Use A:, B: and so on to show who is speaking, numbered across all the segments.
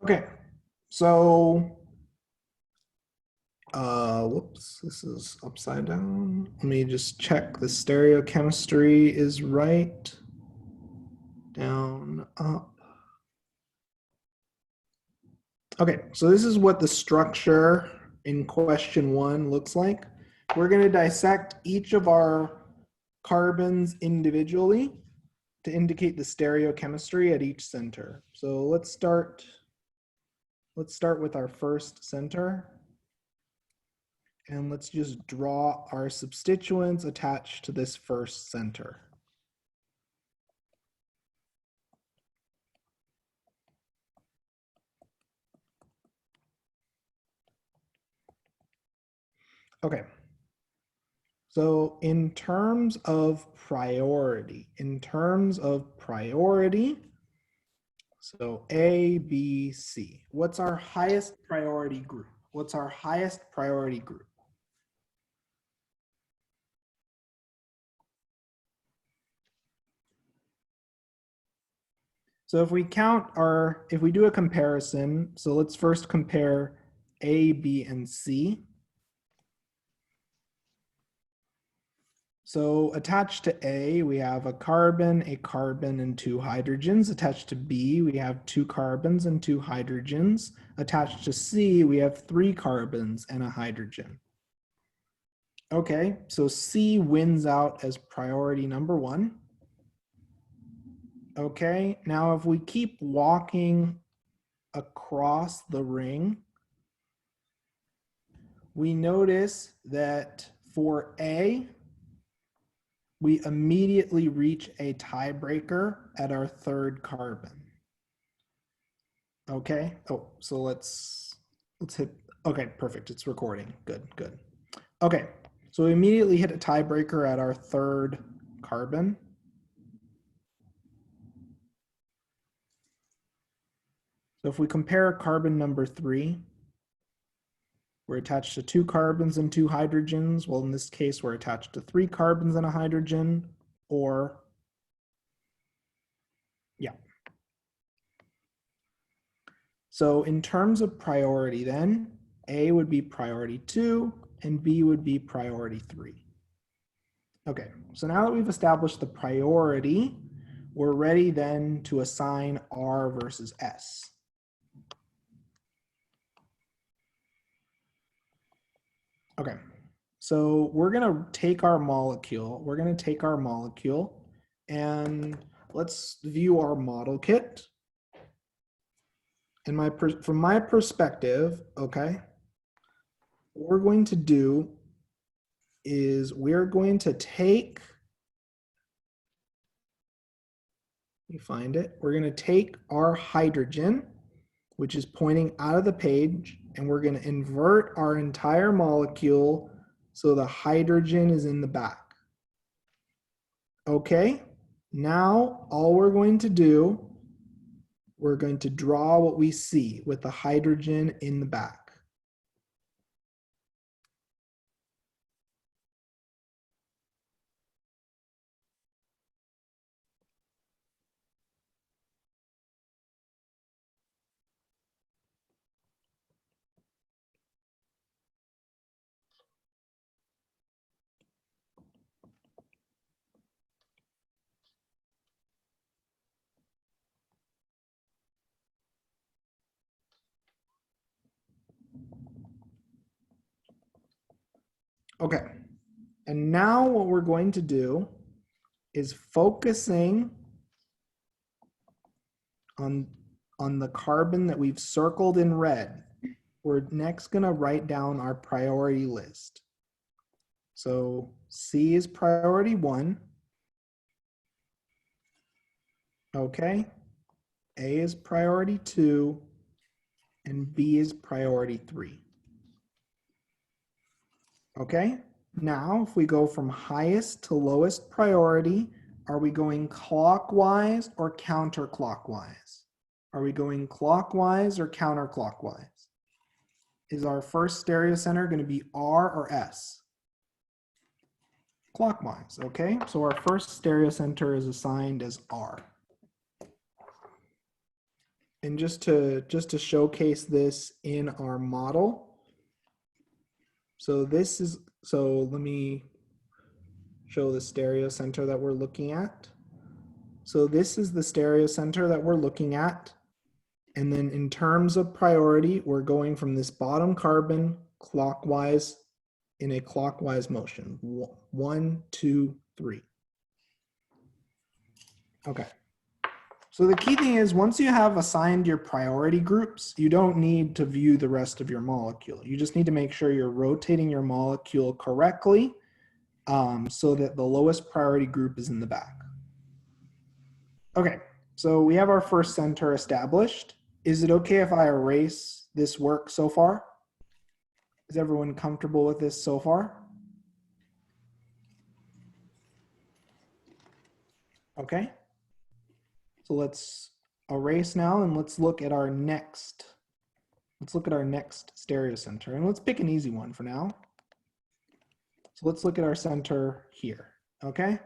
A: Okay, so whoops, this is upside down. Let me just check the stereochemistry is right. Down, up. Okay, so this is what the structure in question 1 looks like. We're going to dissect each of our carbons individually to indicate the stereochemistry at each center. So let's start with our first center. And let's just draw our substituents attached to this first center. Okay. So in terms of priority, so A, B, C. What's our highest priority group? So if we do a comparison, so let's first compare A, B, and C. So attached to A, we have a carbon, and 2 hydrogens. Attached to B, we have 2 carbons and 2 hydrogens. Attached to C, we have 3 carbons and a hydrogen. Okay, so C wins out as priority number 1. Okay, now if we keep walking across the ring, we notice that for A, we immediately reach a tiebreaker at our 3rd carbon. Okay, oh, so let's hit, okay, perfect, it's recording, good. Okay, so we immediately hit a tiebreaker at our 3rd carbon. So if we compare carbon number 3, we're attached to 2 carbons and 2 hydrogens. Well, in this case, we're attached to 3 carbons and a hydrogen, or, yeah. So in terms of priority then, A would be priority 2 and B would be priority 3. Okay, so now that we've established the priority, we're ready then to assign R versus S. Okay, so we're gonna take our molecule, and let's view our model kit. And from my perspective, okay, what we're going to do is we're going to take, you find it, we're going to take our hydrogen, which is pointing out of the page, and we're going to invert our entire molecule so the hydrogen is in the back. Okay, now all we're going to do, we're going to draw what we see with the hydrogen in the back. Okay, and now what we're going to do is focusing on the carbon that we've circled in red. We're next going to write down our priority list. So C is priority 1. Okay, A is priority 2, and B is priority 3. Okay, now if we go from highest to lowest priority, are we going clockwise or counterclockwise? Are we going clockwise or counterclockwise? Is our first stereocenter going to be R or S? Clockwise, okay? So our first stereocenter is assigned as R. And just to showcase this in our model. So let me show the stereocenter that we're looking at. So this is the stereocenter that we're looking at. And then in terms of priority, we're going from this bottom carbon clockwise in a clockwise motion. 1, 2, 3. Okay. So the key thing is once you have assigned your priority groups, you don't need to view the rest of your molecule. You just need to make sure you're rotating your molecule correctly so that the lowest priority group is in the back. Okay, so we have our first center established. Is it okay if I erase this work so far? Is everyone comfortable with this so far? Okay. So let's erase now and let's look at our next stereocenter. And let's pick an easy one for now. So let's look at our center here, okay?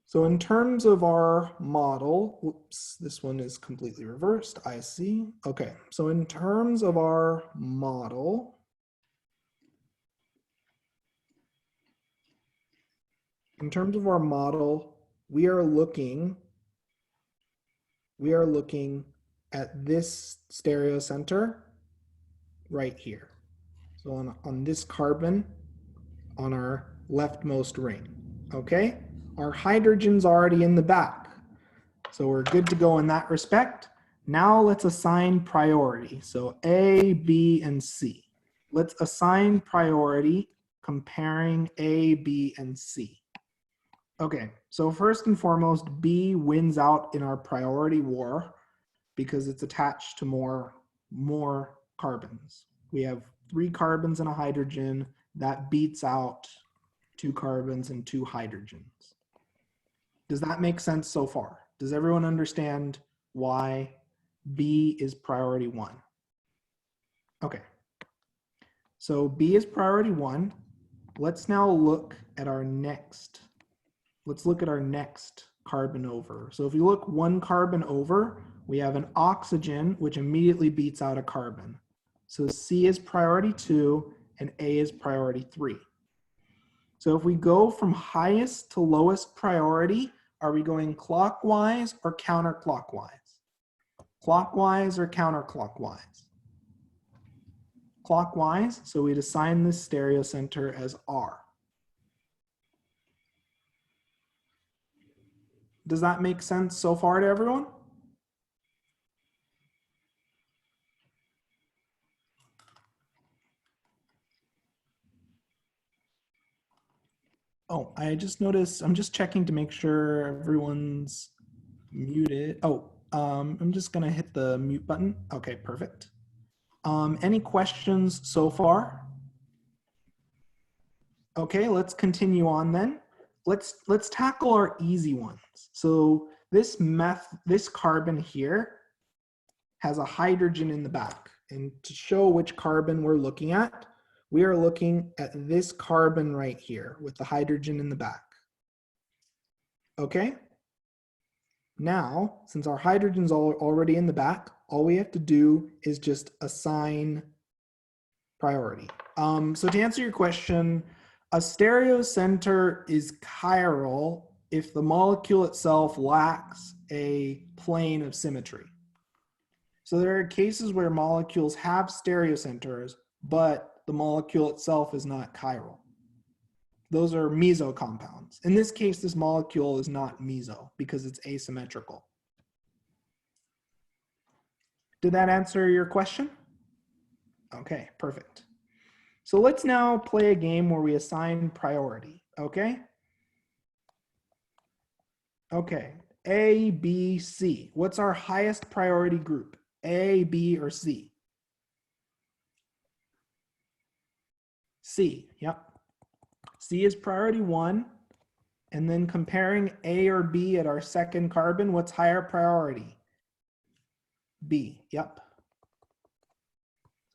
A: So in terms of our model, whoops, this one is completely reversed, I see. Okay, so in terms of our model, we are looking at this stereocenter right here. So on this carbon on our leftmost ring, okay? Our hydrogen's already in the back. So we're good to go in that respect. Now let's assign priority. So A, B, and C. Let's assign priority comparing A, B, and C. Okay, so first and foremost, B wins out in our priority war because it's attached to more carbons. We have 3 carbons and a hydrogen. That beats out 2 carbons and 2 hydrogens. Does that make sense so far? Does everyone understand why B is priority 1? Okay. So B is priority 1. Let's now look at our next. Let's look at our next carbon over. So if you look 1 carbon over, we have an oxygen, which immediately beats out a carbon. So C is priority 2 and A is priority 3. So if we go from highest to lowest priority, are we going clockwise or counterclockwise? Clockwise or counterclockwise? Clockwise, so we'd assign this stereocenter as R. Does that make sense so far to everyone? Oh, I just noticed, I'm just checking to make sure everyone's muted. Oh, I'm just gonna hit the mute button. Okay, perfect. Any questions so far? Okay, let's continue on then. Let's tackle our easy ones. So this carbon here has a hydrogen in the back. And to show which carbon we're looking at, we are looking at this carbon right here with the hydrogen in the back. Okay? Now, since our hydrogen's already in the back, all we have to do is just assign priority. So to answer your question, a stereocenter is chiral if the molecule itself lacks a plane of symmetry. So there are cases where molecules have stereocenters, but the molecule itself is not chiral. Those are meso compounds. In this case, this molecule is not meso because it's asymmetrical. Did that answer your question? Okay, perfect. So let's now play a game where we assign priority, okay? Okay, A, B, C. What's our highest priority group? A, B, or C? C, yep. C is priority 1. And then comparing A or B at our second carbon, what's higher priority? B, yep.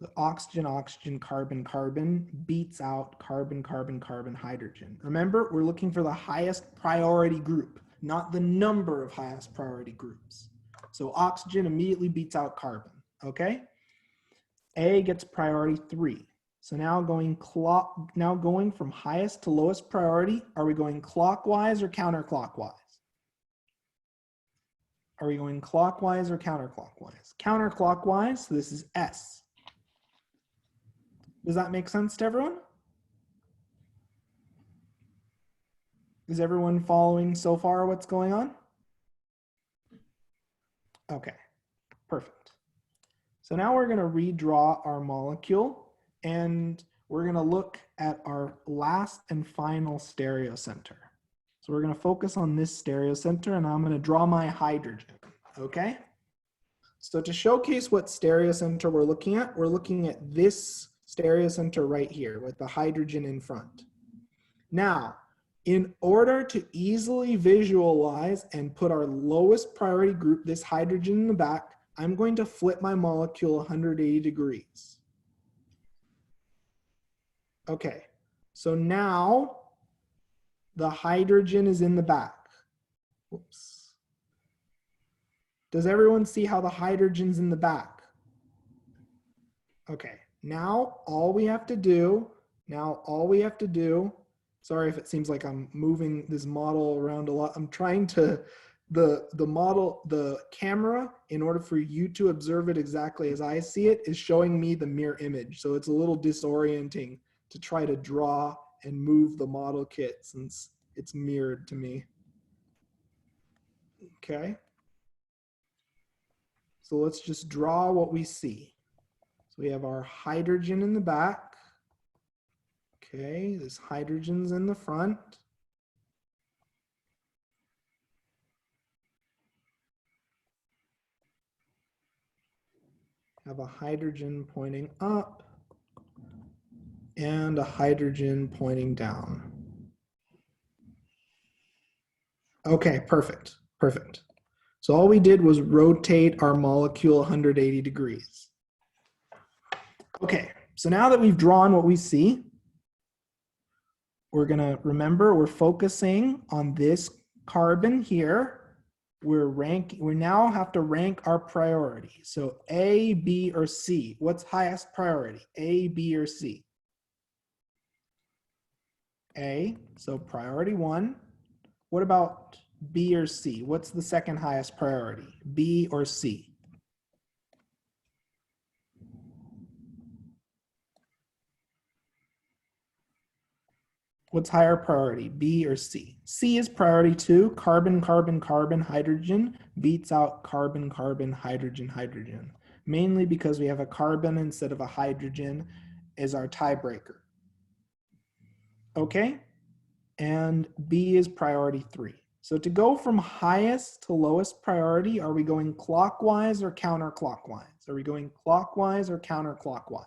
A: So oxygen, oxygen, carbon, carbon beats out carbon, carbon, carbon, hydrogen. Remember, we're looking for the highest priority group, not the number of highest priority groups. So oxygen immediately beats out carbon, okay? A gets priority 3. So now going from highest to lowest priority, are we going clockwise or counterclockwise? Are we going clockwise or counterclockwise? Counterclockwise, so this is S. Does that make sense to everyone? Is everyone following so far what's going on? Okay, perfect. So now we're going to redraw our molecule, and we're going to look at our last and final stereocenter. So we're going to focus on this stereocenter, and I'm going to draw my hydrogen, okay? So to showcase what stereocenter we're looking at this stereocenter right here with the hydrogen in front. Now, in order to easily visualize and put our lowest priority group, this hydrogen in the back, I'm going to flip my molecule 180 degrees. Okay, so now the hydrogen is in the back. Whoops. Does everyone see how the hydrogen's in the back? Okay, now all we have to do, sorry if it seems like I'm moving this model around a lot. I'm trying to, the camera, in order for you to observe it exactly as I see it, is showing me the mirror image. So it's a little disorienting to try to draw and move the model kit since it's mirrored to me. Okay. So let's just draw what we see. So we have our hydrogen in the back. Okay, this hydrogen's in the front. Have a hydrogen pointing up and a hydrogen pointing down. Okay, perfect, perfect. So all we did was rotate our molecule 180 degrees. Okay, so now that we've drawn what we see, we're gonna remember we're focusing on this carbon here. We now have to rank our priority. So A, B, or C. What's highest priority? A, B, or C? A, so priority 1. What about B or C? What's the second highest priority? B or C? What's higher priority, B or C? C is priority 2. Carbon, carbon, carbon, hydrogen beats out carbon, carbon, hydrogen, hydrogen. Mainly because we have a carbon instead of a hydrogen as our tiebreaker. Okay, and B is priority 3. So to go from highest to lowest priority, are we going clockwise or counterclockwise? Are we going clockwise or counterclockwise?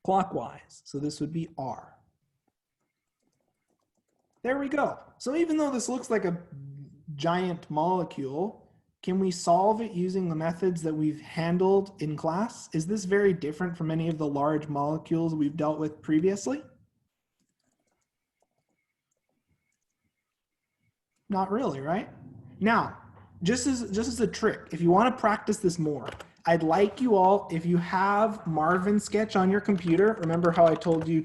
A: Clockwise, so this would be R. There we go. So even though this looks like a giant molecule, can we solve it using the methods that we've handled in class? Is this very different from any of the large molecules we've dealt with previously? Not really, right? Now, just as a trick, if you want to practice this more, I'd like you all, if you have Marvin Sketch on your computer, remember how I told you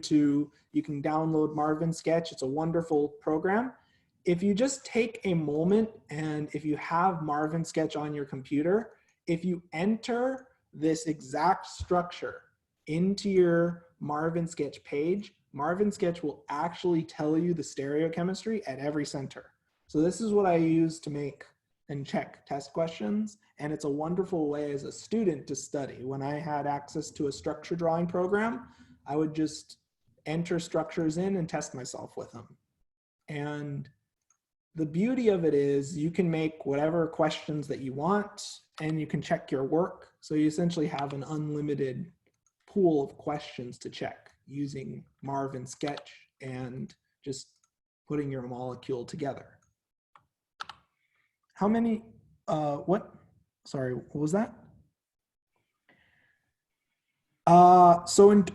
A: you can download Marvin Sketch. It's a wonderful program. If you just take a moment and if you have Marvin Sketch on your computer, if you enter this exact structure into your Marvin Sketch page, Marvin Sketch will actually tell you the stereochemistry at every center. So this is what I use to make and check test questions. And it's a wonderful way as a student to study. When I had access to a structure drawing program, I would just enter structures in and test myself with them. And the beauty of it is you can make whatever questions that you want and you can check your work. So you essentially have an unlimited pool of questions to check using Marvin Sketch and just putting your molecule together. How many, sorry, what was that?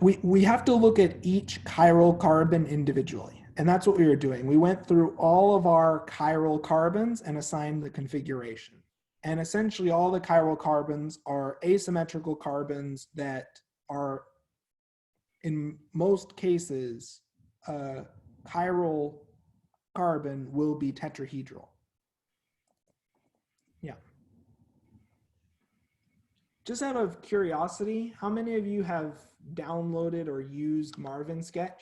A: We have to look at each chiral carbon individually. And that's what we were doing. We went through all of our chiral carbons and assigned the configuration. And essentially all the chiral carbons are asymmetrical carbons that are, in most cases, chiral carbon will be tetrahedral. Yeah. Just out of curiosity, how many of you have downloaded or used Marvin Sketch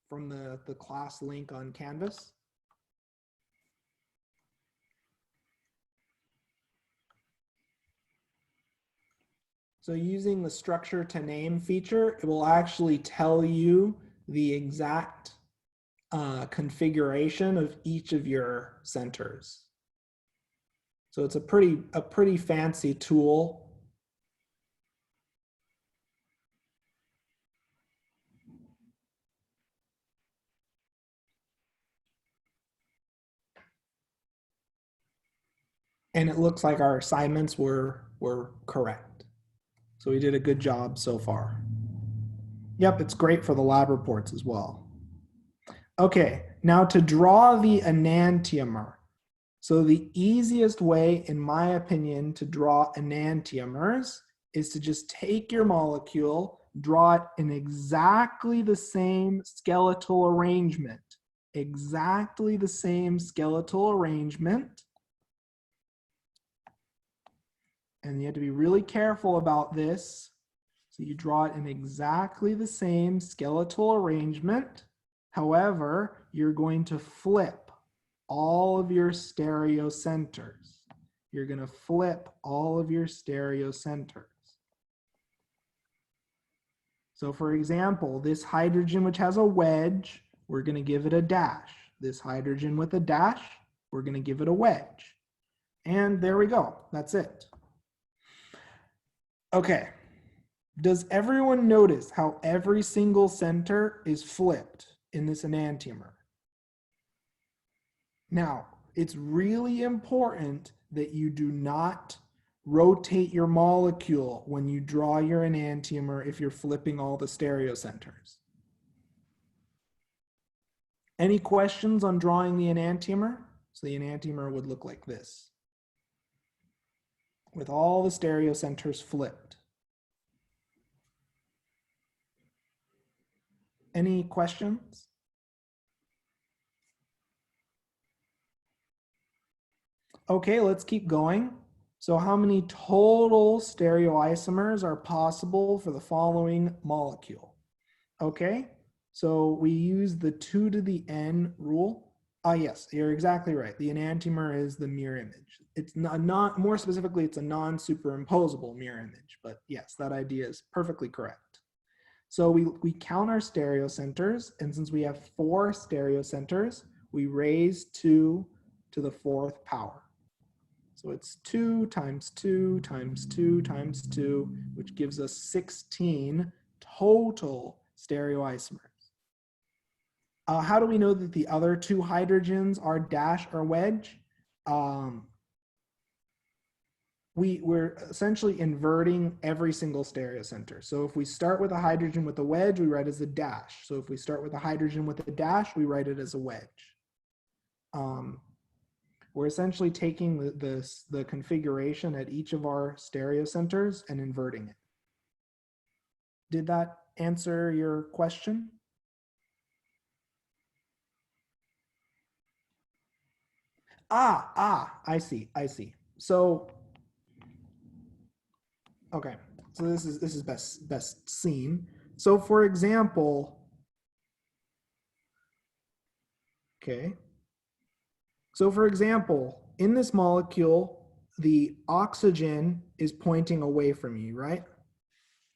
A: from the class link on Canvas? So using the structure to name feature, it will actually tell you the exact configuration of each of your centers. So it's a pretty fancy tool. And it looks like our assignments were correct. So we did a good job so far. Yep, it's great for the lab reports as well. Okay, now to draw the enantiomer. So the easiest way, in my opinion, to draw enantiomers is to just take your molecule, draw it in exactly the same skeletal arrangement. Exactly the same skeletal arrangement. And you have to be really careful about this. So you draw it in exactly the same skeletal arrangement. However, you're going to flip all of your stereocenters. You're going to flip all of your stereocenters. So for example, this hydrogen which has a wedge, we're going to give it a dash. This hydrogen with a dash, we're going to give it a wedge. And there we go. That's it. Okay. Does everyone notice how every single center is flipped in this enantiomer? Now, it's really important that you do not rotate your molecule when you draw your enantiomer if you're flipping all the stereocenters. Any questions on drawing the enantiomer? So the enantiomer would look like this, with all the stereocenters flipped. Any questions? Okay, let's keep going. So how many total stereoisomers are possible for the following molecule? Okay, so we use the 2 to the n rule. Yes, you're exactly right. The enantiomer is the mirror image. It's not more specifically, it's a non-superimposable mirror image, but yes, that idea is perfectly correct. So we count our stereocenters, and since we have 4 stereocenters, we raise 2 to the 4th power. So it's 2 times 2 times 2 times 2, which gives us 16 total stereoisomers. How do we know that the other 2 hydrogens are dash or wedge? We're essentially inverting every single stereocenter. So if we start with a hydrogen with a wedge, we write it as a dash. So if we start with a hydrogen with a dash, we write it as a wedge. We're essentially taking the configuration at each of our stereocenters and inverting it. Did that answer your question? I see. So, okay, so this is best seen. So for example, okay. So for example, in this molecule, the oxygen is pointing away from you, right?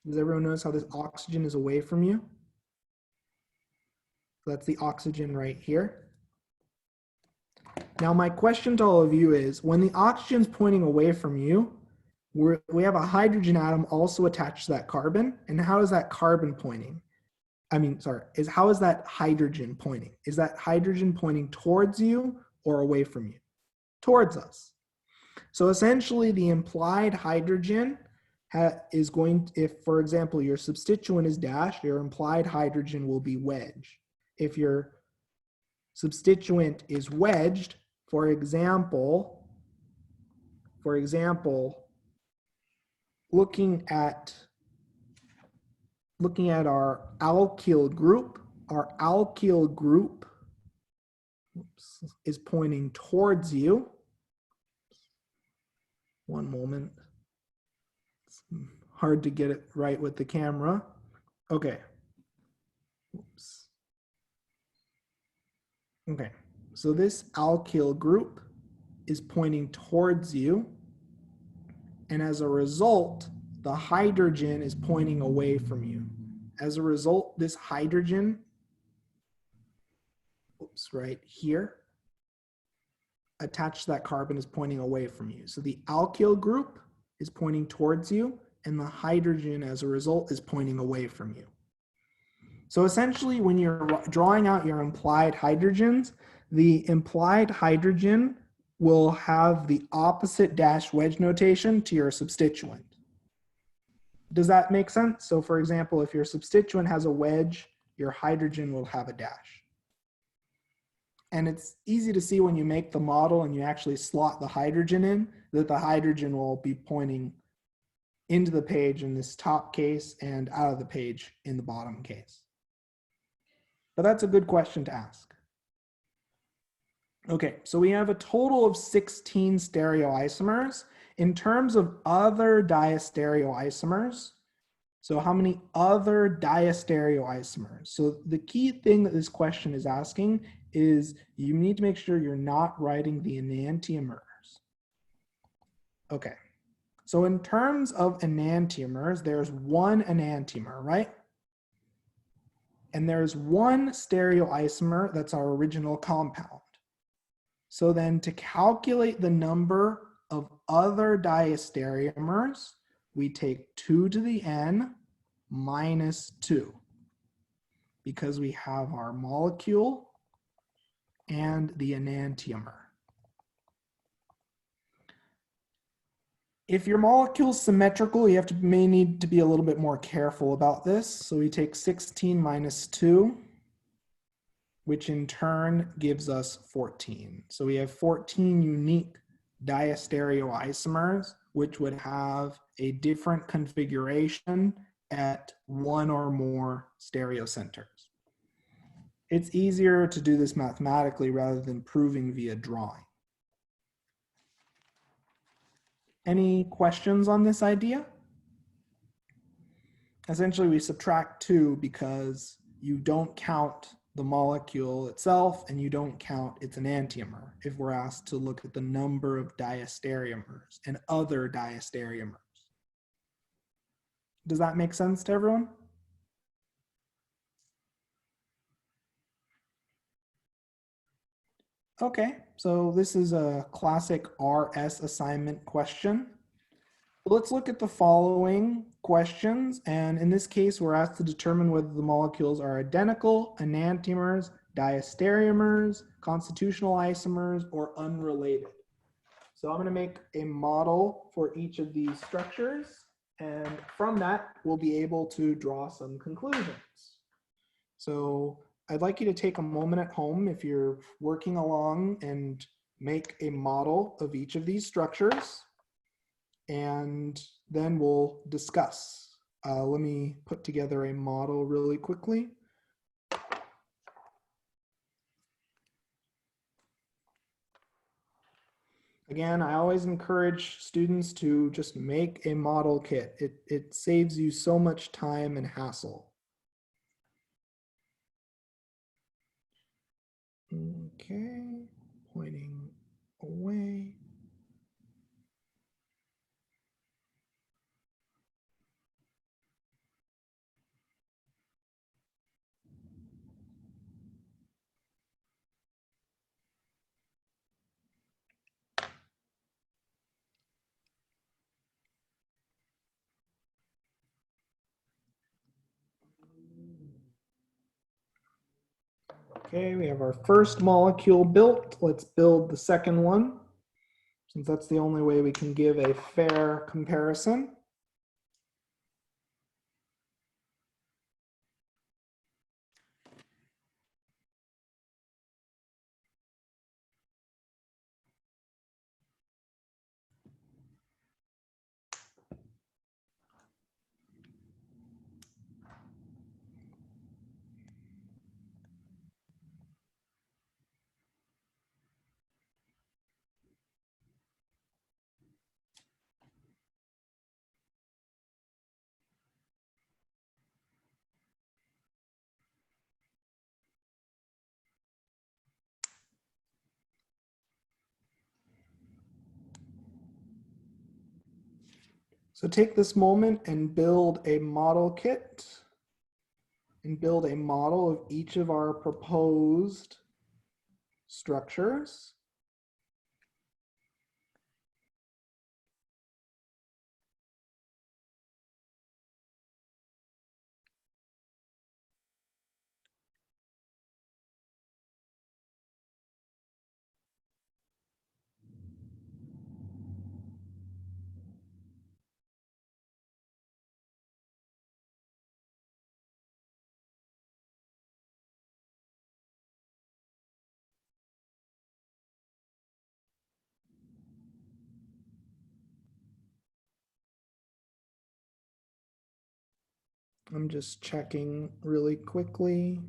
A: Does everyone notice how this oxygen is away from you? That's the oxygen right here. Now my question to all of you is, when the oxygen is pointing away from you, we have a hydrogen atom also attached to that carbon. And how is that carbon pointing? How is that hydrogen pointing? Is that hydrogen pointing towards you or away from you? Towards us. So essentially the implied hydrogen is going, if for example your substituent is dash, your implied hydrogen will be wedge. if your substituent is wedged, for example, looking at our alkyl group, is pointing towards you. One moment. It's hard to get it right with the camera. Okay. Oops. Okay, so this alkyl group is pointing towards you, and as a result, the hydrogen is pointing away from you. As a result, this hydrogen, right here, attached to that carbon is pointing away from you. So the alkyl group is pointing towards you, and the hydrogen, as a result, is pointing away from you. So essentially, when you're drawing out your implied hydrogens, the implied hydrogen will have the opposite dash wedge notation to your substituent. Does that make sense? So for example, if your substituent has a wedge, your hydrogen will have a dash. And it's easy to see when you make the model and you actually slot the hydrogen in, that the hydrogen will be pointing into the page in this top case and out of the page in the bottom case. But that's a good question to ask. Okay, so we have a total of 16 stereoisomers. In terms of other diastereoisomers, so how many other diastereoisomers? So the key thing that this question is asking is you need to make sure you're not writing the enantiomers. Okay, so in terms of enantiomers, there's one enantiomer, right? And there's one stereoisomer that's our original compound. So then to calculate the number of other diastereomers, we take 2 to the n minus 2, because we have our molecule and the enantiomer. If your molecule is symmetrical, you may need to be a little bit more careful about this. So we take 16 minus 2, which in turn gives us 14. So we have 14 unique diastereoisomers, which would have a different configuration at one or more stereocenters. It's easier to do this mathematically rather than proving via drawing. Any questions on this idea? Essentially, we subtract 2 because you don't count the molecule itself and you don't count its enantiomer if we're asked to look at the number of diastereomers and other diastereomers. Does that make sense to everyone? Okay, so this is a classic RS assignment question. Let's look at the following questions, and in this case, we're asked to determine whether the molecules are identical, enantiomers, diastereomers, constitutional isomers, or unrelated. So I'm going to make a model for each of these structures, and from that, we'll be able to draw some conclusions. So I'd like you to take a moment at home if you're working along and make a model of each of these structures, and then we'll discuss. Let me put together a model really quickly. Again, I always encourage students to just make a model kit. It saves you so much time and hassle. Okay, pointing away. Okay, we have our first molecule built. Let's build the second one, since that's the only way we can give a fair comparison. So take this moment and build a model kit and build a model of each of our proposed structures. I'm just checking really quickly.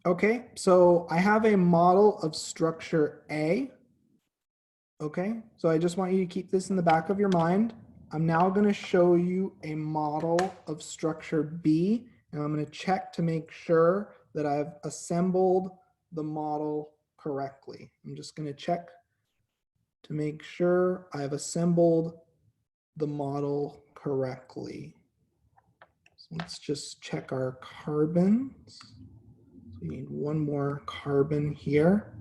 A: Okay, so I have a model of structure A. Okay, so I just want you to keep this in the back of your mind. I'm now going to show you a model of structure B, and I'm going to check to make sure that I've assembled the model correctly. I'm just going to check to make sure I've assembled the model correctly. So let's just check our carbons. So we need one more carbon here.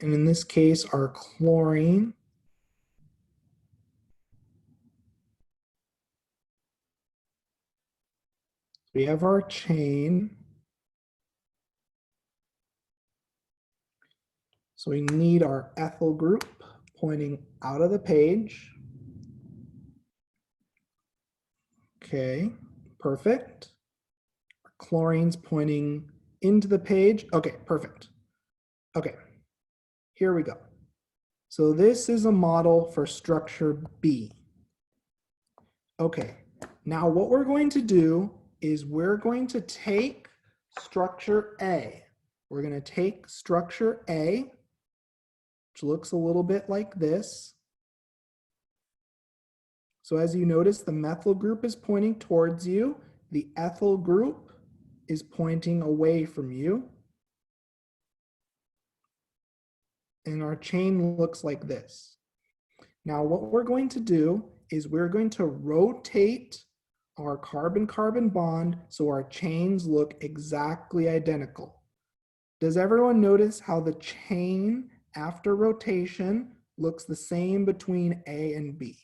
A: And in this case, our chlorine. We have our chain. So we need our ethyl group pointing out of the page. Okay, perfect. Our chlorine's pointing into the page. Okay, perfect. Okay, here we go. So this is a model for structure B. Okay, now what we're going to do is we're going to take structure A. We're going to take structure A, which looks a little bit like this. So as you notice, the methyl group is pointing towards you. The ethyl group is pointing away from you. And our chain looks like this. Now what we're going to do is we're going to rotate our carbon-carbon bond so our chains look exactly identical. Does everyone notice how the chain after rotation looks the same between A and B?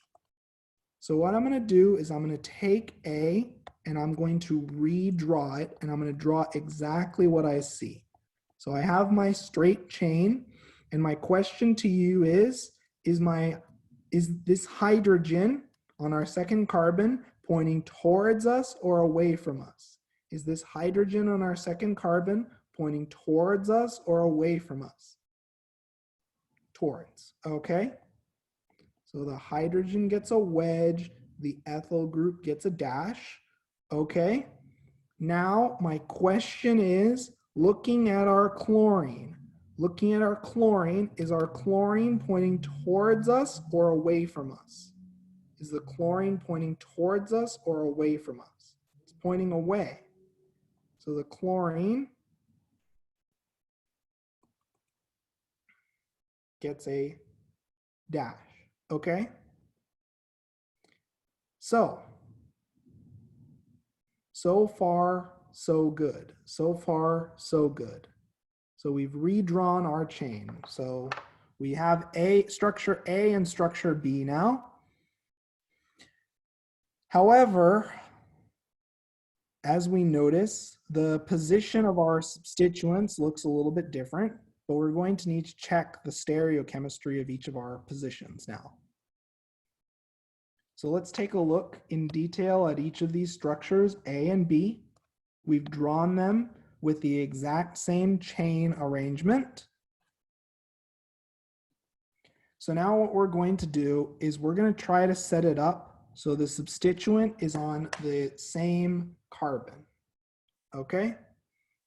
A: So what I'm going to do is I'm going to take A and I'm going to redraw it, and I'm going to draw exactly what I see. So I have my straight chain, and my question to you is this hydrogen on our second carbon pointing towards us or away from us? Is this hydrogen on our second carbon pointing towards us or away from us? Towards, okay? So the hydrogen gets a wedge, the ethyl group gets a dash, okay? Now my question is, looking at our chlorine, is our chlorine pointing towards us or away from us? Is the chlorine pointing towards us or away from us? It's pointing away. So the chlorine gets a dash, okay? So far, so good. So far, so good. So we've redrawn our chain. So we have structure A and structure B now. However, as we notice, the position of our substituents looks a little bit different, but we're going to need to check the stereochemistry of each of our positions now. So let's take a look in detail at each of these structures, A and B. We've drawn them with the exact same chain arrangement. So now what we're going to do is we're going to try to set it up so the substituent is on the same carbon. Okay?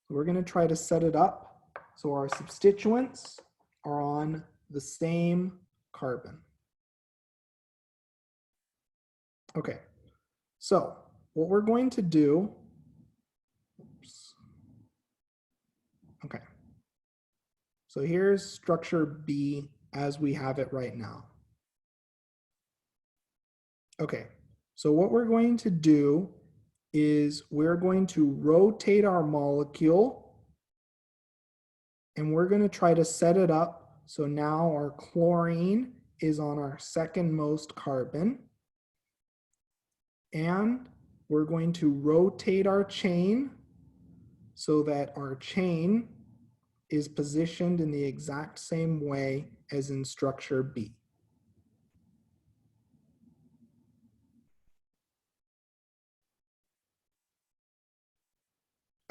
A: We're going to try to set it up so our substituents are on the same carbon. Okay, so what we're going to do, okay, so here's structure B as we have it right now. Okay, so what we're going to do is we're going to rotate our molecule and we're going to try to set it up so now our chlorine is on our second most carbon. And we're going to rotate our chain so that our chain is positioned in the exact same way as in structure B.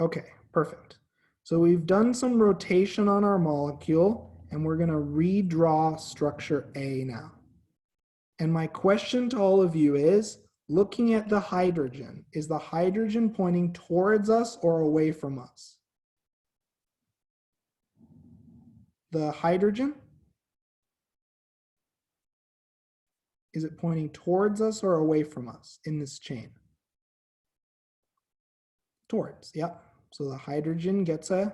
A: Okay, perfect. So we've done some rotation on our molecule and we're going to redraw structure A now. And my question to all of you is, looking at the hydrogen, is the hydrogen pointing towards us or away from us? The hydrogen? Is it pointing towards us or away from us in this chain? Towards, yep. So the hydrogen gets a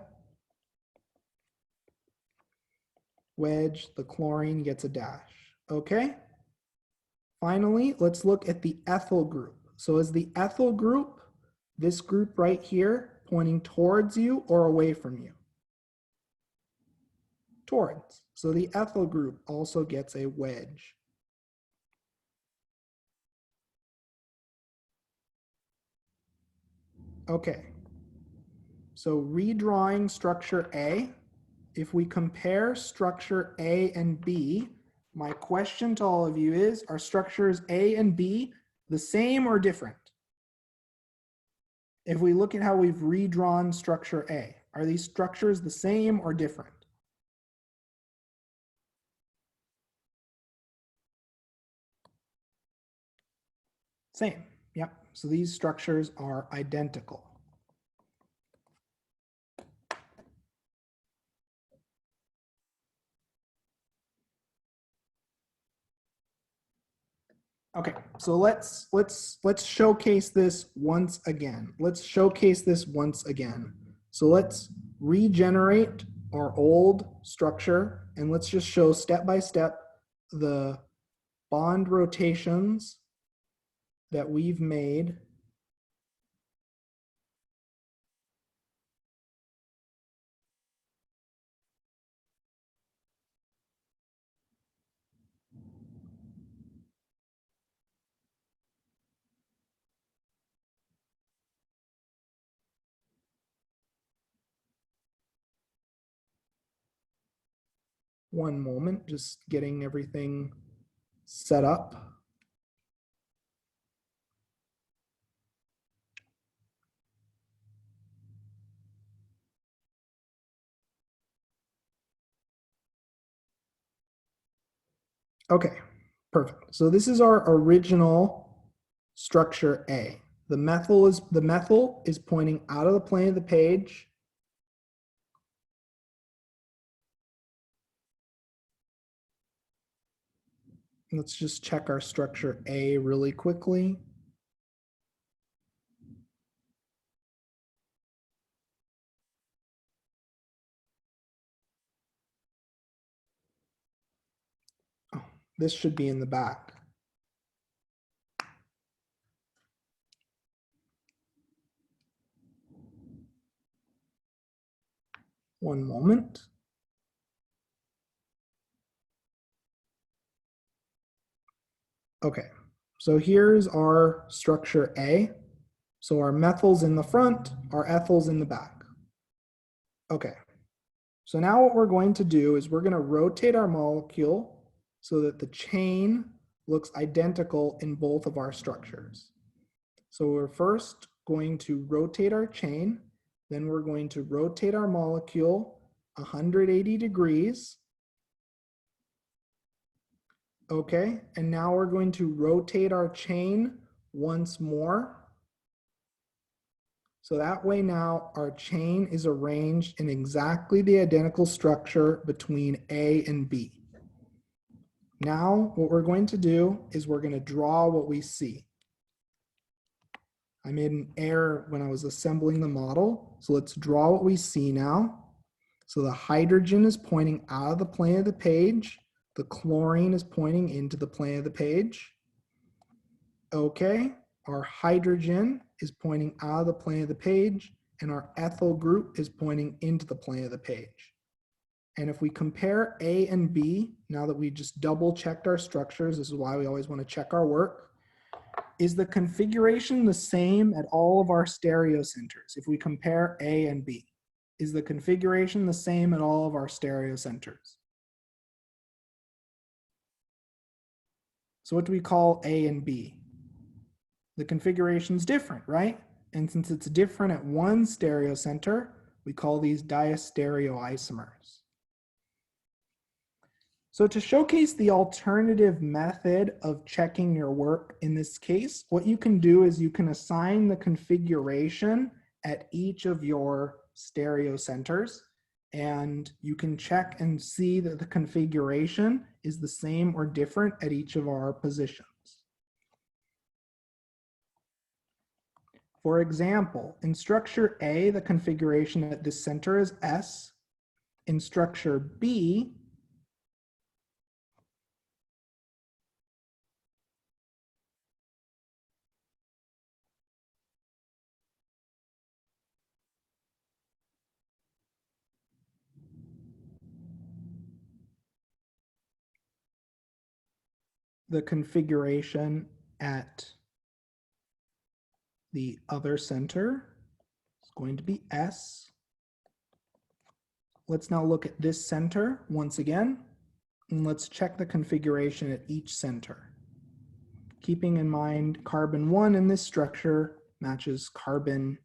A: wedge, the chlorine gets a dash. Okay? Finally, let's look at the ethyl group. So is the ethyl group, this group right here, pointing towards you or away from you? Towards. So the ethyl group also gets a wedge. Okay. So redrawing structure A, if we compare structure A and B, my question to all of you is, are structures A and B the same or different? If we look at how we've redrawn structure A, are these structures the same or different? Same, yep. So these structures are identical. Okay, so let's showcase this once again. So let's regenerate our old structure and let's just show step by step the bond rotations that we've made. One moment, just getting everything set up. Okay, perfect. So this is our original structure A. The methyl is pointing out of the plane of the page. Let's just check our structure A really quickly. Oh, this should be in the back. One moment. Okay, so here's our structure A. So our methyl's in the front, our ethyl's in the back. Okay, so now what we're going to do is we're going to rotate our molecule so that the chain looks identical in both of our structures. So we're first going to rotate our chain, then we're going to rotate our molecule 180 degrees. Okay, and now we're going to rotate our chain once more. So that way now our chain is arranged in exactly the identical structure between A and B. Now what we're going to do is we're going to draw what we see. I made an error when I was assembling the model. So let's draw what we see now. So the hydrogen is pointing out of the plane of the page. The chlorine is pointing into the plane of the page. Okay, our hydrogen is pointing out of the plane of the page, and our ethyl group is pointing into the plane of the page. And if we compare A and B, now that we just double checked our structures, this is why we always want to check our work, is the configuration the same at all of our stereocenters? If we compare A and B, is the configuration the same at all of our stereocenters? So what do we call A and B? The configuration is different, right? And since it's different at one stereocenter, we call these diastereoisomers. So to showcase the alternative method of checking your work in this case, what you can do is you can assign the configuration at each of your stereocenters, and you can check and see that the configuration is the same or different at each of our positions. For example, in structure A, the configuration at this center is S. In structure B, the configuration at the other center is going to be S. Let's now look at this center once again, and let's check the configuration at each center. Keeping in mind carbon 1 in this structure matches carbon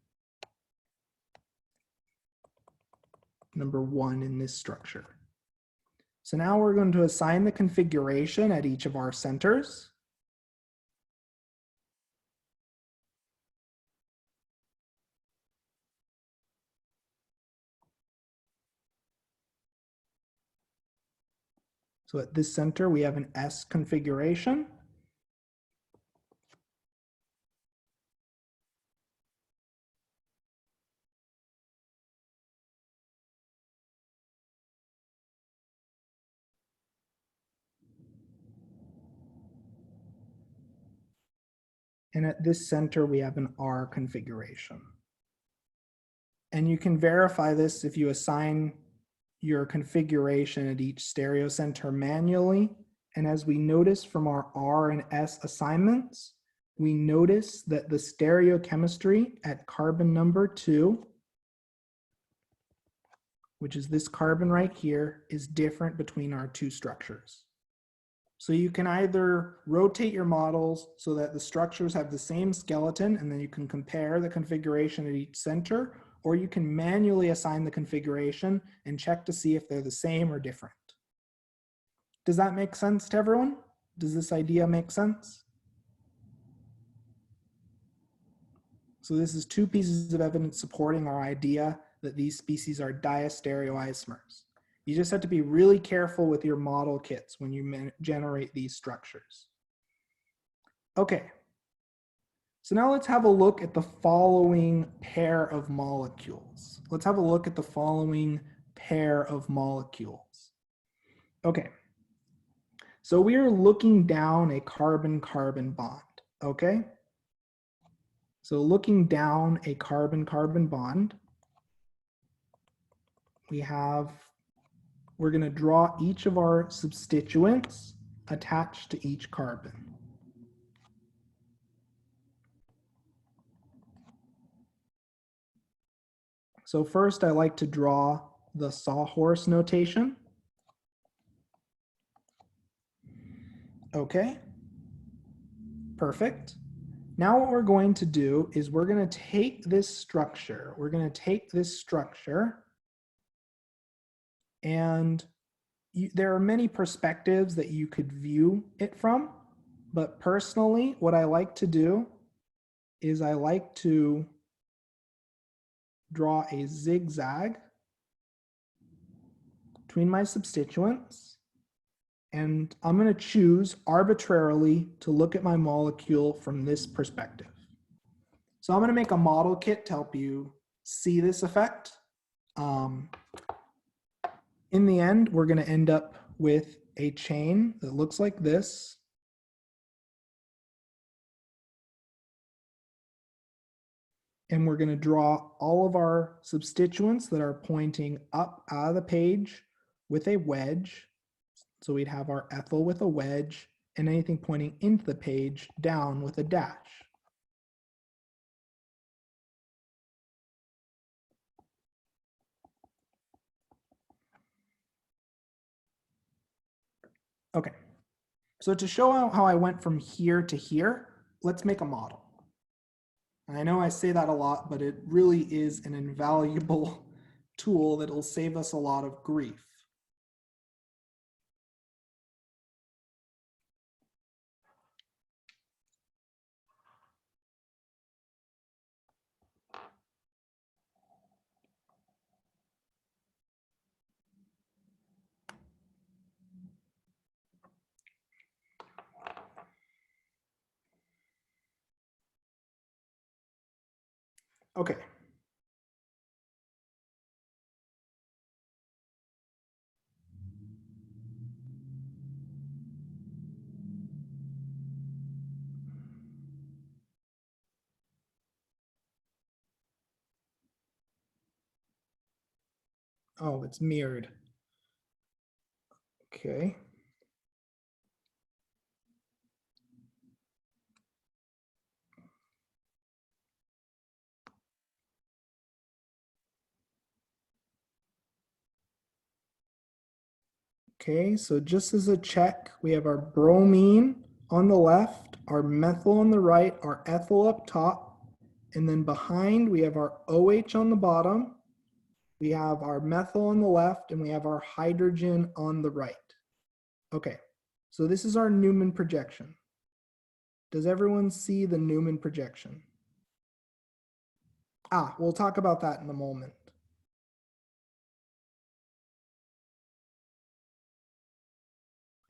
A: number 1 in this structure. So now we're going to assign the configuration at each of our centers. So at this center, we have an S configuration. And at this center, we have an R configuration. And you can verify this if you assign your configuration at each stereocenter manually. And as we notice from our R and S assignments, we notice that the stereochemistry at carbon number 2, which is this carbon right here, is different between our two structures. So you can either rotate your models so that the structures have the same skeleton, and then you can compare the configuration at each center, or you can manually assign the configuration and check to see if they're the same or different. Does that make sense to everyone? Does this idea make sense? So this is two pieces of evidence supporting our idea that these species are diastereoisomers. You just have to be really careful with your model kits when you generate these structures. Okay, so now let's have a look at the following pair of molecules. Let's have a look at the following pair of molecules. Okay, so we are looking down a carbon-carbon bond, okay? So looking down a carbon-carbon bond, we're going to draw each of our substituents attached to each carbon. So first, I like to draw the sawhorse notation. Okay, perfect. Now what we're going to do is we're going to take this structure. And there are many perspectives that you could view it from, but personally, what I like to do is I like to draw a zigzag between my substituents, and I'm going to choose arbitrarily to look at my molecule from this perspective. So I'm going to make a model kit to help you see this effect. In the end, we're going to end up with a chain that looks like this. And we're going to draw all of our substituents that are pointing up out of the page with a wedge. So we'd have our ethyl with a wedge, and anything pointing into the page down with a dash. Okay, so to show how I went from here to here, let's make a model. And I know I say that a lot, but it really is an invaluable tool that will save us a lot of grief. Okay. Oh, it's mirrored. Okay. Okay, so just as a check, we have our bromine on the left, our methyl on the right, our ethyl up top, and then behind we have our OH on the bottom, we have our methyl on the left, and we have our hydrogen on the right. Okay, so this is our Newman projection. Does everyone see the Newman projection? We'll talk about that in a moment.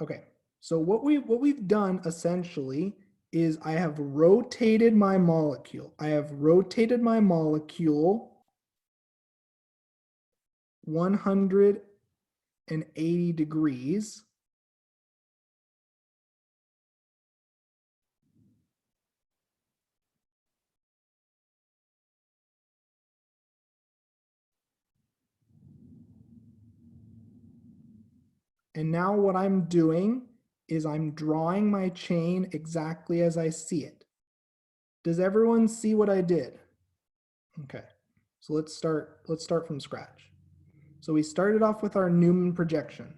A: Okay, so what we've done essentially is I have rotated my molecule. I have rotated my molecule 180 degrees. And now what I'm doing is I'm drawing my chain exactly as I see it. Does everyone see what I did? Okay, so let's start from scratch. So we started off with our Newman projection.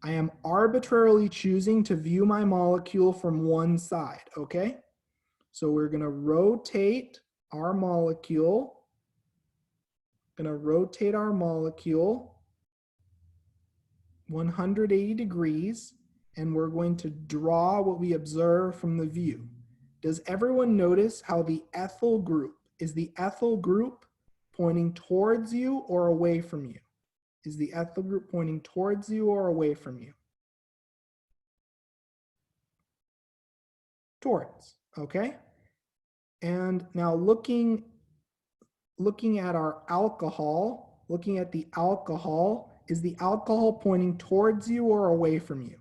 A: I am arbitrarily choosing to view my molecule from one side, okay? So we're gonna rotate our molecule, 180 degrees, and we're going to draw what we observe from the view. Does everyone notice how the ethyl group, is the ethyl group pointing towards you or away from you? Is the ethyl group pointing towards you or away from you? Towards, okay? And now looking at our alcohol, looking at the alcohol, is the alcohol pointing towards you or away from you?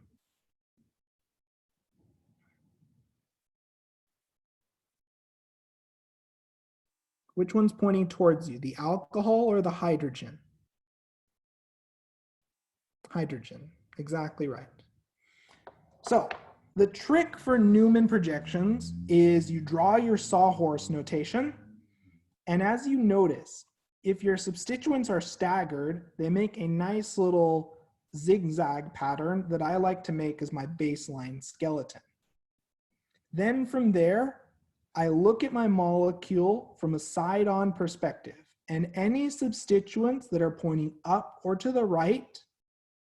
A: Which one's pointing towards you, the alcohol or the hydrogen? Hydrogen, exactly right. So the trick for Newman projections is you draw your sawhorse notation, and as you notice, if your substituents are staggered, they make a nice little zigzag pattern that I like to make as my baseline skeleton. Then from there, I look at my molecule from a side-on perspective, and any substituents that are pointing up or to the right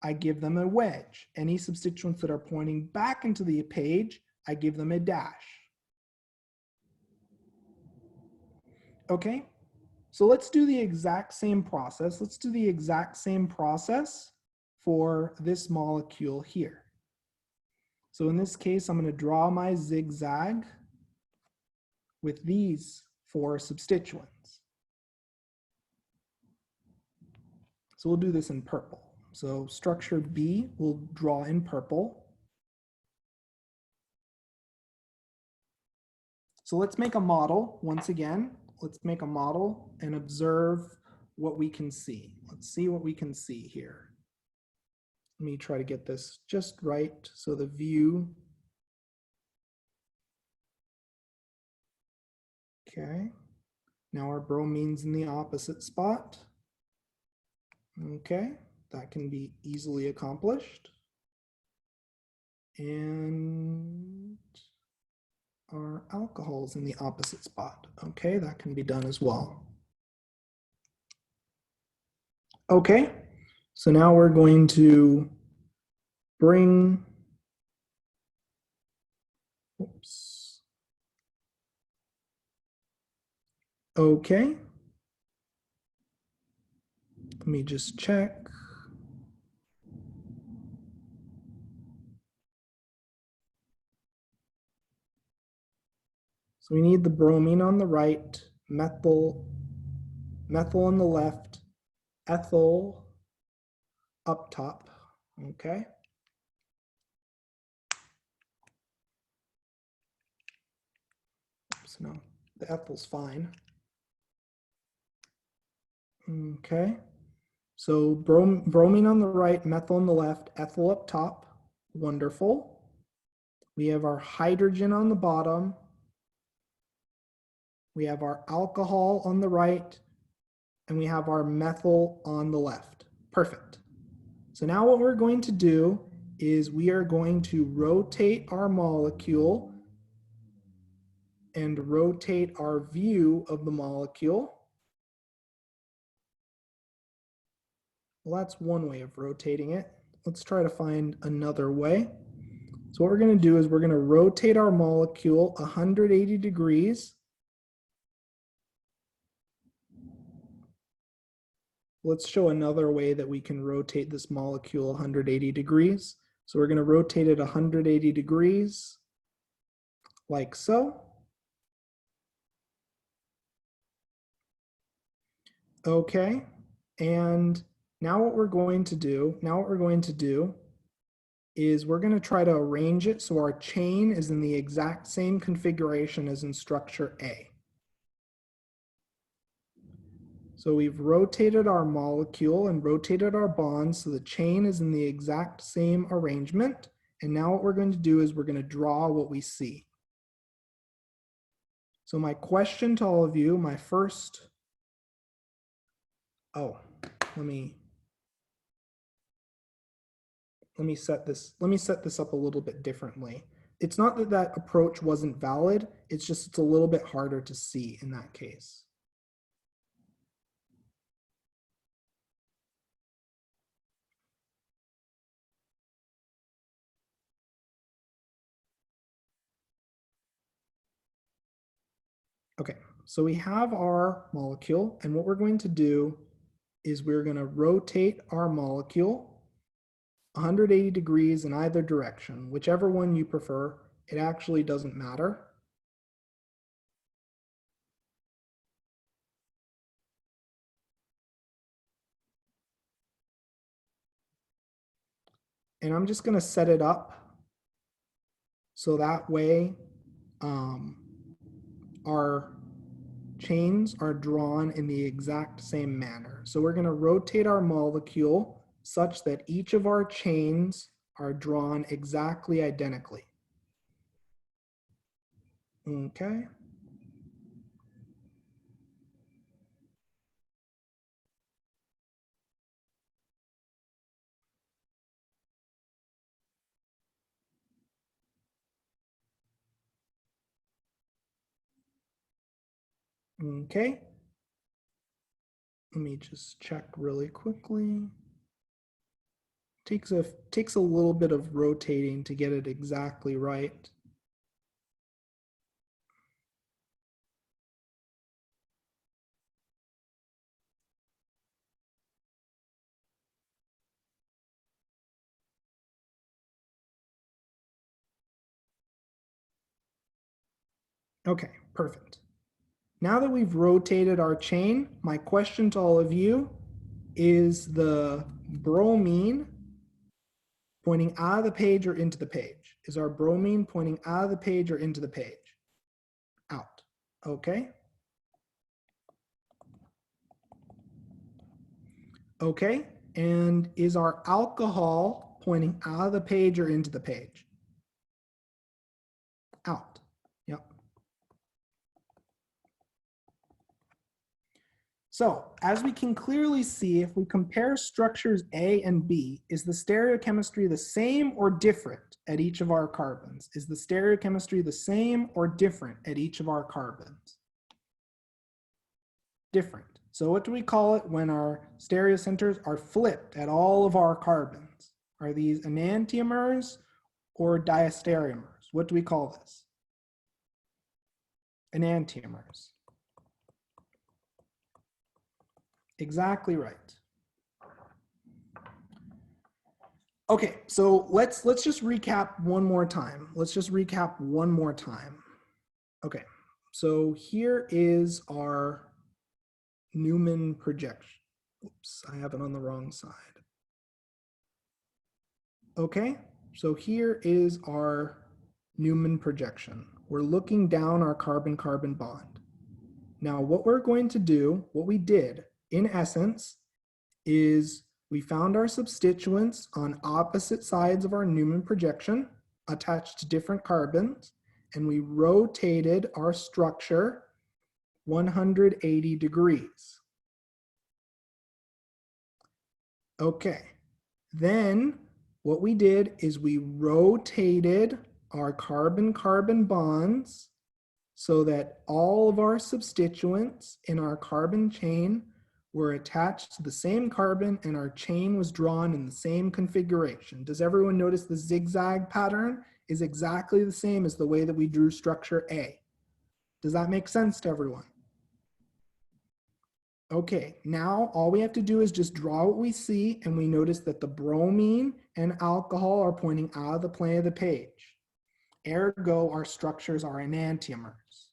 A: I give them a wedge. Any substituents that are pointing back into the page, I give them a dash. Okay, so let's do the exact same process. Let's do the exact same process for this molecule here. So in this case, I'm going to draw my zigzag with these 4 substituents. So we'll do this in purple. So structure B we'll draw in purple. So let's make a model once again. Let's make a model and observe what we can see. Let's see what we can see here. Let me try to get this just right. So the view. Okay. Now our bromine's in the opposite spot. Okay, that can be easily accomplished. And our alcohol's in the opposite spot. Okay, that can be done as well. Okay, so now we're going to bring, oops. Okay. Let me just check. So we need the bromine on the right, methyl on the left, ethyl up top, okay? Oops, no, the ethyl's fine. Okay, so bromine on the right, methyl on the left, ethyl up top, wonderful. We have our hydrogen on the bottom. We have our alcohol on the right, and we have our methyl on the left. Perfect. So now what we're going to do is we are going to rotate our molecule and rotate our view of the molecule. Well, that's one way of rotating it. Let's try to find another way. So what we're going to do is we're going to rotate our molecule 180 degrees. Let's show another way that we can rotate this molecule 180 degrees. So we're going to rotate it 180 degrees, like so. Okay, and now what we're going to do is we're going to try to arrange it so our chain is in the exact same configuration as in structure A. So we've rotated our molecule and rotated our bonds so the chain is in the exact same arrangement. And now what we're going to do is we're going to draw what we see. So my question to all of you, my first, let me set this up a little bit differently. It's not that that approach wasn't valid, it's just it's a little bit harder to see in that case. Okay, so we have our molecule, and what we're going to do is we're going to rotate our molecule 180 degrees in either direction, whichever one you prefer. It actually doesn't matter. And I'm just going to set it up so that way our chains are drawn in the exact same manner. So we're going to rotate our molecule such that each of our chains are drawn exactly identically. Okay. Okay. Let me just check really quickly. Takes a little bit of rotating to get it exactly right. Okay, perfect. Now that we've rotated our chain, my question to all of you is the bromine pointing out of the page or into the page? Is our bromine pointing out of the page or into the page? Out. Okay. Okay. And is our alcohol pointing out of the page or into the page? Out. Yep. So as we can clearly see, if we compare structures A and B, is the stereochemistry the same or different at each of our carbons? Is the stereochemistry the same or different at each of our carbons? Different. So what do we call it when our stereocenters are flipped at all of our carbons? Are these enantiomers or diastereomers? What do we call this? Enantiomers. Exactly right. Okay, so let's just recap one more time. Okay, so here is our Newman projection. Oops, I have it on the wrong side. Okay, so here is our Newman projection. We're looking down our carbon-carbon bond. Now what we're going to do, what we did in essence, is we found our substituents on opposite sides of our Newman projection attached to different carbons, and we rotated our structure 180 degrees. Okay, then what we did is we rotated our carbon-carbon bonds so that all of our substituents in our carbon chain were attached to the same carbon and our chain was drawn in the same configuration. Does everyone notice the zigzag pattern is exactly the same as the way that we drew structure A? Does that make sense to everyone? Okay, now all we have to do is just draw what we see, and we notice that the bromine and alcohol are pointing out of the plane of the page. Ergo, our structures are enantiomers.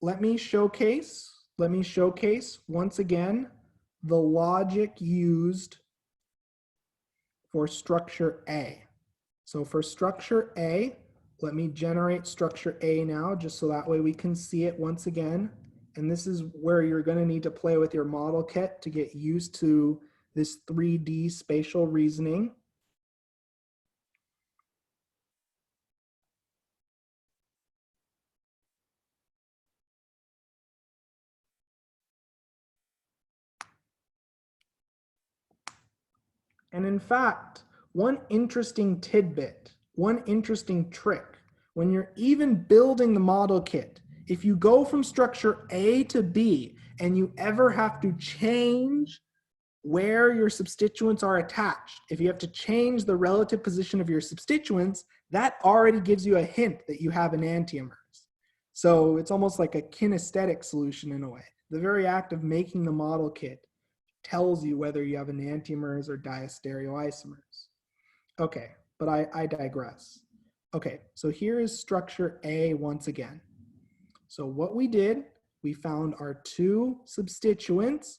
A: Let me showcase once again the logic used for structure A. So for structure A, let me generate structure A now, just so that way we can see it once again. And this is where you're going to need to play with your model kit to get used to this 3D spatial reasoning. And in fact, one interesting tidbit, one interesting trick, when you're even building the model kit, if you go from structure A to B and you ever have to change where your substituents are attached, if you have to change the relative position of your substituents, that already gives you a hint that you have enantiomers. So it's almost like a kinesthetic solution in a way. The very act of making the model kit tells you whether you have enantiomers or diastereoisomers. Okay, but I digress. Okay, so here is structure A once again. So what we did, we found our two substituents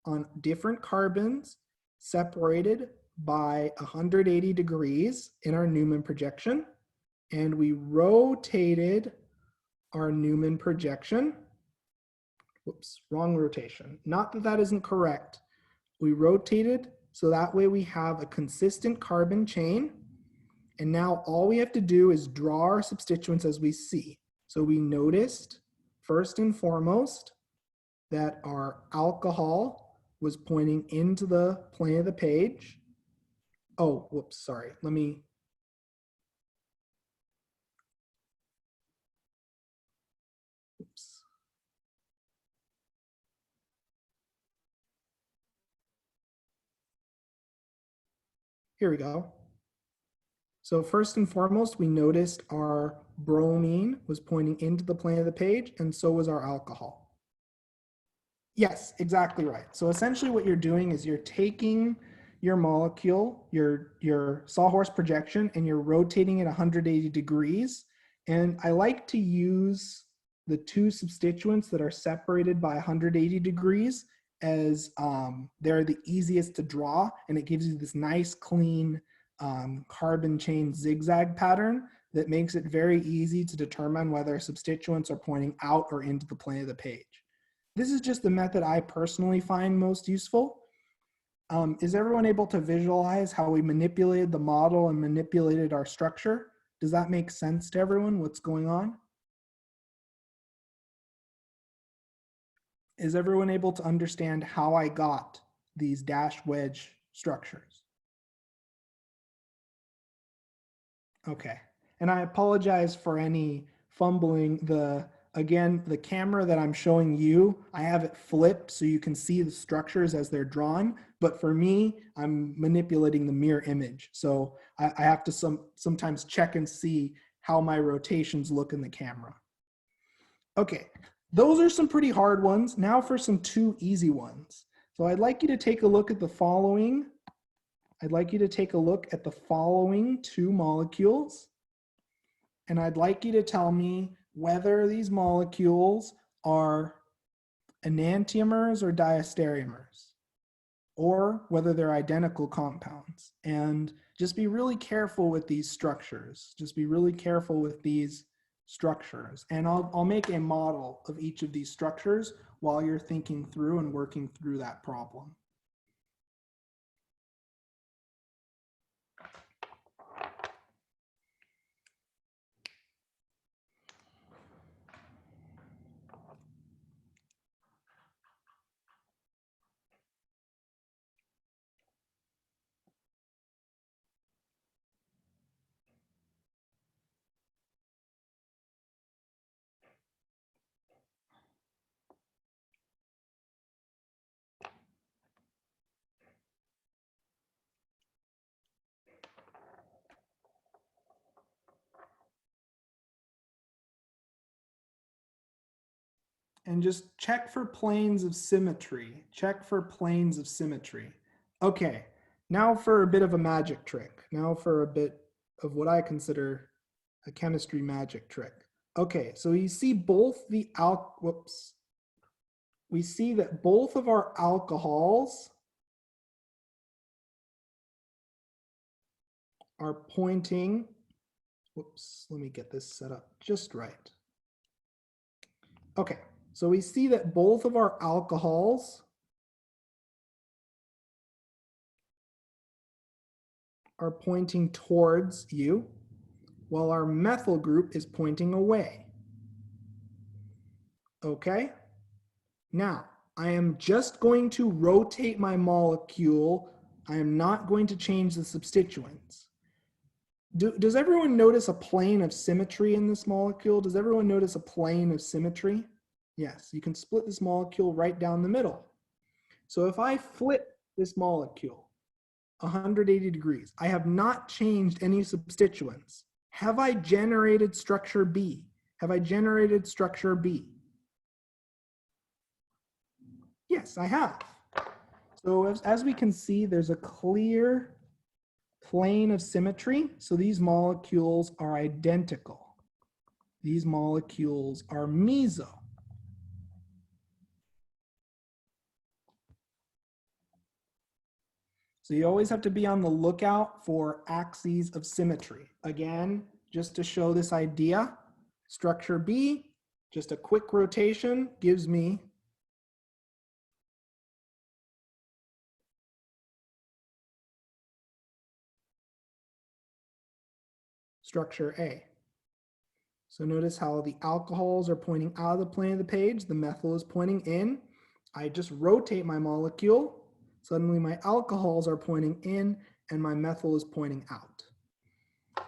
A: on different carbons separated by 180 degrees in our Newman projection, and we rotated our Newman projection. Whoops, wrong rotation. Not that that isn't correct. We rotated so that way we have a consistent carbon chain. And now all we have to do is draw our substituents as we see. So we noticed first and foremost that our alcohol was pointing into the plane of the page. Oh, whoops, sorry. Let me. Oops. Here we go. So first and foremost, we noticed our bromine was pointing into the plane of the page, and so was our alcohol. Yes, exactly right. So essentially what you're doing is you're taking your molecule, your sawhorse projection, and you're rotating it 180 degrees. And I like to use the two substituents that are separated by 180 degrees as they're the easiest to draw, and it gives you this nice clean carbon chain zigzag pattern that makes it very easy to determine whether substituents are pointing out or into the plane of the page. This is just the method I personally find most useful. Is everyone able to visualize how we manipulated the model and manipulated our structure? Does that make sense to everyone, what's going on? Is everyone able to understand how I got these dash wedge structures? Okay, and I apologize for any fumbling. Again, the camera that I'm showing you, I have it flipped so you can see the structures as they're drawn, but for me, I'm manipulating the mirror image. So I have to sometimes check and see how my rotations look in the camera. Okay, those are some pretty hard ones. Now for some two easy ones. So I'd like you to take a look at the following. I'd like you to take a look at the following two molecules. And I'd like you to tell me whether these molecules are enantiomers or diastereomers, or whether they're identical compounds. And just be really careful with these structures. Just be really careful with these structures. And I'll make a model of each of these structures while you're thinking through and working through that problem. And just check for planes of symmetry. Check for planes of symmetry. Okay, now for a bit of a magic trick. Now for a bit of what I consider a chemistry magic trick. Okay, so you see both the we see that both of our alcohols are pointing, let me get this set up just right. Okay, so we see that both of our alcohols are pointing towards you, while our methyl group is pointing away. Okay? Now, I am just going to rotate my molecule. I am not going to change the substituents. Does everyone notice a plane of symmetry in this molecule? Does everyone notice a plane of symmetry? Yes, you can split this molecule right down the middle. So if I flip this molecule 180 degrees, I have not changed any substituents. Have I generated structure B? Have I generated structure B? Yes, I have. So as we can see, there's a clear plane of symmetry. So these molecules are identical. These molecules are meso. So you always have to be on the lookout for axes of symmetry. Again, just to show this idea, structure B, just a quick rotation gives me structure A. So notice how the alcohols are pointing out of the plane of the page, the methyl is pointing in. I just rotate my molecule. Suddenly my alcohols are pointing in and my methyl is pointing out.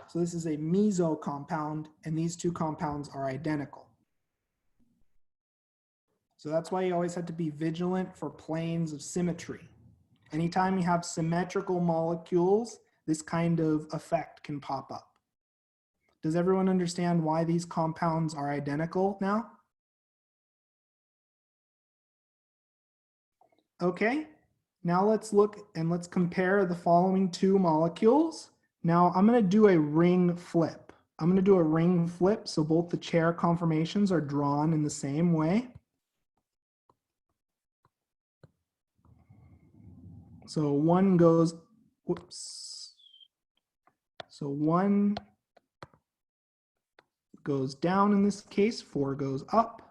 A: So this is a meso compound, and these two compounds are identical. So that's why you always have to be vigilant for planes of symmetry. Anytime you have symmetrical molecules, this kind of effect can pop up. Does everyone understand why these compounds are identical now? Okay, now let's look and let's compare the following two molecules. Now I'm going to do a ring flip. I'm going to do a ring flip so both the chair conformations are drawn in the same way. So one goes, whoops. So one goes down in this case, 4 goes up.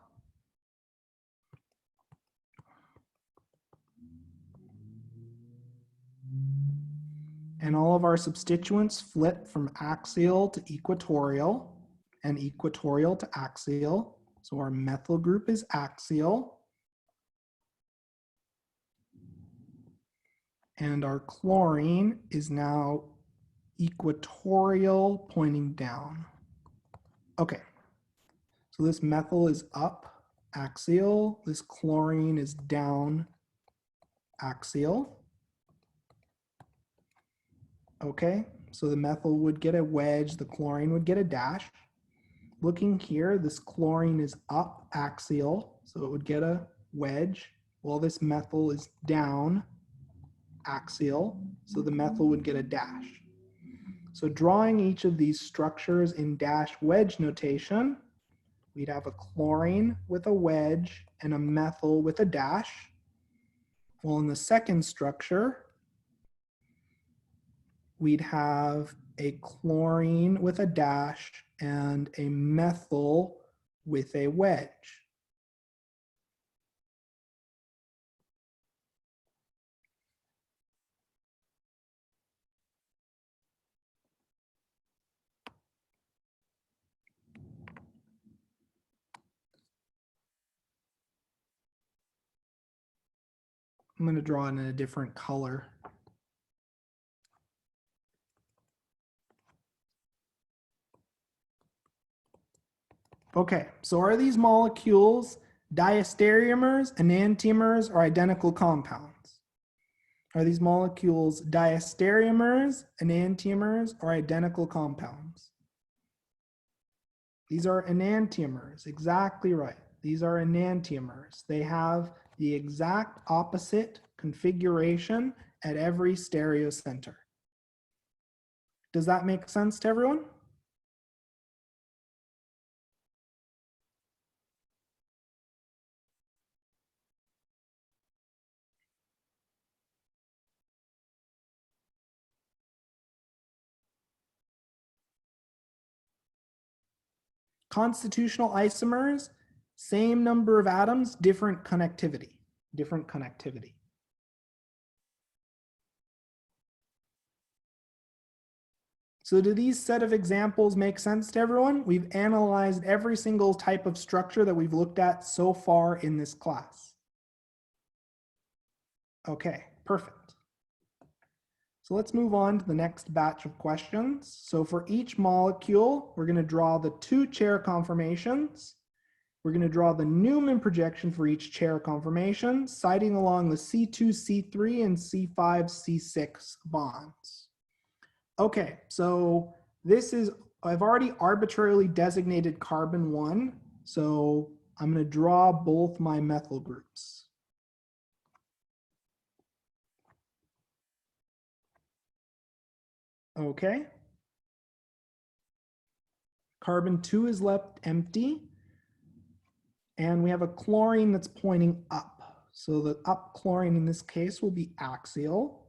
A: And all of our substituents flip from axial to equatorial and equatorial to axial. So our methyl group is axial. And our chlorine is now equatorial pointing down. Okay, so this methyl is up axial, this chlorine is down axial. Okay, so the methyl would get a wedge, the chlorine would get a dash. Looking here, this chlorine is up axial, so it would get a wedge, while this methyl is down axial, so the methyl would get a dash. So drawing each of these structures in dash wedge notation, we'd have a chlorine with a wedge and a methyl with a dash. Well, in the second structure, we'd have a chlorine with a dash and a methyl with a wedge. I'm going to draw it in a different color. Okay, so are these molecules diastereomers, enantiomers, or identical compounds? Are these molecules diastereomers, enantiomers, or identical compounds? These are enantiomers, exactly right. These are enantiomers. They have the exact opposite configuration at every stereocenter. Does that make sense to everyone? Constitutional isomers, same number of atoms, different connectivity. Different connectivity. So do these set of examples make sense to everyone? We've analyzed every single type of structure that we've looked at so far in this class. Okay, perfect. So let's move on to the next batch of questions. So for each molecule, we're going to draw the 2 chair conformations. We're going to draw the Newman projection for each chair conformation, sighting along the C2, C3, and C5, C6 bonds. Okay, so this is, I've already arbitrarily designated carbon 1, so I'm going to draw both my methyl groups. Okay. Carbon 2 is left empty. And we have a chlorine that's pointing up. So the up chlorine in this case will be axial.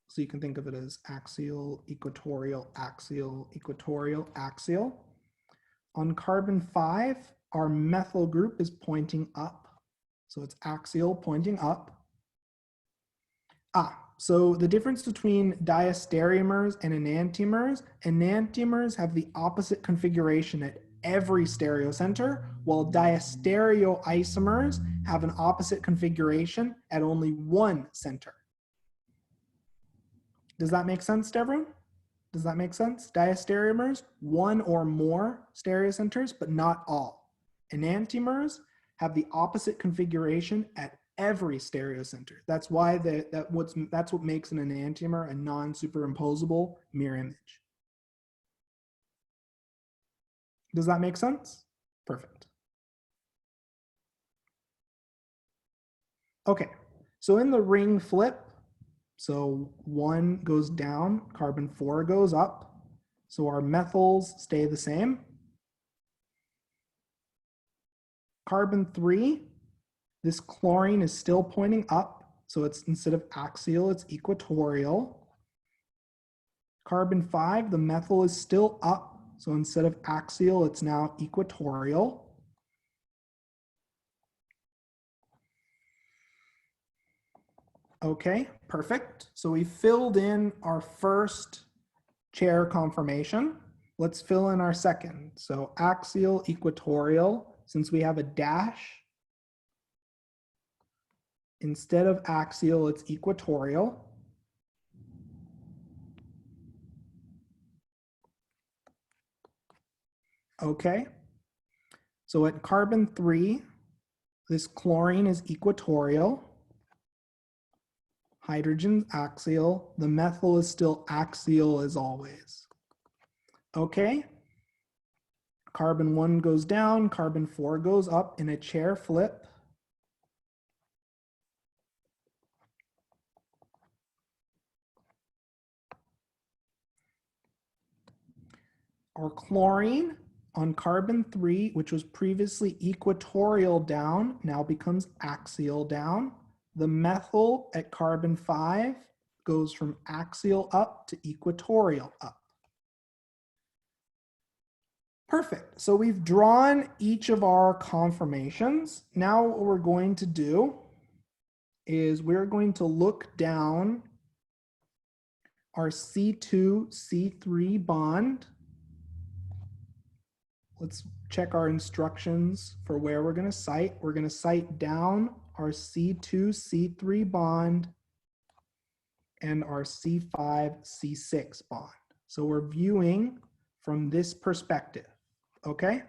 A: So you can think of it as axial, equatorial, axial, equatorial, axial. On carbon 5, our methyl group is pointing up. So it's axial pointing up. So the difference between diastereomers and enantiomers have the opposite configuration at every stereocenter, while diastereoisomers have an opposite configuration at only one center. Does that make sense to everyone? Does that make sense? Diastereomers, one or more stereocenters, but not all. Enantiomers have the opposite configuration at every stereocenter. That's why that's what makes an enantiomer a non-superimposable mirror image. Does that make sense? Perfect. Okay, so in the ring flip, so 1 goes down, carbon 4 goes up. So our methyls stay the same. Carbon 3, this chlorine is still pointing up. So it's instead of axial, it's equatorial. Carbon 5, the methyl is still up. So instead of axial, it's now equatorial. Okay, perfect. So we filled in our first chair conformation. Let's fill in our second. So axial, equatorial, since we have a dash, instead of axial, it's equatorial. Okay, so at carbon 3, this chlorine is equatorial. Hydrogen's axial. The methyl is still axial as always. Okay, carbon 1 goes down, carbon 4 goes up in a chair flip. Our chlorine on carbon 3, which was previously equatorial down, now becomes axial down. The methyl at carbon 5 goes from axial up to equatorial up. Perfect. So we've drawn each of our conformations. Now what we're going to do is we're going to look down our C2-C3 bond. Let's check our instructions for where we're going to cite. We're going to cite down our C2-C3 bond and our C5-C6 bond. So we're viewing from this perspective, okay?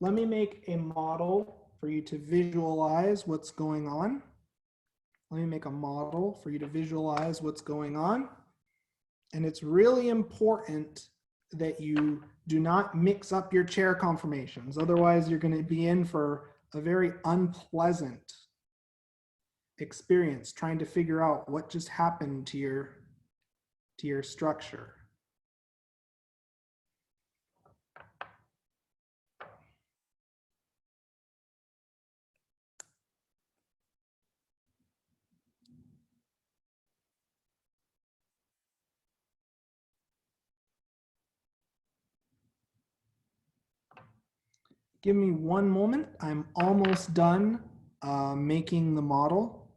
A: Let me make a model for you to visualize what's going on. Let me make a model for you to visualize what's going on. And it's really important that you do not mix up your chair conformations. Otherwise, you're going to be in for a very unpleasant experience trying to figure out what just happened to your structure. Give me one moment. I'm almost done making the model.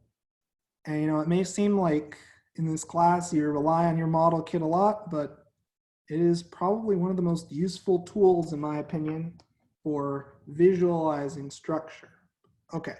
A: And you know, it may seem like in this class you rely on your model kit a lot, but it is probably one of the most useful tools, in my opinion, for visualizing structure. Okay.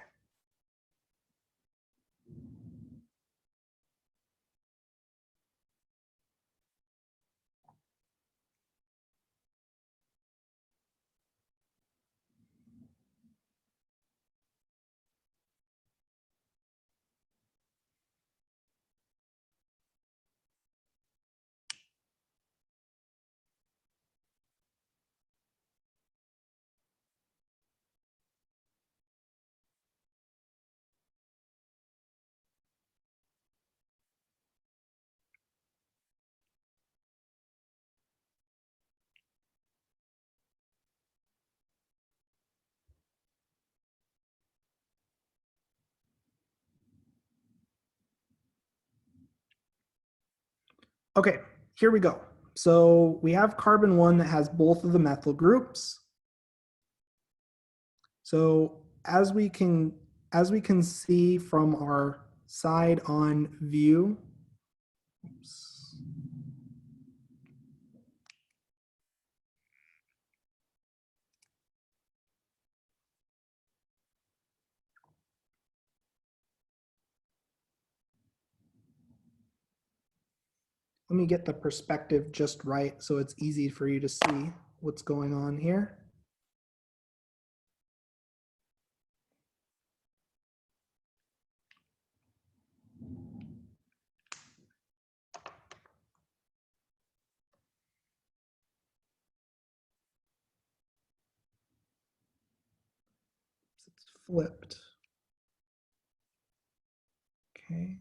A: Okay, here we go. So we have carbon 1 that has both of the methyl groups. So as we can see from our side on view, oops. Let me get the perspective just right so it's easy for you to see what's going on here. flipped. Okay.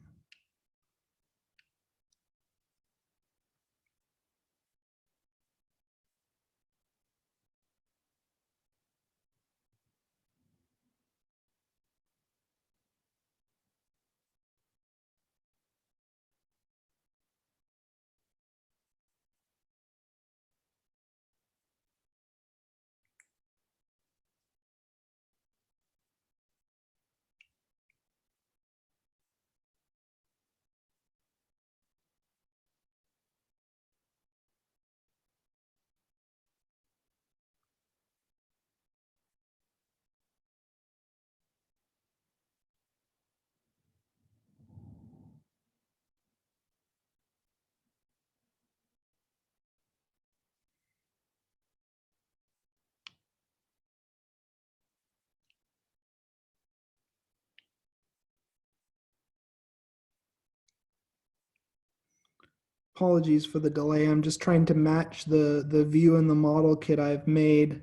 A: Apologies for the delay. I'm just trying to match the view in the model kit I've made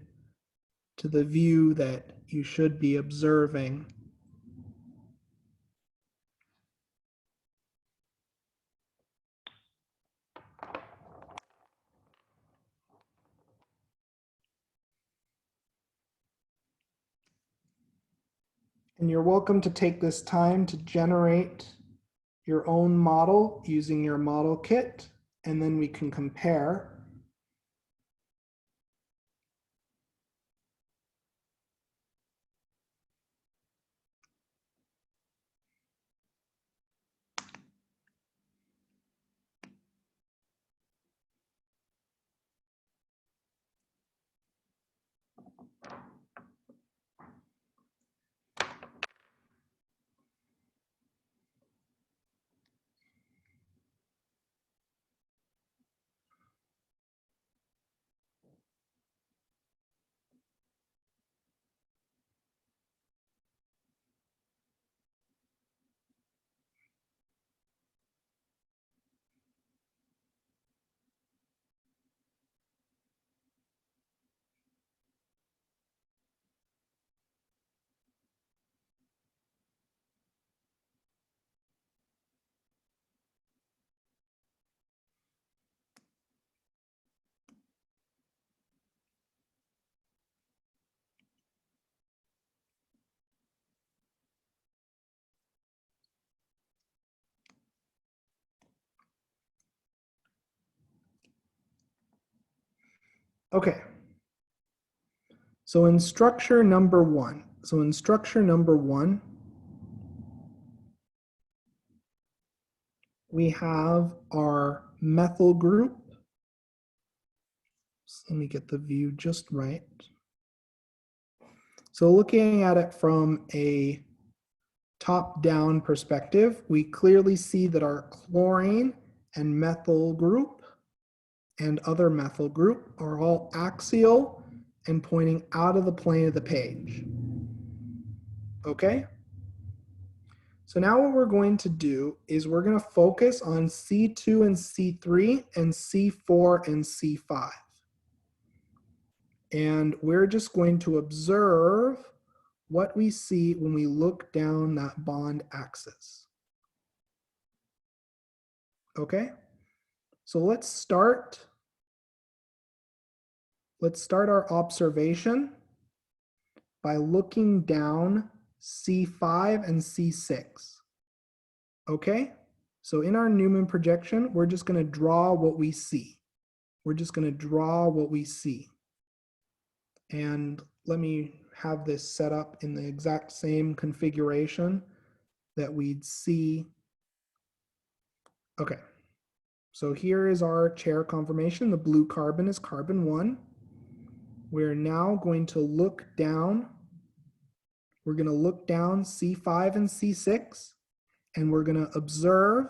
A: to the view that you should be observing. And you're welcome to take this time to generate your own model using your model kit, and then we can compare. Okay. So in structure number one, we have our methyl group. So let me get the view just right. So looking at it from a top-down perspective, we clearly see that our chlorine and methyl group and other methyl group are all axial and pointing out of the plane of the page. Okay? So now what we're going to do is we're going to focus on C2 and C3 and C4 and C5. And we're just going to observe what we see when we look down that bond axis. Okay? So let's start our observation by looking down C5 and C6. Okay? So in our Newman projection, we're just going to draw what we see. We're just going to draw what we see. And let me have this set up in the exact same configuration that we'd see. Okay. So here is our chair conformation. The blue carbon is carbon 1. We're now going to look down. We're going to look down C5 and C6, and we're going to observe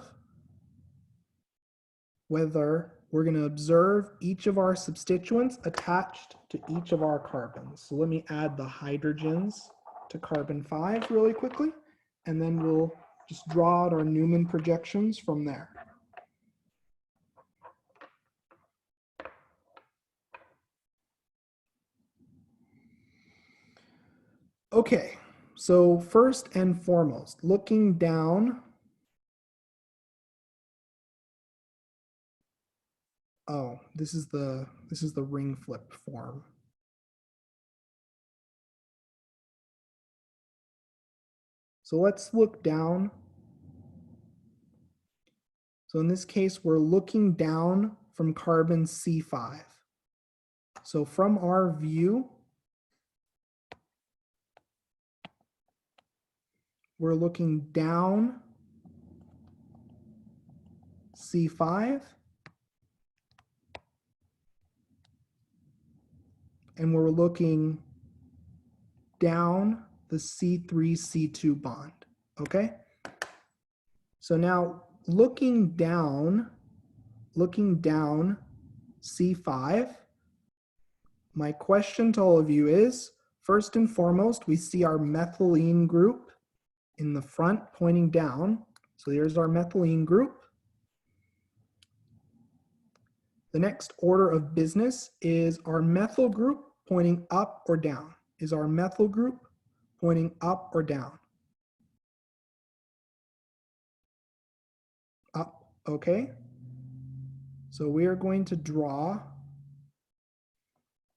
A: each of our substituents attached to each of our carbons. So let me add the hydrogens to carbon 5 really quickly, and then we'll just draw out our Newman projections from there. Okay, So first and foremost, looking down. Oh, this is the ring flip form. So let's look down. So in this case, we're looking down from carbon C5. So from our view, we're looking down C5, and we're looking down the C3-C2 bond, okay? So now looking down C5, my question to all of you is, first and foremost, we see our methylene group in the front pointing down. So here's our methylene group. The next order of business is our methyl group pointing up or down. Is our methyl group pointing up or down? Up, okay. So we are going to draw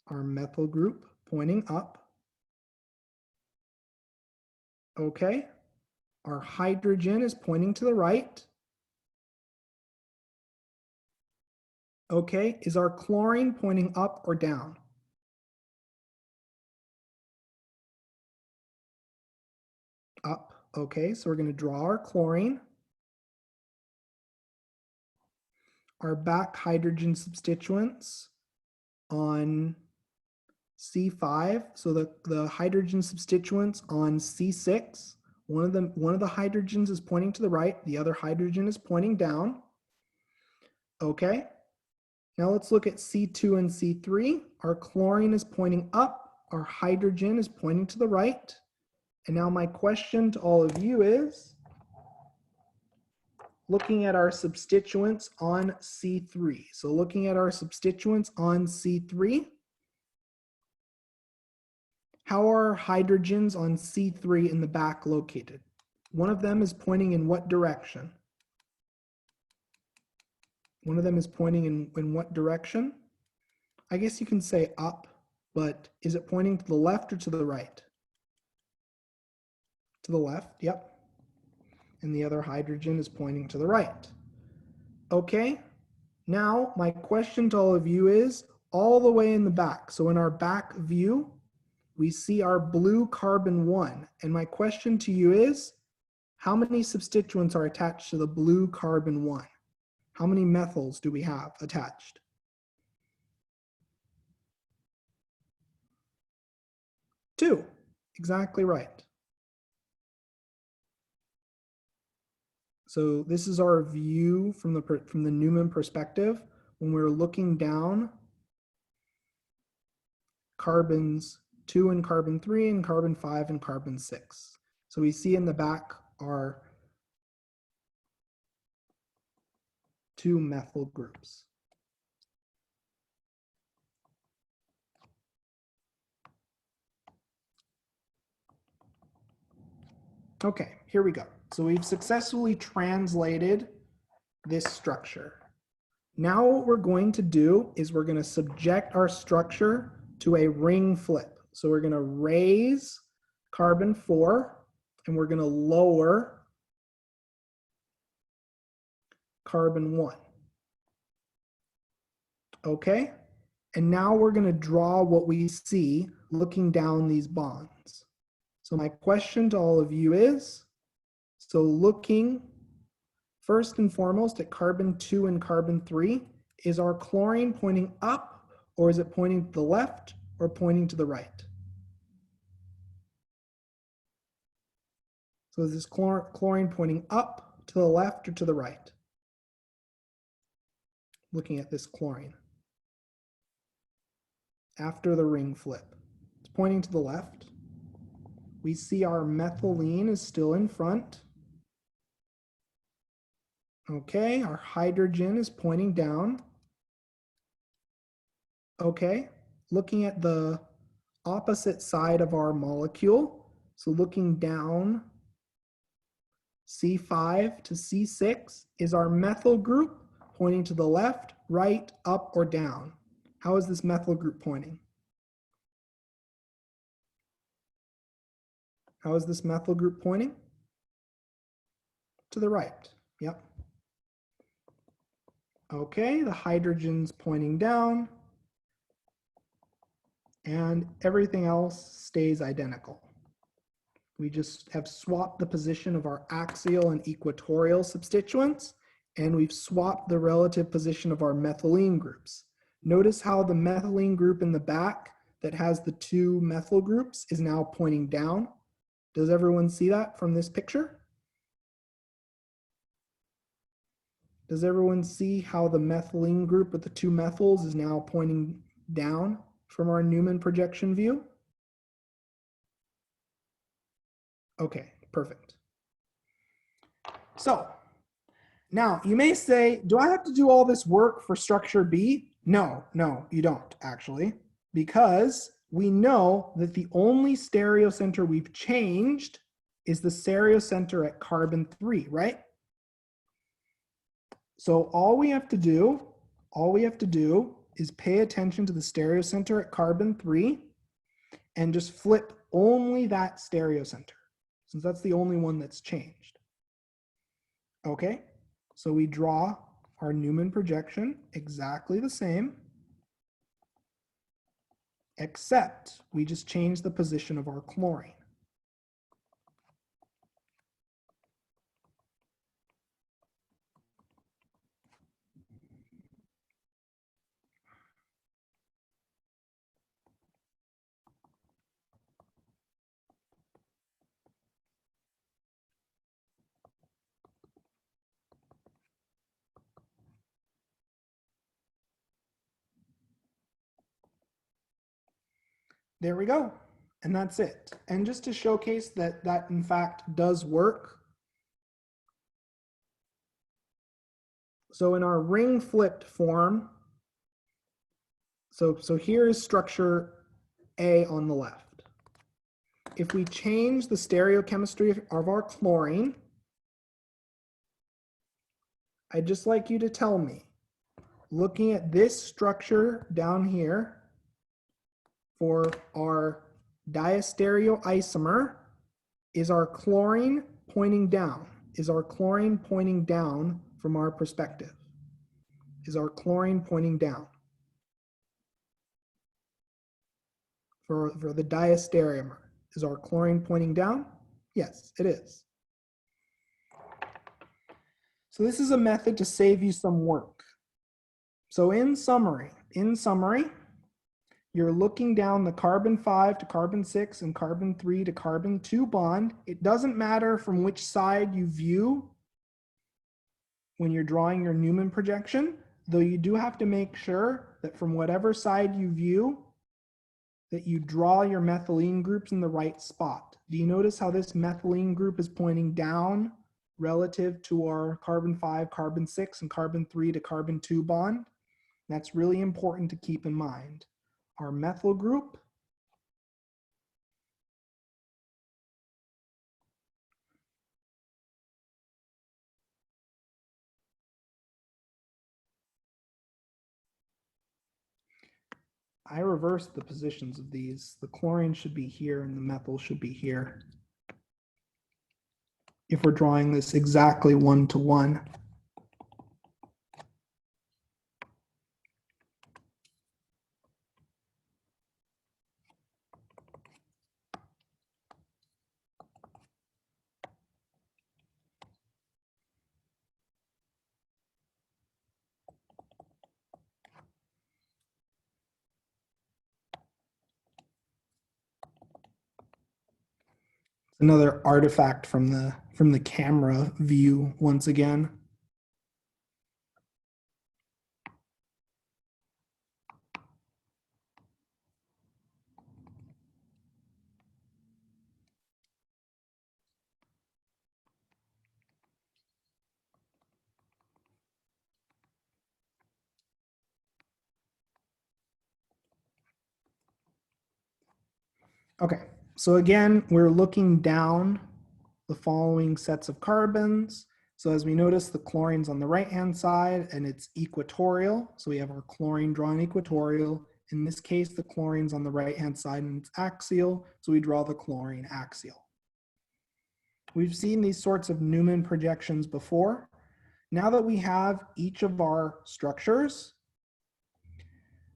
A: our methyl group pointing up. Okay. Our hydrogen is pointing to the right. Okay. Is our chlorine pointing up or down? Up. Okay. So we're going to draw our chlorine. Our back hydrogen substituents on C5. So the hydrogen substituents on C6. One of the hydrogens is pointing to the right. The other hydrogen is pointing down. Okay. Now let's look at C2 and C3. Our chlorine is pointing up. Our hydrogen is pointing to the right. And now my question to all of you is, looking at our substituents on C3. So looking at our substituents on C3, how are hydrogens on C3 in the back located? One of them is pointing in what direction? One of them is pointing in what direction? I guess you can say up, but is it pointing to the left or to the right? To the left, yep. And the other hydrogen is pointing to the right. Okay, now my question to all of you is, all the way in the back, so in our back view, we see our blue carbon 1. And my question to you is, how many substituents are attached to the blue carbon 1? How many methyls do we have attached? 2. Exactly right. So this is our view from the Newman perspective. When we're looking down, carbons 2 and carbon 3 and carbon 5 and carbon 6. So we see in the back are 2 methyl groups. Okay, here we go. So we've successfully translated this structure. Now what we're going to do is we're going to subject our structure to a ring flip. So we're going to raise carbon 4 and we're going to lower carbon 1. Okay? And now we're going to draw what we see looking down these bonds. So my question to all of you is, so looking first and foremost at carbon 2 and carbon 3, is our chlorine pointing up or is it pointing to the left or pointing to the right? So is this chlorine pointing up, to the left, or to the right? Looking at this chlorine. After the ring flip. It's pointing to the left. We see our methylene is still in front. Okay, our hydrogen is pointing down. Okay, looking at the opposite side of our molecule, So looking down, C5 to C6 is our methyl group pointing to the left, right, up, or down. How is this methyl group pointing? How is this methyl group pointing? To the right. Yep. Okay, the hydrogen's pointing down, and everything else stays identical. We just have swapped the position of our axial and equatorial substituents, and we've swapped the relative position of our methylene groups. Notice how the methylene group in the back that has the two methyl groups is now pointing down. Does everyone see that from this picture? Does everyone see how the methylene group with the two methyls is now pointing down from our Newman projection view? Okay, perfect. So now you may say, do I have to do all this work for structure B? No, you don't actually, because we know that the only stereocenter we've changed is the stereocenter at carbon 3, right? So all we have to do is pay attention to the stereocenter at carbon 3 and just flip only that stereocenter, since that's the only one that's changed. Okay, so we draw our Newman projection exactly the same, except we just change the position of our chlorine. There we go. And that's it. And just to showcase that that in fact does work. So in our ring flipped form, so here is structure A on the left. If we change the stereochemistry of our chlorine, I'd just like you to tell me, looking at this structure down here, for our diastereoisomer, is our chlorine pointing down? Is our chlorine pointing down from our perspective? Is our chlorine pointing down? For the diastereomer, is our chlorine pointing down? Yes, it is. So this is a method to save you some work. So in summary, you're looking down the carbon 5 to carbon 6 and carbon 3 to carbon 2 bond. It doesn't matter from which side you view when you're drawing your Newman projection, though you do have to make sure that from whatever side you view, that you draw your methylene groups in the right spot. Do you notice how this methylene group is pointing down relative to our carbon 5, carbon 6, and carbon 3 to carbon 2 bond? That's really important to keep in mind. Our methyl group I reversed the positions of these. The chlorine should be here and the methyl should be here. If we're drawing this exactly 1-to-1. Another artifact from the camera view once again. Okay, So again, we're looking down the following sets of carbons. So as we notice, the chlorine's on the right-hand side and it's equatorial. So we have our chlorine drawn equatorial. In this case, the chlorine's on the right-hand side and it's axial. So we draw the chlorine axial. We've seen these sorts of Newman projections before. Now that we have each of our structures,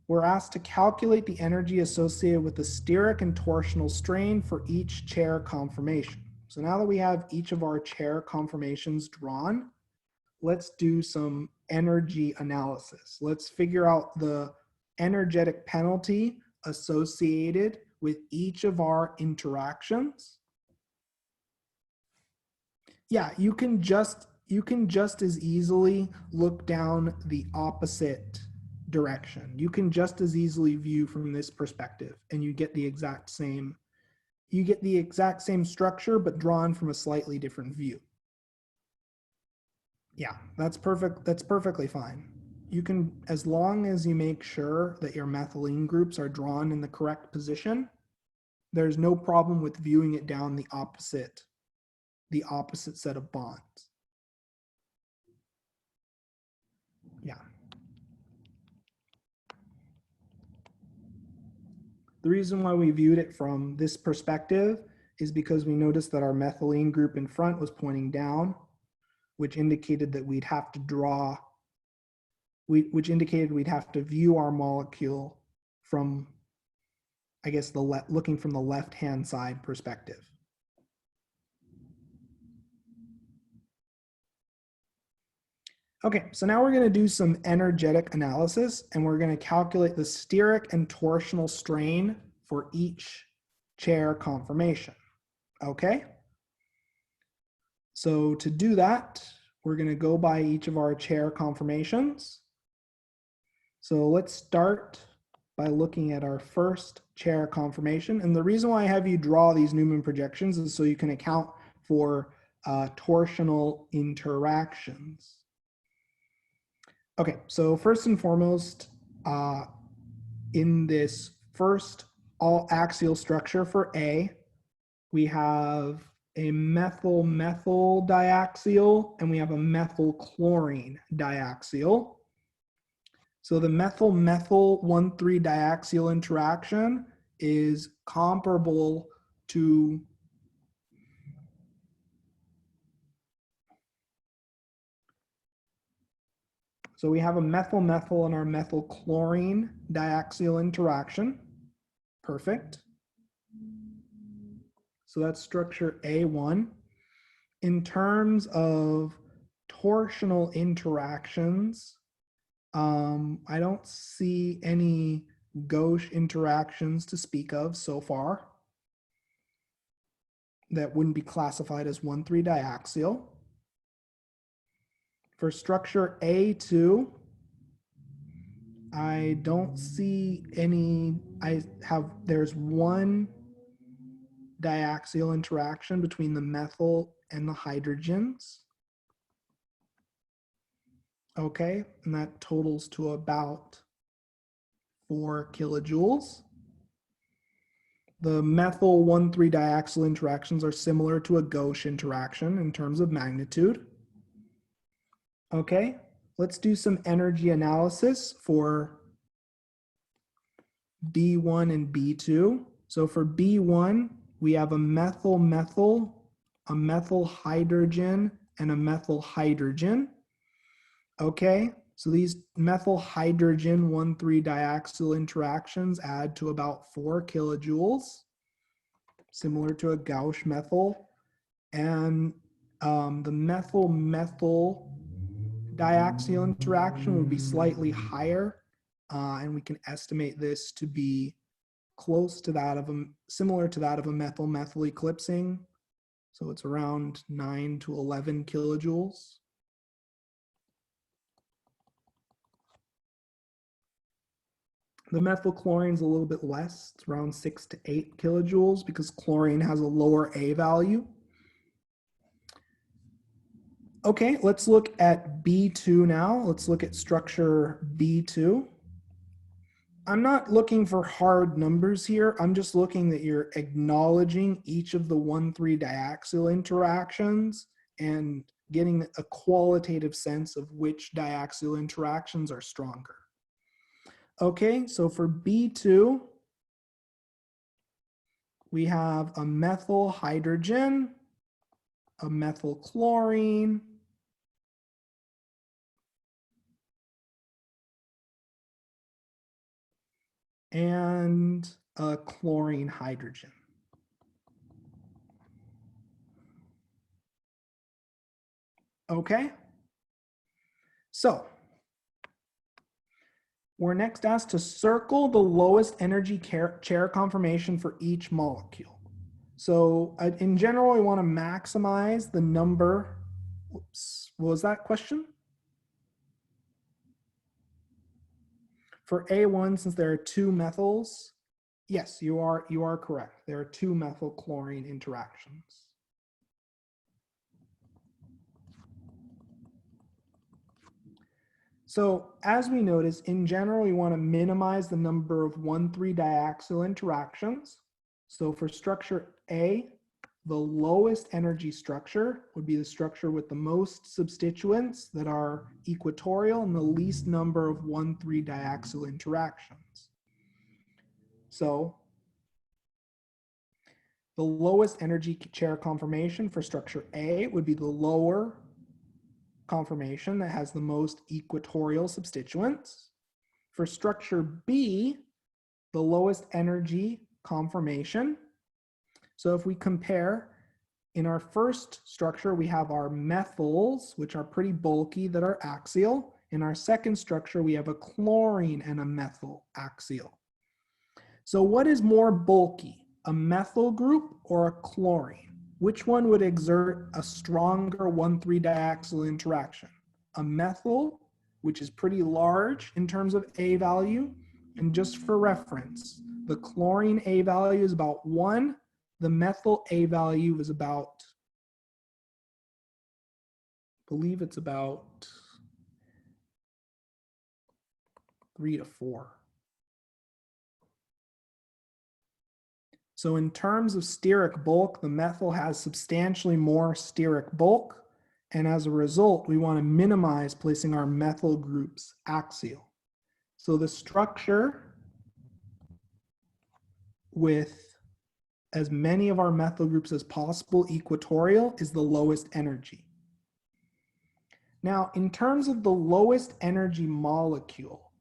A: we're asked to calculate the energy associated with the steric and torsional strain for each chair conformation. So now that we have each of our chair conformations drawn, let's do some energy analysis. Let's figure out the energetic penalty associated with each of our interactions. Yeah, you can just as easily look down the opposite direction. You can just as easily view from this perspective and you get the exact same structure but drawn from a slightly different view. Yeah, that's perfect. That's perfectly fine. You can, as long as you make sure that your methylene groups are drawn in the correct position, there's no problem with viewing it down the opposite set of bonds. Yeah. The reason why we viewed it from this perspective is because we noticed that our methylene group in front was pointing down, which indicated that we'd have to view our molecule from, I guess, looking from the left-hand side perspective. Okay, so now we're going to do some energetic analysis and we're going to calculate the steric and torsional strain for each chair conformation. Okay? So to do that, we're going to go by each of our chair conformations. So let's start by looking at our first chair conformation. And the reason why I have you draw these Newman projections is so you can account for torsional interactions. Okay, so first and foremost, in this first all-axial structure for A, we have a methyl-methyl diaxial and we have a methyl-chlorine diaxial. So the methyl-methyl 1,3 diaxial interaction is comparable to so we have a methyl-methyl and our methyl-chlorine diaxial interaction. Perfect. So that's structure A1. In terms of torsional interactions, I don't see any gauche interactions to speak of so far that wouldn't be classified as 1,3 diaxial. For structure A2, I don't see any, there's one diaxial interaction between the methyl and the hydrogens. Okay, and that totals to about 4 kilojoules. The methyl 1,3 diaxial interactions are similar to a gauche interaction in terms of magnitude. Okay, let's do some energy analysis for B1 and B2. So for B1, we have a methyl-methyl, a methyl hydrogen, and a methyl hydrogen. Okay, so these methyl hydrogen 1,3 diaxial interactions add to about 4 kilojoules, similar to a gauche methyl. And the methyl-methyl diaxial interaction would be slightly higher, and we can estimate this to be close to that of similar to that of a methyl-methyl eclipsing. So it's around 9 to 11 kilojoules. The methyl chlorine is a little bit less. It's around 6 to 8 kilojoules because chlorine has a lower A value. Okay, let's look at B2 now. Let's look at structure B2. I'm not looking for hard numbers here. I'm just looking that you're acknowledging each of the 1,3 diaxial interactions and getting a qualitative sense of which diaxial interactions are stronger. Okay, so for B2, we have a methyl hydrogen, a methyl chlorine, and a chlorine hydrogen. Okay, so we're next asked to circle the lowest energy chair conformation for each molecule. So in general, we want to maximize the number. Whoops, what was that question? For A1, since there are 2 methyls, yes, you are correct. There are 2 methyl chlorine interactions. So as we notice, in general, we want to minimize the number of 1,3 diaxial interactions. So for structure A, the lowest energy structure would be the structure with the most substituents that are equatorial and the least number of 1,3 diaxial interactions. So the lowest energy chair conformation for structure A would be the lower conformation that has the most equatorial substituents. For structure B, the lowest energy conformation. So if we compare, in our first structure, we have our methyls, which are pretty bulky, that are axial. In our second structure, we have a chlorine and a methyl axial. So what is more bulky, a methyl group or a chlorine? Which one would exert a stronger 1,3 diaxial interaction? A methyl, which is pretty large in terms of A value. And just for reference, the chlorine A value is about 1. The methyl A value is about, I believe it's about 3 to 4. So in terms of steric bulk, the methyl has substantially more steric bulk. And as a result, we want to minimize placing our methyl groups axial. So the structure with as many of our methyl groups as possible equatorial is the lowest energy. Now, in terms of the lowest energy molecule,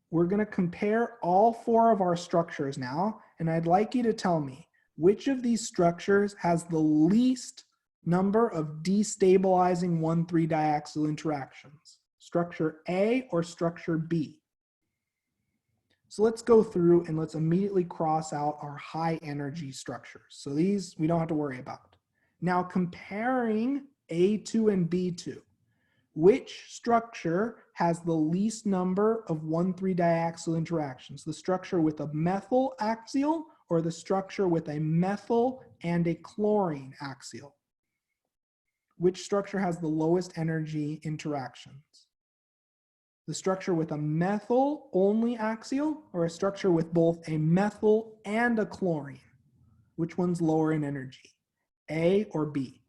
A: we're going to compare all 4 of our structures now, and I'd like you to tell me which of these structures has the least number of destabilizing 1,3 diaxial interactions, structure A or structure B. So let's go through and let's immediately cross out our high energy structures. So these we don't have to worry about. Now comparing A2 and B2, which structure has the least number of 1,3 diaxial interactions? The structure with a methyl axial or the structure with a methyl and a chlorine axial? Which structure has the lowest energy interactions? The structure with a methyl only axial or a structure with both a methyl and a chlorine? Which one's lower in energy, A or B?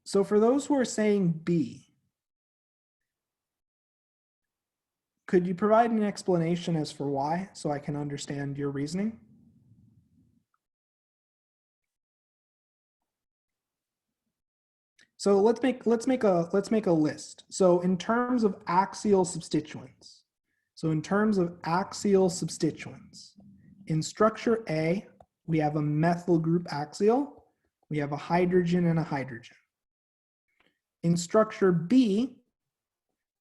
A: So for those who are saying B, could you provide an explanation as for why so I can understand your reasoning? So let's make a list. So in terms of axial substituents, in structure A, we have a methyl group axial, we have a hydrogen and a hydrogen. In structure B,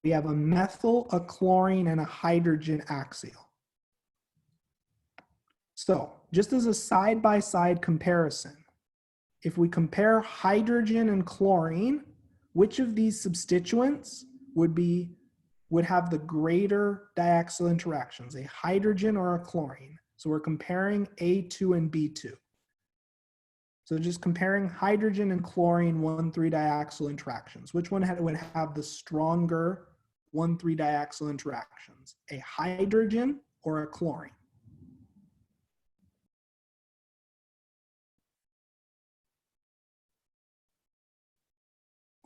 A: we have a methyl, a chlorine, and a hydrogen axial. So just as a side-by-side comparison, if we compare hydrogen and chlorine, which of these substituents would have the greater diaxial interactions, a hydrogen or a chlorine? So we're comparing A2 and B2. So just comparing hydrogen and chlorine 1,3 diaxial interactions. Which one would have the stronger 1,3 diaxial interactions? A hydrogen or a chlorine?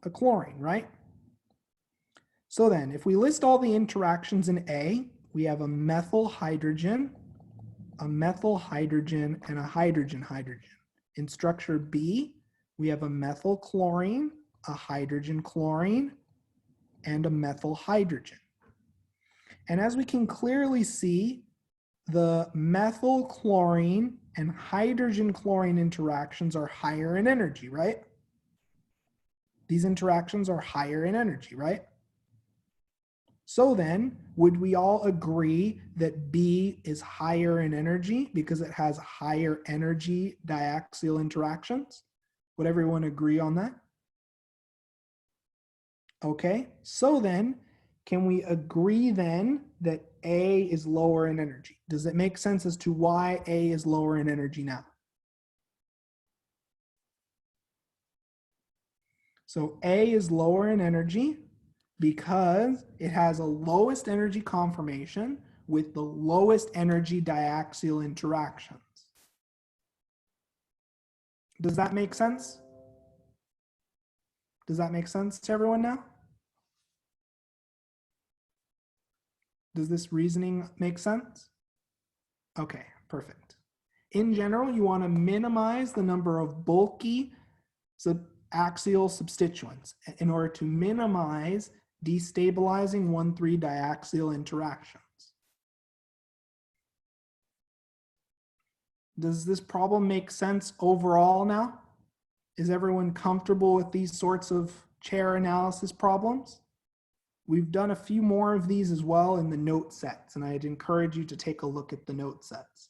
A: A chlorine, right? So then, if we list all the interactions in A, we have a methyl hydrogen, and a hydrogen-hydrogen. In structure B, we have a methyl chlorine, a hydrogen chlorine, and a methyl hydrogen. And as we can clearly see, the methyl chlorine and hydrogen chlorine interactions are higher in energy, right? These interactions are higher in energy, right? So then, would we all agree that B is higher in energy because it has higher energy diaxial interactions? Would everyone agree on that? Okay, so then, can we agree then that A is lower in energy? Does it make sense as to why A is lower in energy now? So A is lower in energy because it has a lowest energy conformation with the lowest energy diaxial interactions. Does that make sense? Does that make sense to everyone now? Does this reasoning make sense? Okay, perfect. In general, you want to minimize the number of bulky axial substituents in order to minimize destabilizing 1,3 diaxial interactions. Does this problem make sense overall now? Is everyone comfortable with these sorts of chair analysis problems? We've done a few more of these as well in the note sets, and I'd encourage you to take a look at the note sets.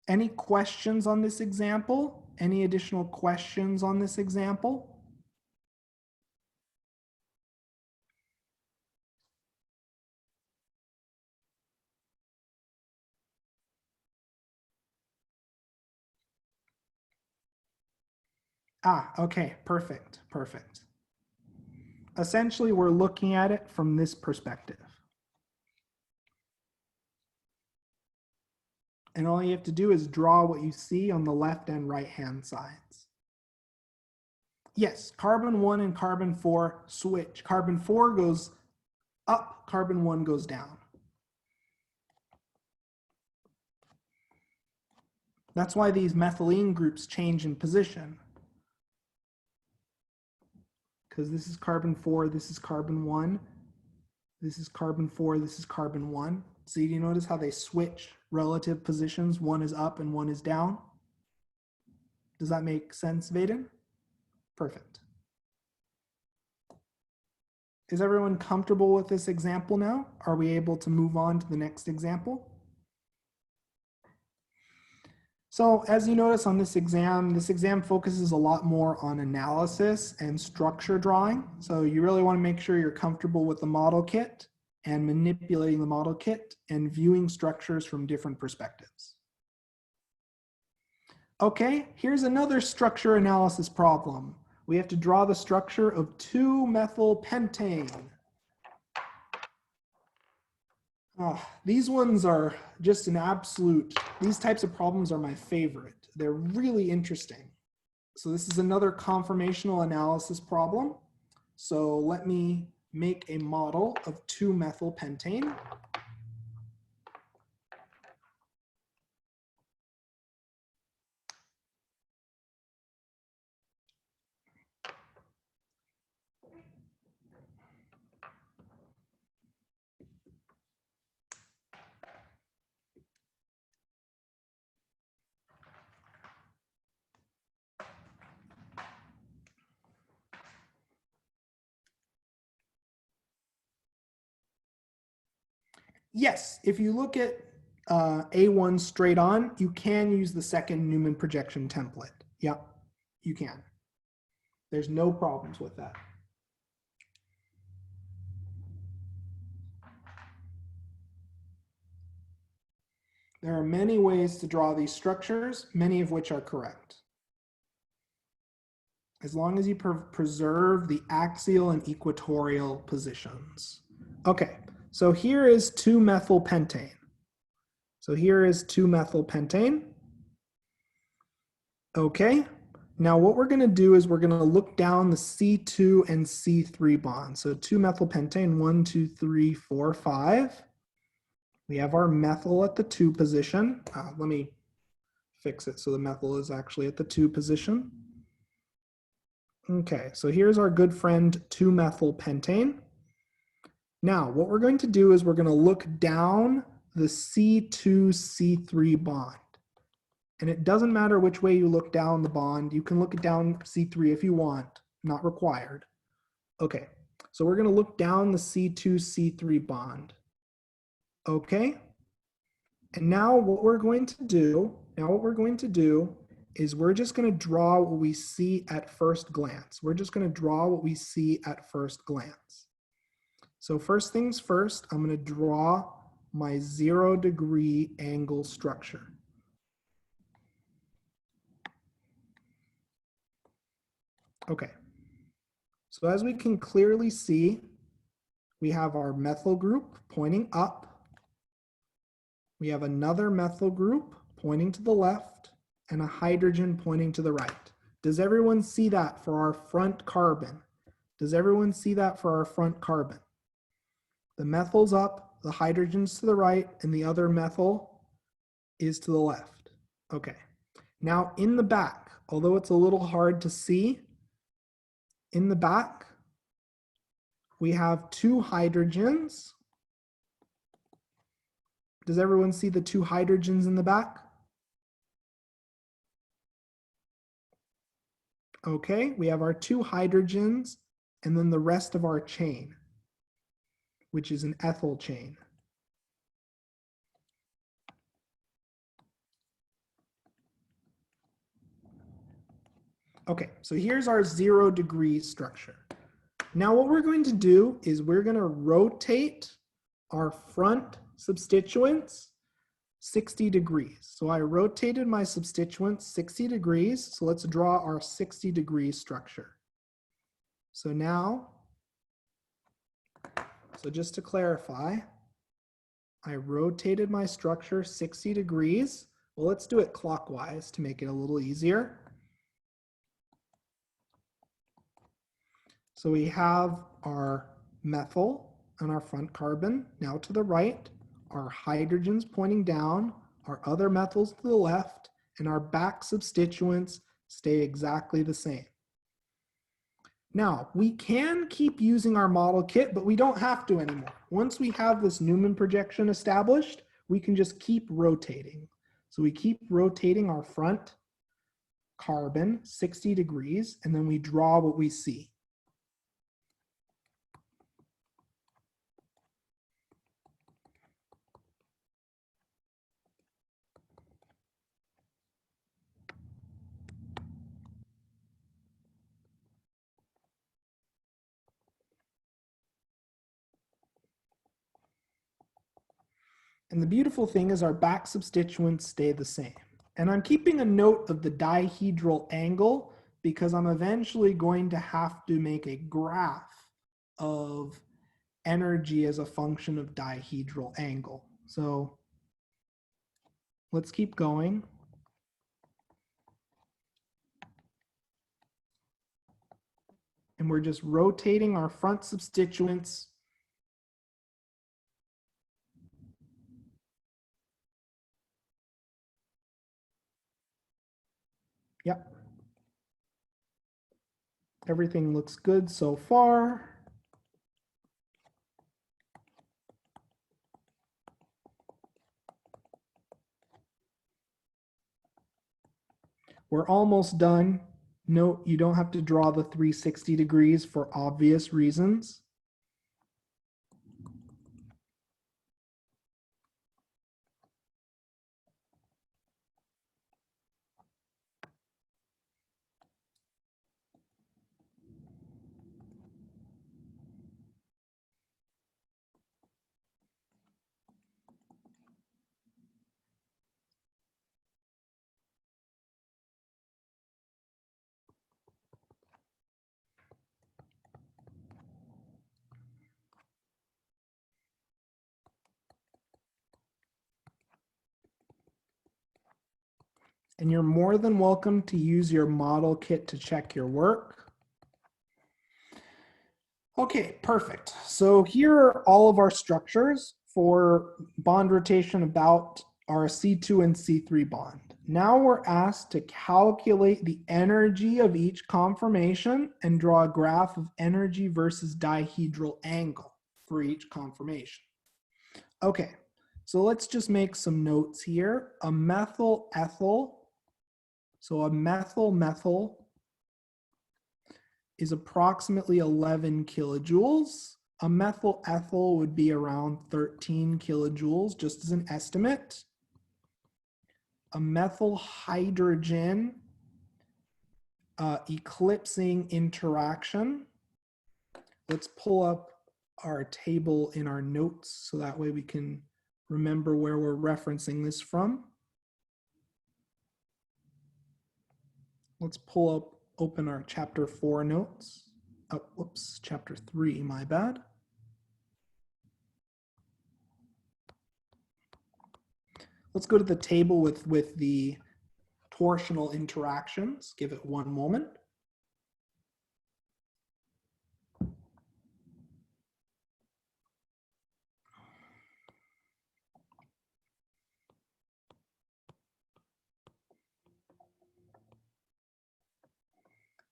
A: Any questions on this example? Any additional questions on this example? Okay, perfect, perfect. Essentially, we're looking at it from this perspective. And all you have to do is draw what you see on the left and right hand sides. Yes, carbon 1 and carbon 4 switch. Carbon 4 goes up, carbon 1 goes down. That's why these methylene groups change in position. Because this is carbon 4, this is carbon 1, this is carbon 4, this is carbon 1. So you notice how they switch relative positions? One is up and one is down. Does that make sense, Vaden? Perfect. Is everyone comfortable with this example now? Are we able to move on to the next example? So as you notice on this exam focuses a lot more on analysis and structure drawing. So you really want to make sure you're comfortable with the model kit and manipulating the model kit and viewing structures from different perspectives. Okay, here's another structure analysis problem. We have to draw the structure of 2-methyl pentane. These ones are just an absolute, these types of problems are my favorite. They're really interesting. So this is another conformational analysis problem. So let me make a model of 2-methyl pentane. Yes, if you look at A1 straight on, you can use the second Newman projection template. Yeah, you can. There's no problems with that. There are many ways to draw these structures, many of which are correct. As long as you preserve the axial and equatorial positions. Okay, so here is 2-methylpentane. So here is 2-methylpentane. Okay, now what we're gonna do is we're gonna look down the C2 and C3 bonds. So 2-methylpentane, 1, 2, 3, 4, 5. We have our methyl at the 2 position. Let me fix it so the methyl is actually at the 2 position. Okay, so here's our good friend 2-methylpentane. Now, what we're going to do is we're going to look down the C2-C3 bond. And it doesn't matter which way you look down the bond. You can look it down C3 if you want, not required. Okay, so we're going to look down the C2-C3 bond. Okay, and now what we're going to do is we're just going to draw what we see at first glance. We're just going to draw what we see at first glance. So first things first, I'm going to draw my 0-degree angle structure. Okay, so as we can clearly see, we have our methyl group pointing up. We have another methyl group pointing to the left and a hydrogen pointing to the right. Does everyone see that for our front carbon? Does everyone see that for our front carbon? The methyl's up, the hydrogen's to the right, and the other methyl is to the left. Okay. Now in the back, although it's a little hard to see, in the back, we have 2 hydrogens. Does everyone see the 2 hydrogens in the back? Okay, we have our 2 hydrogens and then the rest of our chain, which is an ethyl chain. Okay, so here's our 0-degree structure. Now what we're going to do is we're going to rotate our front substituents 60 degrees. So I rotated my substituents 60 degrees. So let's draw our 60-degree structure. So now, so just to clarify, I rotated my structure 60 degrees. Well, let's do it clockwise to make it a little easier. So we have our methyl on our front carbon. Now to the right, our hydrogens pointing down, our other methyls to the left, and our back substituents stay exactly the same. Now, we can keep using our model kit, but we don't have to anymore. Once we have this Newman projection established, we can just keep rotating. So we keep rotating our front carbon 60 degrees, and then we draw what we see. And the beautiful thing is our back substituents stay the same. And I'm keeping a note of the dihedral angle because I'm eventually going to have to make a graph of energy as a function of dihedral angle. So let's keep going. And we're just rotating our front substituents. Yep. Everything looks good so far. We're almost done. Note, you don't have to draw the 360 degrees for obvious reasons. And you're more than welcome to use your model kit to check your work. Okay, perfect. So here are all of our structures for bond rotation about our C2 and C3 bond. Now we're asked to calculate the energy of each conformation and draw a graph of energy versus dihedral angle for each conformation. Okay, so let's just make some notes here. A methyl ethyl, so a methyl is approximately 11 kilojoules. A methyl ethyl would be around 13 kilojoules, just as an estimate. A methyl hydrogen eclipsing interaction. Let's pull up our table in our notes so that way we can remember where we're referencing this from. Let's open our chapter 4 notes. Oh, whoops, chapter 3, my bad. Let's go to the table with the torsional interactions. Give it one moment.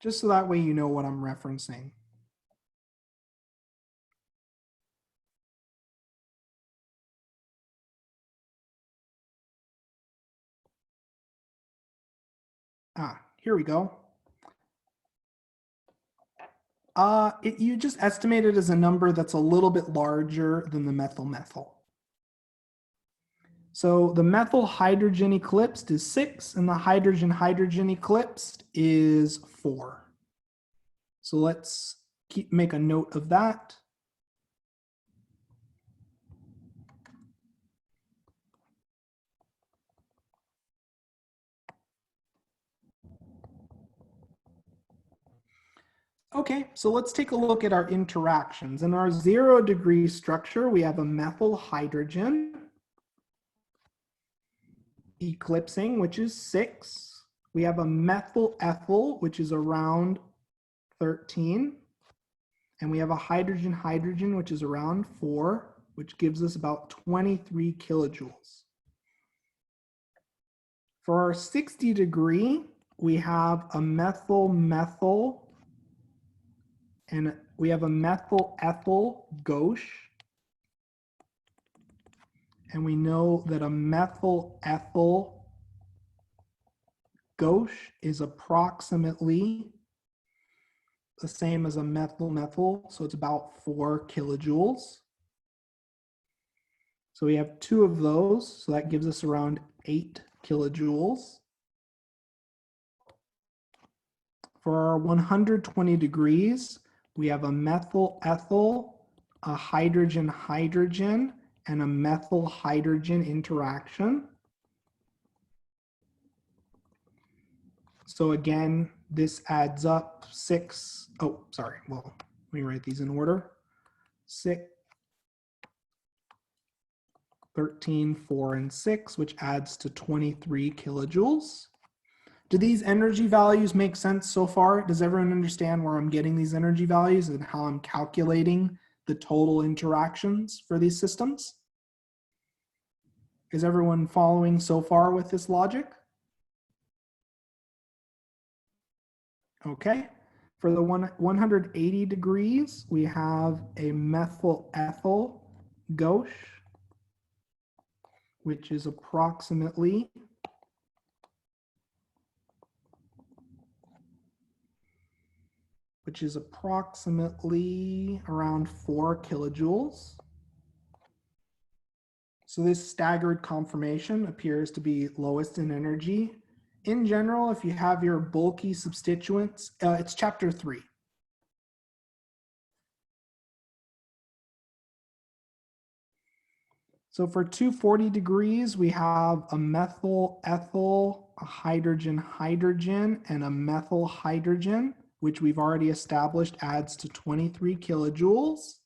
A: Just so that way you know what I'm referencing. Here we go. You just estimate it as a number that's a little bit larger than the methyl-methyl. So the methyl hydrogen eclipsed is 6 and the hydrogen eclipsed is 4. So let's make a note of that. Okay, so let's take a look at our interactions. In our 0-degree structure, we have a methyl hydrogen eclipsing, which is 6. We have a methyl ethyl, which is around 13. And we have a hydrogen, which is around 4, which gives us about 23 kilojoules. For our 60-degree, we have a methyl-methyl, and we have a methyl-ethyl gauche. And we know that a methyl-ethyl gauche is approximately the same as a methyl-methyl, so it's about 4 kilojoules. So we have 2 of those, so that gives us around 8 kilojoules. For our 120 degrees, we have a methyl-ethyl, a hydrogen, and a methyl-hydrogen interaction. So again, this adds up 6. Oh, sorry. Well, let me write these in order. 6, 13, 4, and 6, which adds to 23 kilojoules. Do these energy values make sense so far? Does everyone understand where I'm getting these energy values and how I'm calculating the total interactions for these systems? Is everyone following so far with this logic? Okay. For the 180 degrees, we have a methyl-ethyl gauche, which is approximately around 4 kilojoules. So this staggered conformation appears to be lowest in energy. In general, if you have your bulky substituents, it's chapter 3. So for 240 degrees, we have a methyl-ethyl, a hydrogen, and a methyl-hydrogen, which we've already established adds to 23 kilojoules.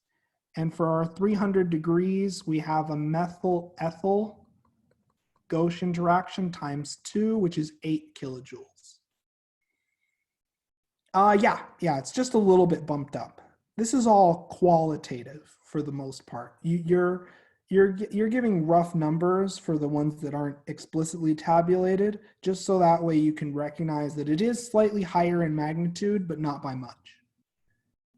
A: And for our 300 degrees, we have a methyl-ethyl, Gauss interaction times 2, which is 8 kilojoules. Yeah, it's just a little bit bumped up. This is all qualitative for the most part. You're giving rough numbers for the ones that aren't explicitly tabulated, just so that way you can recognize that it is slightly higher in magnitude, but not by much.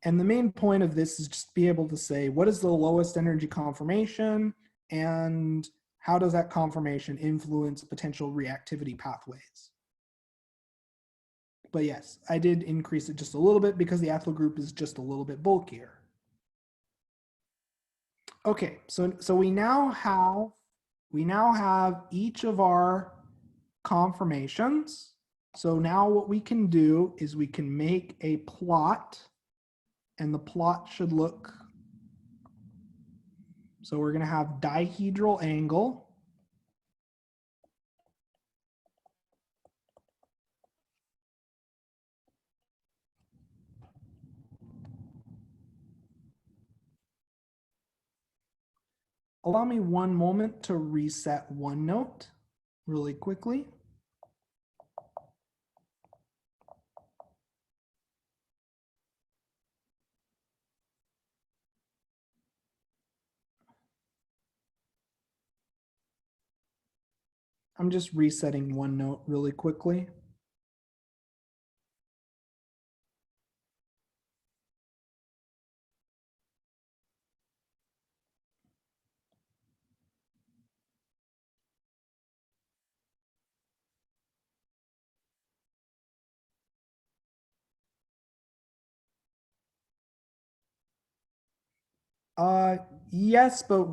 A: And the main point of this is just be able to say, what is the lowest energy conformation, and how does that conformation influence potential reactivity pathways? But yes, I did increase it just a little bit because the ethyl group is just a little bit bulkier. Okay, so we now have each of our conformations. So now what we can do is we can make a plot, and the plot should look, so we're going to have dihedral angle. Allow me one moment to reset OneNote really quickly. I'm just resetting OneNote really quickly. Yes, but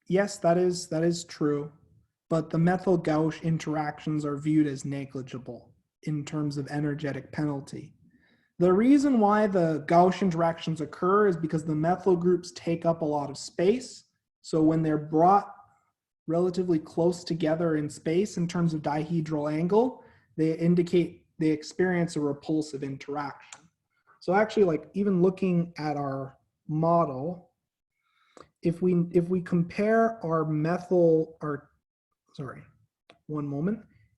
A: yes, that is true. But the methyl Gauss interactions are viewed as negligible in terms of energetic penalty. The reason why the Gauss interactions occur is because the methyl groups take up a lot of space. So when they're brought relatively close together in space in terms of dihedral angle, they experience a repulsive interaction. So actually, like, even looking at our model, if we compare our methyl,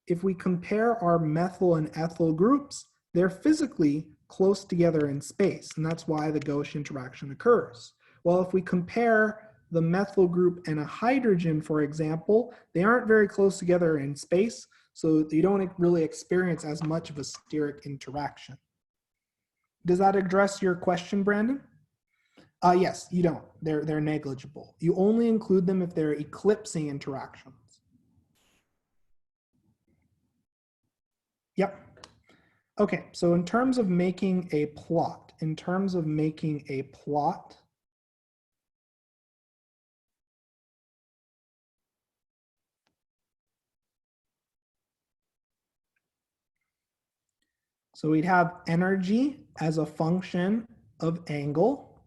A: if we compare our methyl and ethyl groups, they're physically close together in space, and that's why the Gauss interaction occurs. Well, if we compare the methyl group and a hydrogen, for example, they aren't very close together in space, so you don't really experience as much of a steric interaction. Does that address your question, Brandon? Yes, you don't. They're negligible. You only include them if they're eclipsing interactions. Yep. Okay, so in terms of making a plot, so we'd have energy as a function of angle.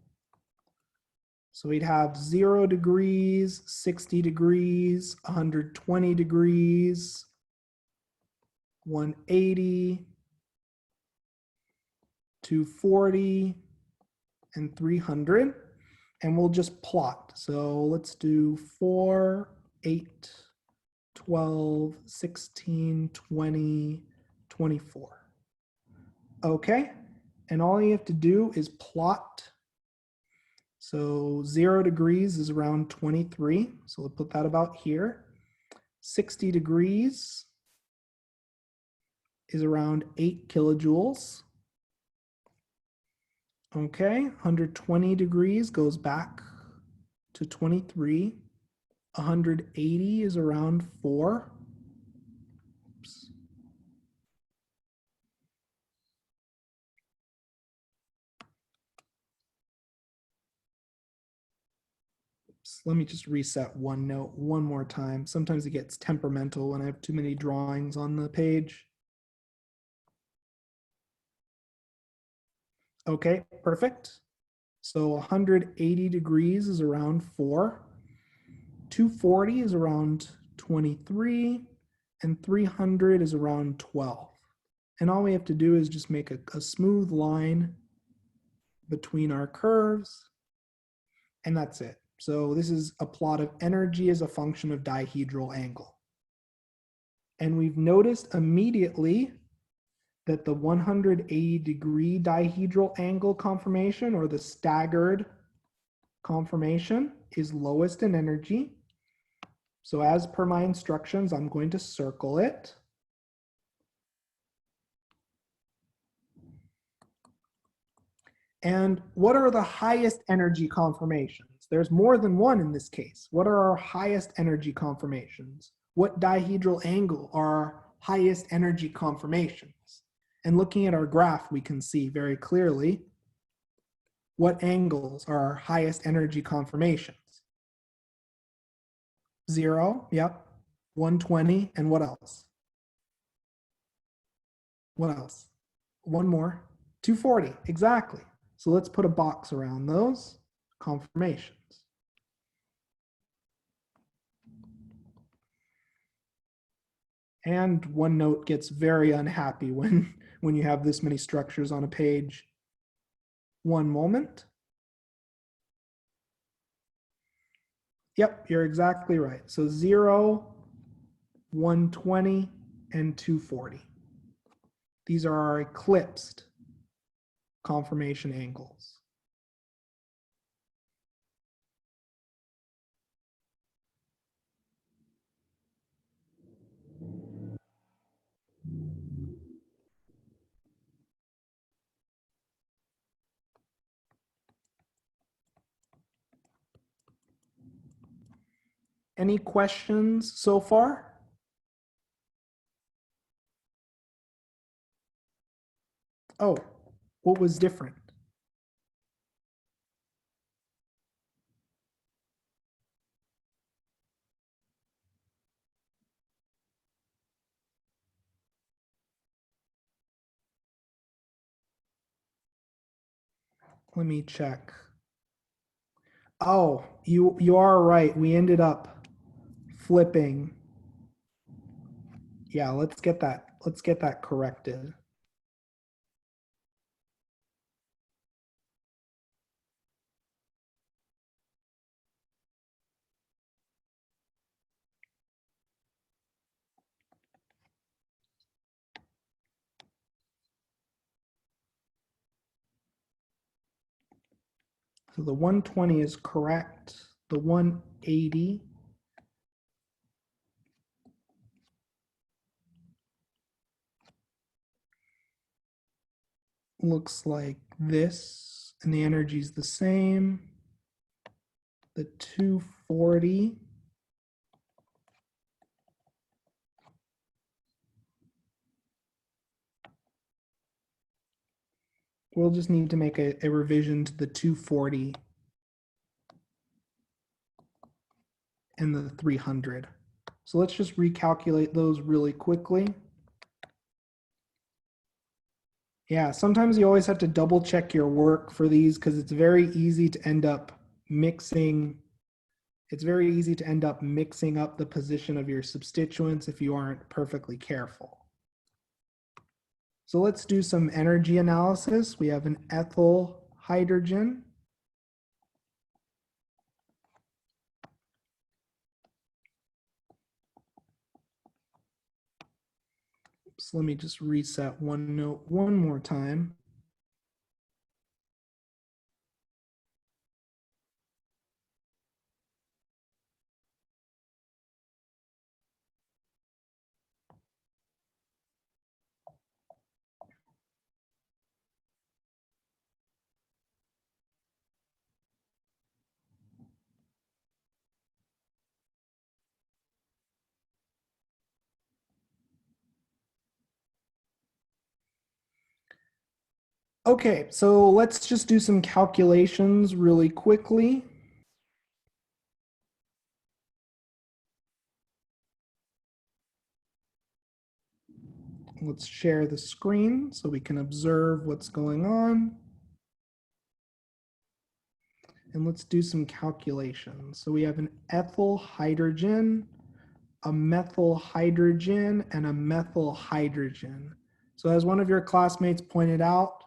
A: So we'd have 0 degrees, 60 degrees, 120 degrees, 180, 240, and 300. And we'll just plot. So let's do 4, 8, 12, 16, 20, 24. Okay, and all you have to do is plot. So 0 degrees is around 23. So we'll put that about here. 60 degrees is around 8 kilojoules. Okay, 120 degrees goes back to 23. 180 is around 4. Oops. Let me just reset OneNote one more time. Sometimes it gets temperamental when I have too many drawings on the page. Okay, perfect. So 180 degrees is around 4. 240 is around 23. And 300 is around 12. And all we have to do is just make a smooth line between our curves. And that's it. So this is a plot of energy as a function of dihedral angle. And we've noticed immediately that the 180-degree dihedral angle conformation, or the staggered conformation, is lowest in energy. So as per my instructions, I'm going to circle it. And what are the highest energy conformations? There's more than one in this case. What are our highest energy conformations? What dihedral angle are our highest energy conformations? And looking at our graph, we can see very clearly what angles are our highest energy conformations. 0, yep, 120, and what else? What else? One more, 240, exactly. So let's put a box around those conformations. And OneNote gets very unhappy when you have this many structures on a page. One moment. Yep, you're exactly right. So 0, 120, and 240. These are our eclipsed conformation angles. Any questions so far? Oh, what was different? Let me check. Oh, you are right. We ended up flipping. Yeah, let's get that corrected. So the 120 is correct. The 180 looks like this, and the energy is the same. The 240 we'll just need to make a revision to the 240 and the 300. So let's just recalculate those really quickly. Yeah, sometimes you always have to double check your work for these because it's very easy to end up mixing. It's very easy to end up mixing up the position of your substituents if you aren't perfectly careful. So let's do some energy analysis. We have an ethyl hydrogen. So let me just reset OneNote one more time. Okay, so let's just do some calculations really quickly. Let's share the screen so we can observe what's going on. And let's do some calculations. So we have an ethyl hydrogen, a methyl hydrogen, and a methyl hydrogen. So as one of your classmates pointed out,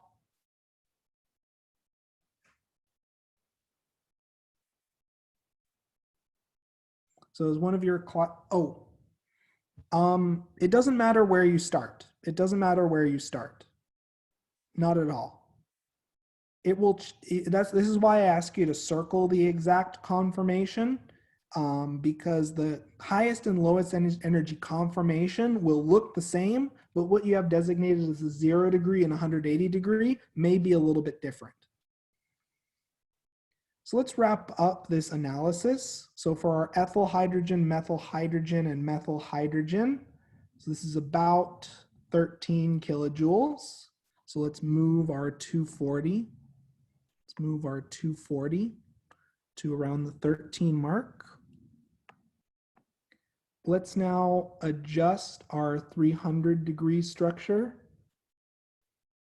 A: So is one of your, it doesn't matter where you start. It doesn't matter where you start. Not at all. It will, this is why I ask you to circle the exact conformation, because the highest and lowest energy conformation will look the same, but what you have designated as a 0 degree and 180 degree may be a little bit different. So let's wrap up this analysis. So for our ethyl hydrogen, methyl hydrogen, and methyl hydrogen, so this is about 13 kilojoules. So let's move our 240. Let's move our 240 to around the 13 mark. Let's now adjust our 300 degree structure.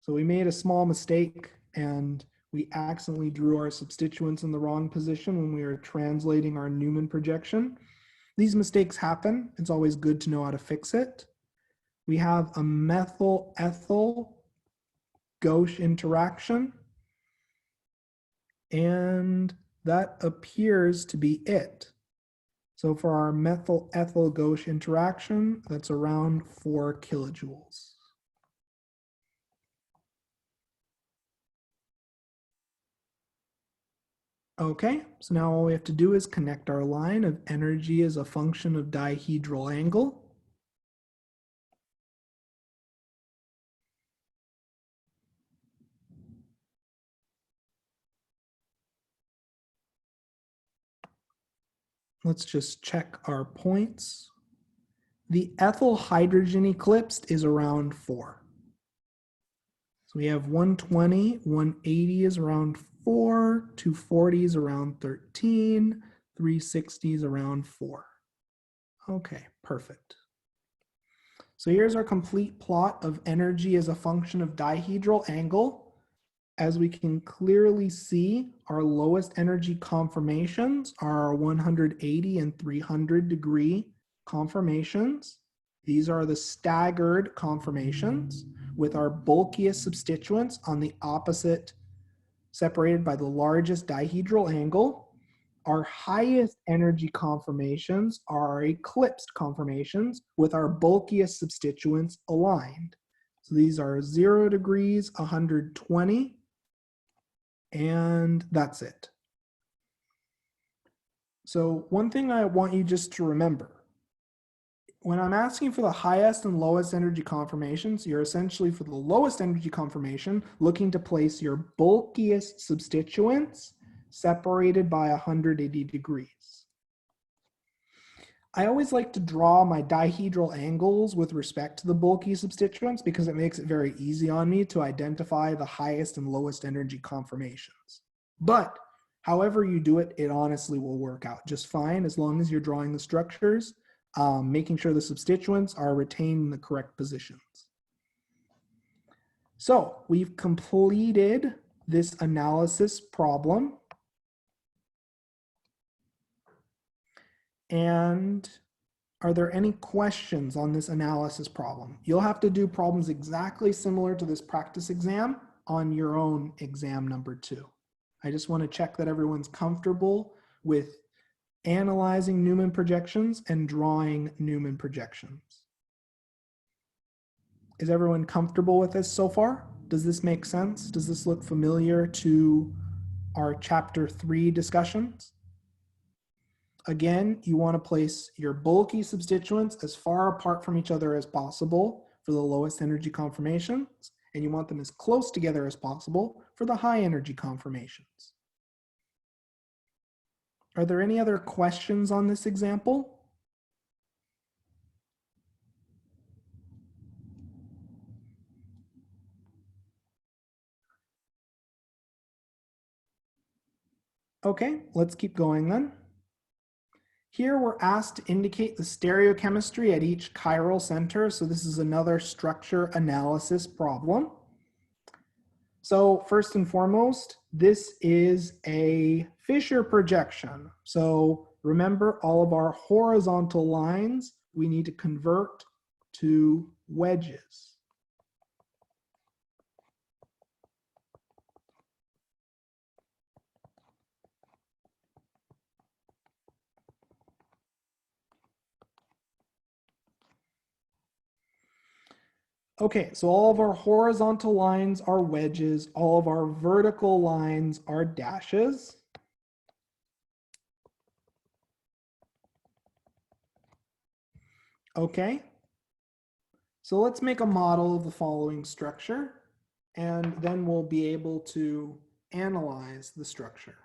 A: So we made a small mistake and we accidentally drew our substituents in the wrong position when we were translating our Newman projection. These mistakes happen. It's always good to know how to fix it. We have a methyl-ethyl gauche interaction, and that appears to be it. So for our methyl-ethyl gauche interaction, that's around 4 kilojoules. Okay, so now all we have to do is connect our line of energy as a function of dihedral angle. Let's just check our points. The ethyl hydrogen eclipsed is around 4. So we have 120, 180 is around 4, 240 is around 13, 360 is around 4. Okay, perfect. So here's our complete plot of energy as a function of dihedral angle. As we can clearly see, our lowest energy conformations are our 180 and 300 degree conformations. These are the staggered conformations with our bulkiest substituents on the opposite, separated by the largest dihedral angle. Our highest energy conformations are our eclipsed conformations with our bulkiest substituents aligned. So these are 0 degrees, 120, and that's it. So one thing I want you just to remember, when I'm asking for the highest and lowest energy conformations, you're essentially for the lowest energy conformation looking to place your bulkiest substituents separated by 180 degrees. I always like to draw my dihedral angles with respect to the bulky substituents because it makes it very easy on me to identify the highest and lowest energy conformations. But however you do it, it honestly will work out just fine as long as you're drawing the structures, making sure the substituents are retained in the correct positions. So we've completed this analysis problem. And are there any questions on this analysis problem? You'll have to do problems exactly similar to this practice exam on your own exam number 2. I just want to check that everyone's comfortable with analyzing Newman projections and drawing Newman projections. Is everyone comfortable with this so far? Does this make sense? Does this look familiar to our chapter 3 discussions? Again, you want to place your bulky substituents as far apart from each other as possible for the lowest energy conformations, and you want them as close together as possible for the high energy conformations. Are there any other questions on this example? Okay, let's keep going then. Here we're asked to indicate the stereochemistry at each chiral center. So this is another structure analysis problem. So first and foremost, this is a Fischer projection. So remember, all of our horizontal lines we need to convert to wedges. Okay, so all of our horizontal lines are wedges, all of our vertical lines are dashes. Okay, so let's make a model of the following structure, and then we'll be able to analyze the structure.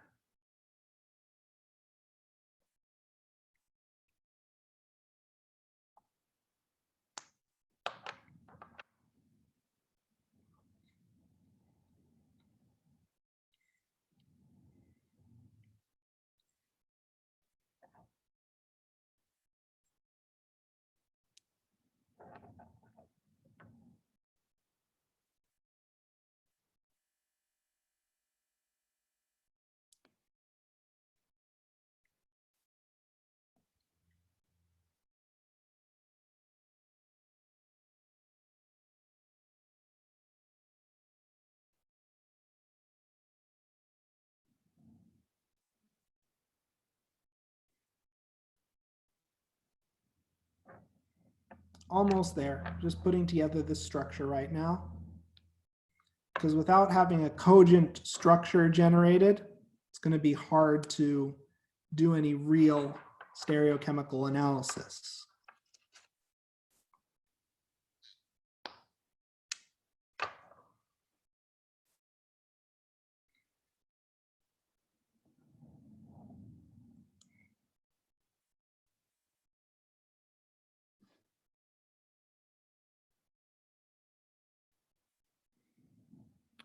A: Almost there, just putting together this structure right now. Because without having a cogent structure generated, it's going to be hard to do any real stereochemical analysis.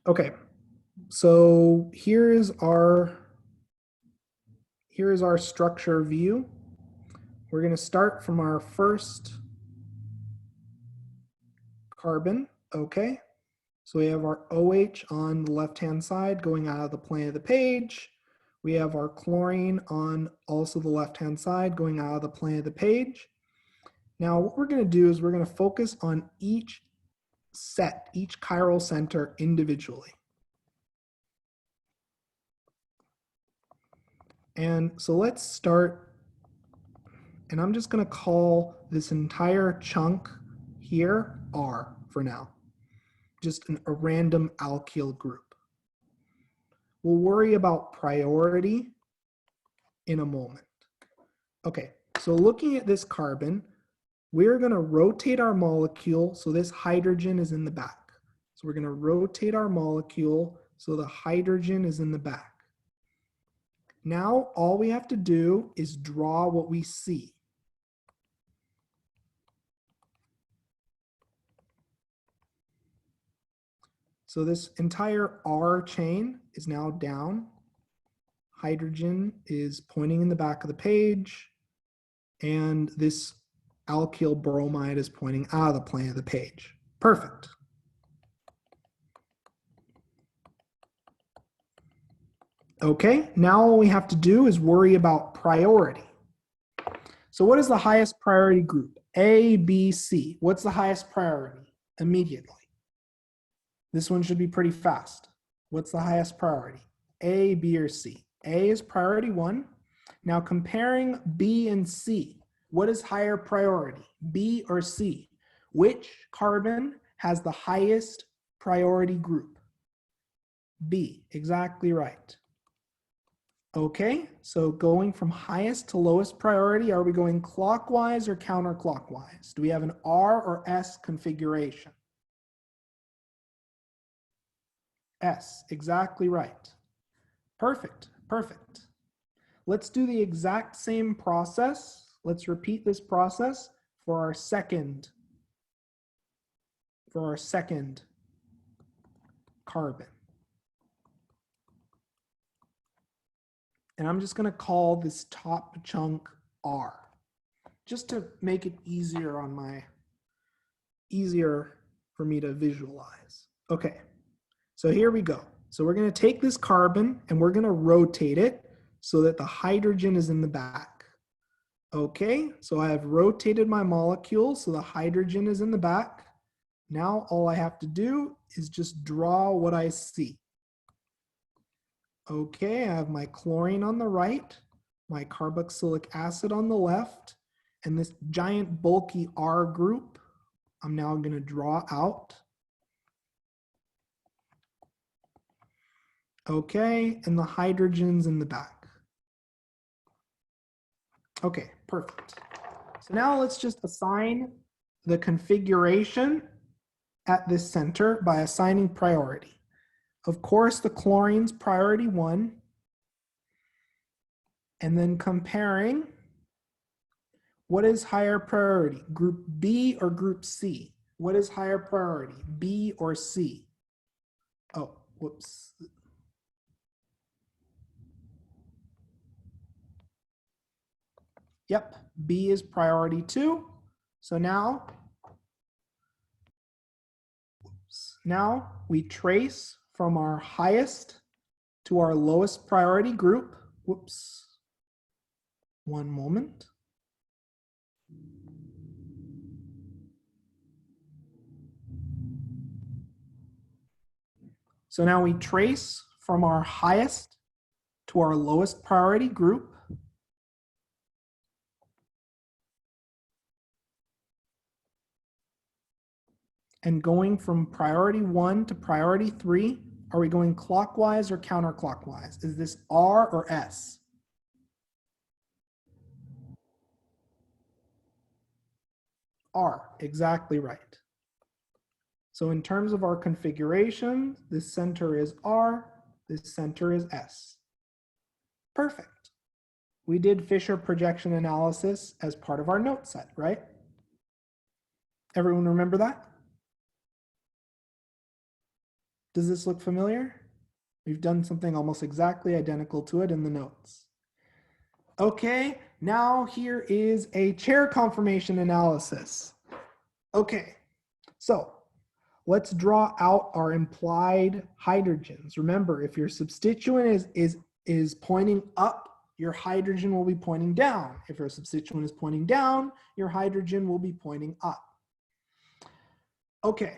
A: Okay, so here is our structure view. We're going to start from our first carbon. Okay, so we have our OH on the left-hand side going out of the plane of the page. We have our chlorine on also the left-hand side going out of the plane of the page. Now what we're going to do is we're going to focus on each chiral center individually. And so let's start, and I'm just going to call this entire chunk here R for now, just a random alkyl group. We'll worry about priority in a moment. Okay, so looking at this carbon, we're going to rotate our molecule so this hydrogen is in the back. So we're going to rotate our molecule so the hydrogen is in the back. Now all we have to do is draw what we see. So this entire R chain is now down. Hydrogen is pointing in the back of the page, and this alkyl bromide is pointing out of the plane of the page. Perfect. Okay, now all we have to do is worry about priority. So what is the highest priority group? A, B, C. What's the highest priority? Immediately. This one should be pretty fast. What's the highest priority? A, B, or C? A is priority 1. Now comparing B and C, what is higher priority? B or C? Which carbon has the highest priority group? B, exactly right. Okay, so going from highest to lowest priority, are we going clockwise or counterclockwise? Do we have an R or S configuration? S, exactly right. Perfect, perfect. Let's do the exact same process. Let's repeat this process for our second carbon. And I'm just going to call this top chunk R, just to make it easier for me to visualize. Okay, so here we go. So we're going to take this carbon and we're going to rotate it so that the hydrogen is in the back. Okay, so I have rotated my molecule so the hydrogen is in the back. Now all I have to do is just draw what I see. Okay, I have my chlorine on the right, my carboxylic acid on the left, and this giant bulky R group I'm now going to draw out. Okay, and the hydrogens in the back. Okay, perfect. So now let's just assign the configuration at this center by assigning priority. Of course, the chlorine's priority 1, and then comparing what is higher priority, group B or group C? What is higher priority, B or C? Oh, whoops. Yep, B is priority 2. So now we trace from our highest to our lowest priority group. Whoops. One moment. So now we trace from our highest to our lowest priority group. And going from priority 1 to priority 3, are we going clockwise or counterclockwise? Is this R or S? R, exactly right. So in terms of our configuration, this center is R, this center is S. Perfect. We did Fischer projection analysis as part of our note set, right? Everyone remember that? Does this look familiar? We've done something almost exactly identical to it in the notes. Okay, now here is a chair conformation analysis. Okay, so let's draw out our implied hydrogens. Remember, if your substituent is pointing up, your hydrogen will be pointing down. If your substituent is pointing down, your hydrogen will be pointing up. Okay,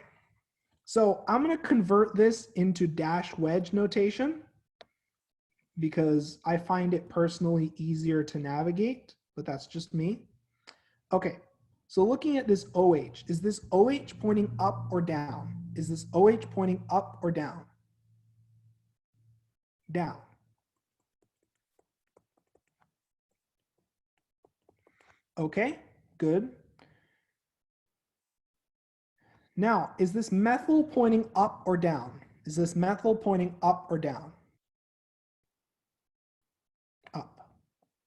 A: so I'm going to convert this into dash wedge notation because I find it personally easier to navigate, but that's just me. Okay, so looking at this OH, is this OH pointing up or down? Is this OH pointing up or down? Down. Okay, good. Now, is this methyl pointing up or down? Is this methyl pointing up or down? Up.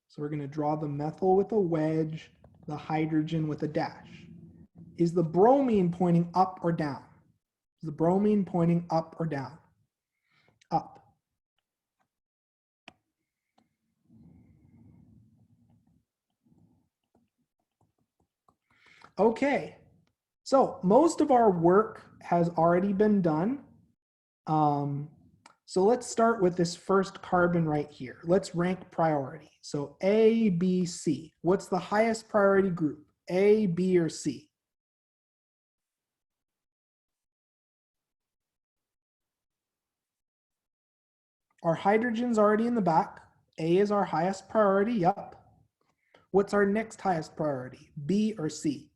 A: So we're going to draw the methyl with a wedge, the hydrogen with a dash. Is the bromine pointing up or down? Is the bromine pointing up or down? Up. Okay, so most of our work has already been done. So let's start with this first carbon right here. Let's rank priority. So A, B, C. What's the highest priority group? A, B, or C? Our hydrogen's already in the back. A is our highest priority, yep. What's our next highest priority? B or C?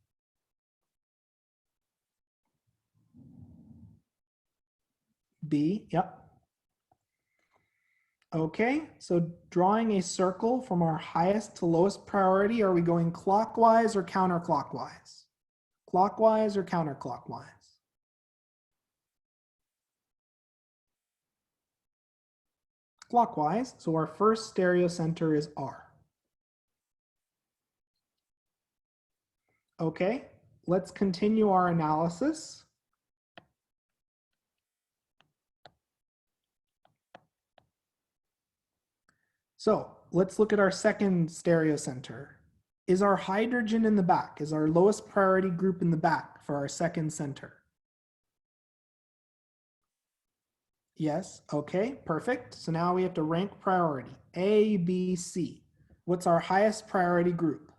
A: B, yep. Okay, so drawing a circle from our highest to lowest priority, are we going clockwise or counterclockwise? Clockwise or counterclockwise? Clockwise, so our first stereocenter is R. Okay, let's continue our analysis. So let's look at our second stereocenter. Is our hydrogen in the back? Is our lowest priority group in the back for our second center? Yes, okay, perfect. So now we have to rank priority. A, B, C. What's our highest priority group?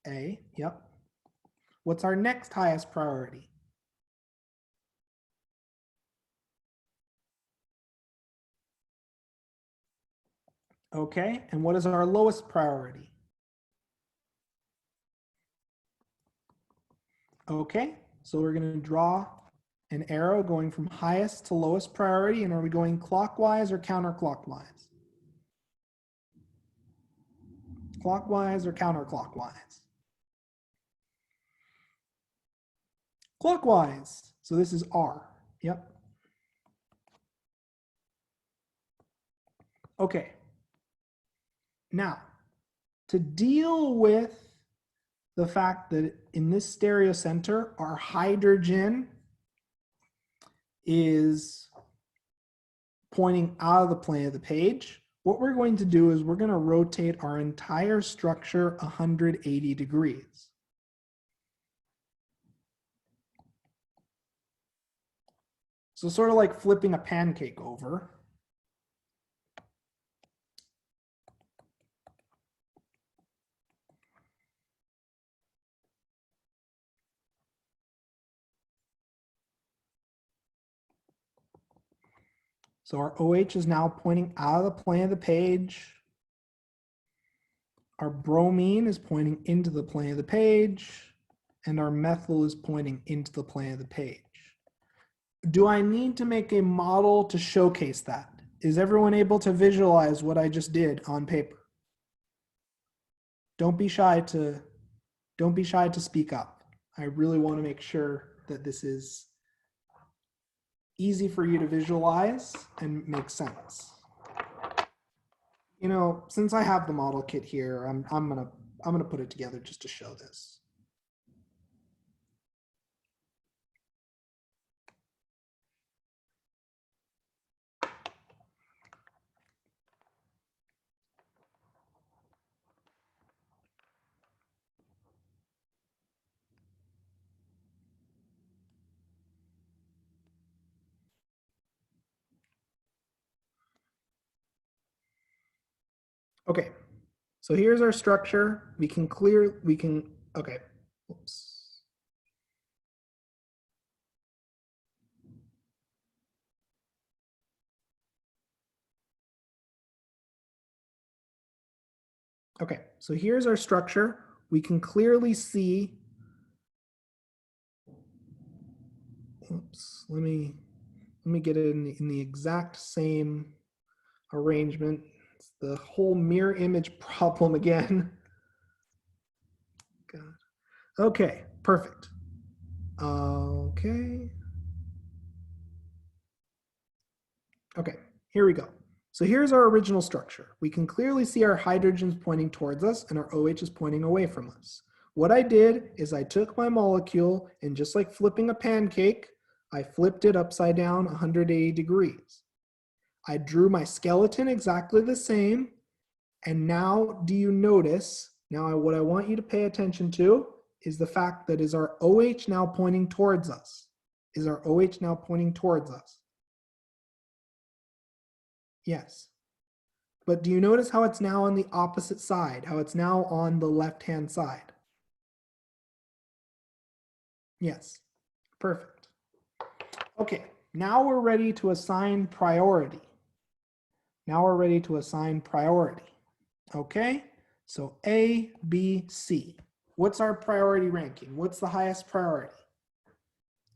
A: A, yep. What's our next highest priority? Okay, and what is our lowest priority? Okay, so we're going to draw an arrow going from highest to lowest priority, and are we going clockwise or counterclockwise? Clockwise or counterclockwise? Clockwise. So this is R. Yep. Okay. Now, to deal with the fact that in this stereocenter, our hydrogen is pointing out of the plane of the page, what we're going to do is we're going to rotate our entire structure 180 degrees. So sort of like flipping a pancake over. So our OH is now pointing out of the plane of the page. Our bromine is pointing into the plane of the page, and our methyl is pointing into the plane of the page. Do I need to make a model to showcase that? Is everyone able to visualize what I just did on paper? Don't be shy to speak up. I really want to make sure that this is easy for you to visualize and make sense. You know, since I have the model kit here, I'm gonna put it together just to show this. Okay, so here's our structure. Okay, oops. Okay, so here's our structure. We can clearly see, oops, let me get it in the exact same arrangement. It's the whole mirror image problem again. God. Okay, perfect. Okay. Okay, here we go. So here's our original structure. We can clearly see our hydrogens pointing towards us and our OH is pointing away from us. What I did is I took my molecule and just like flipping a pancake, I flipped it upside down 180 degrees. I drew my skeleton exactly the same. And now do you notice, now what I want you to pay attention to is the fact that is our OH now pointing towards us? Is our OH now pointing towards us? Yes. But do you notice how it's now on the opposite side, how it's now on the left-hand side? Yes, perfect. Okay, now we're ready to assign priority. Now we're ready to assign priority. Okay, so A, B, C. What's our priority ranking? What's the highest priority?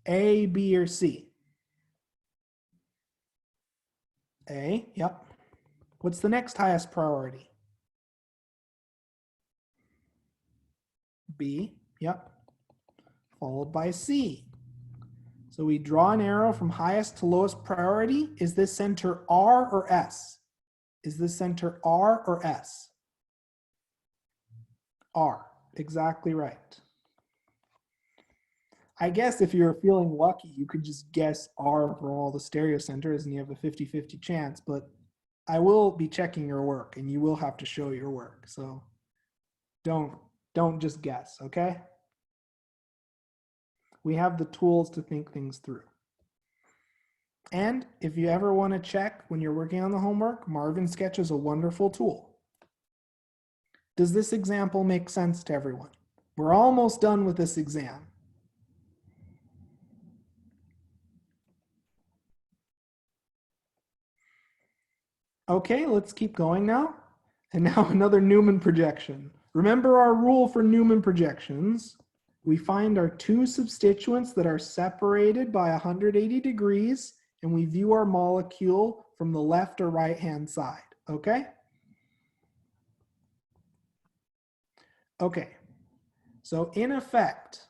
A: A, B, or C? A, yep. What's the next highest priority? B, yep. Followed by C. So we draw an arrow from highest to lowest priority. Is this center R or S? Is this center R or S? R, exactly right. I guess if you're feeling lucky, you could just guess R for all the stereocenters and you have a 50-50 chance, but I will be checking your work and you will have to show your work. So don't just guess, okay? We have the tools to think things through. And if you ever want to check when you're working on the homework, Marvin Sketch is a wonderful tool. Does this example make sense to everyone? We're almost done with this exam. Okay, let's keep going now. And now another Newman projection. Remember our rule for Newman projections. We find our two substituents that are separated by 180 degrees, and we view our molecule from the left or right-hand side, okay? Okay, so in effect,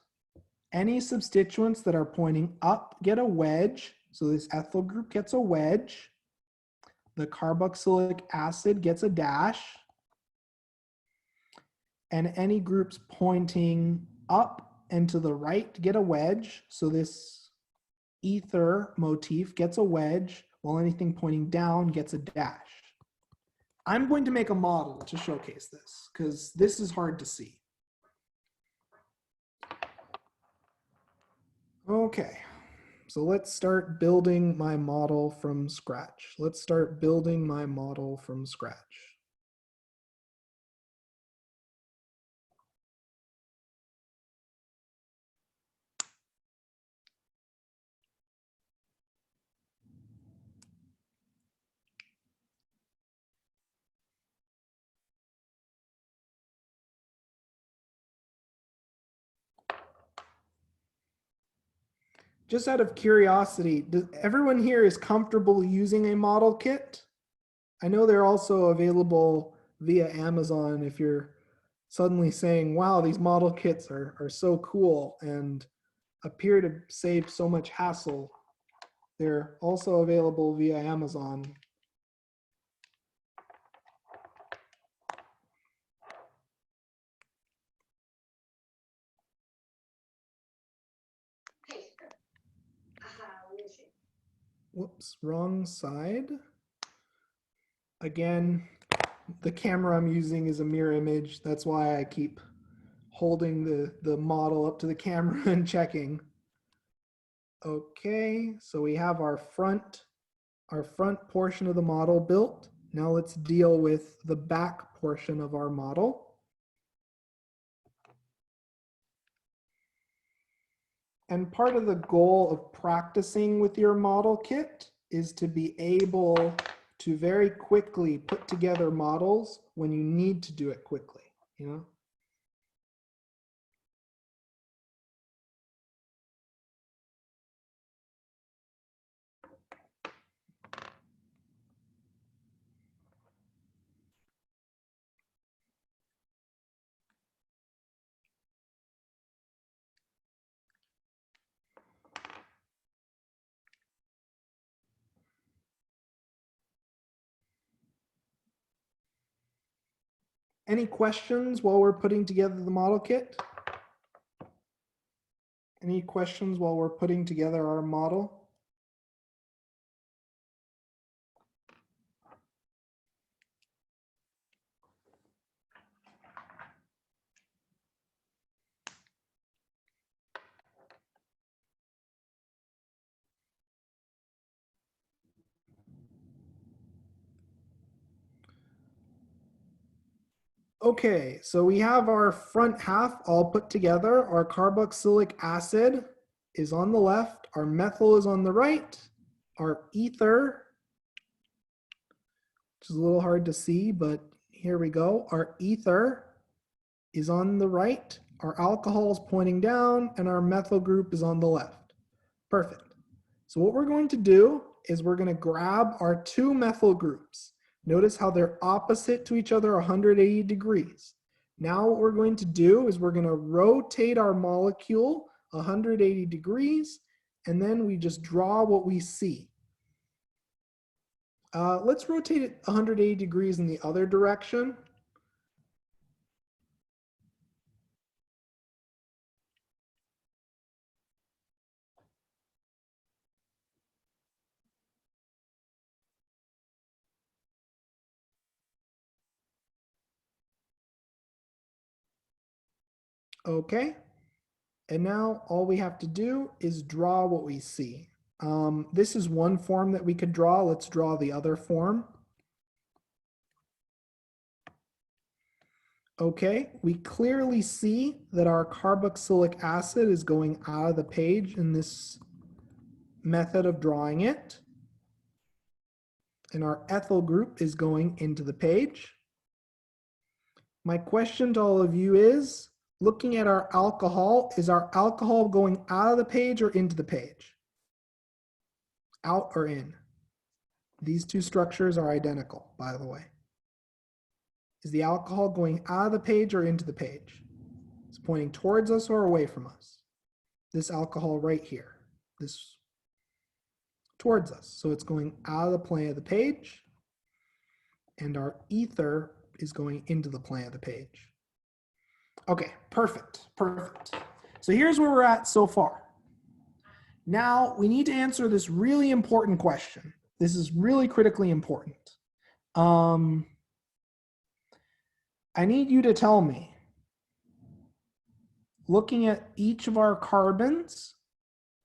A: any substituents that are pointing up get a wedge. So this ethyl group gets a wedge. The carboxylic acid gets a dash. And any groups pointing up and to the right get a wedge. So this ether motif gets a wedge, while anything pointing down gets a dash. I'm going to make a model to showcase this, because this is hard to see. Okay, so let's start building my model from scratch. Let's start building my model from scratch. Just out of curiosity, does everyone here is comfortable using a model kit? I know they're also available via Amazon if you're suddenly saying, wow, these model kits are so cool and appear to save so much hassle. They're also available via Amazon. Whoops, wrong side. Again, the camera I'm using is a mirror image. That's why I keep holding the model up to the camera and checking. Okay, so we have our front portion of the model built. Now let's deal with the back portion of our model. And part of the goal of practicing with your model kit is to be able to very quickly put together models when you need to do it quickly, you know? Any questions while we're putting together the model kit? Any questions while we're putting together our model? Okay, so we have our front half all put together. Our carboxylic acid is on the left, our methyl is on the right, our ether, which is a little hard to see, but here we go. Our ether is on the right, our alcohol is pointing down, and our methyl group is on the left. Perfect. So what we're going to do is we're going to grab our two methyl groups. Notice how they're opposite to each other 180 degrees. Now what we're going to do is we're going to rotate our molecule 180 degrees, and then we just draw what we see. Let's rotate it 180 degrees in the other direction. Okay, and now all we have to do is draw what we see. This is one form that we could draw. Let's draw the other form. Okay, we clearly see that our carboxylic acid is going out of the page in this method of drawing it. And our ethyl group is going into the page. My question to all of you is, looking at our alcohol, is our alcohol going out of the page or into the page? Out or in? These two structures are identical, by the way. Is the alcohol going out of the page or into the page? It's pointing towards us or away from us. This alcohol right here, this towards us. So it's going out of the plane of the page, and our ether is going into the plane of the page. Okay, perfect, perfect. So here's where we're at so far. Now we need to answer this really important question. This is really critically important. I need you to tell me, looking at each of our carbons,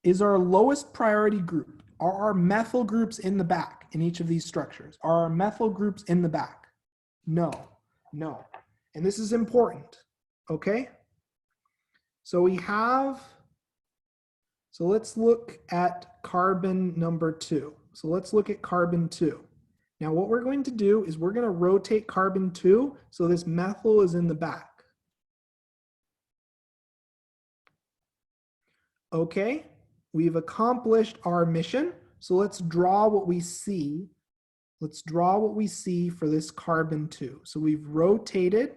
A: is our lowest priority group, are our methyl groups in the back in each of these structures? Are our methyl groups in the back? No, no. And this is important, okay? So let's look at carbon number 2. So let's look at carbon 2. Now what we're going to do is we're going to rotate carbon 2 so this methyl is in the back. Okay, we've accomplished our mission. So let's draw what we see. Let's draw what we see for this carbon 2. So we've rotated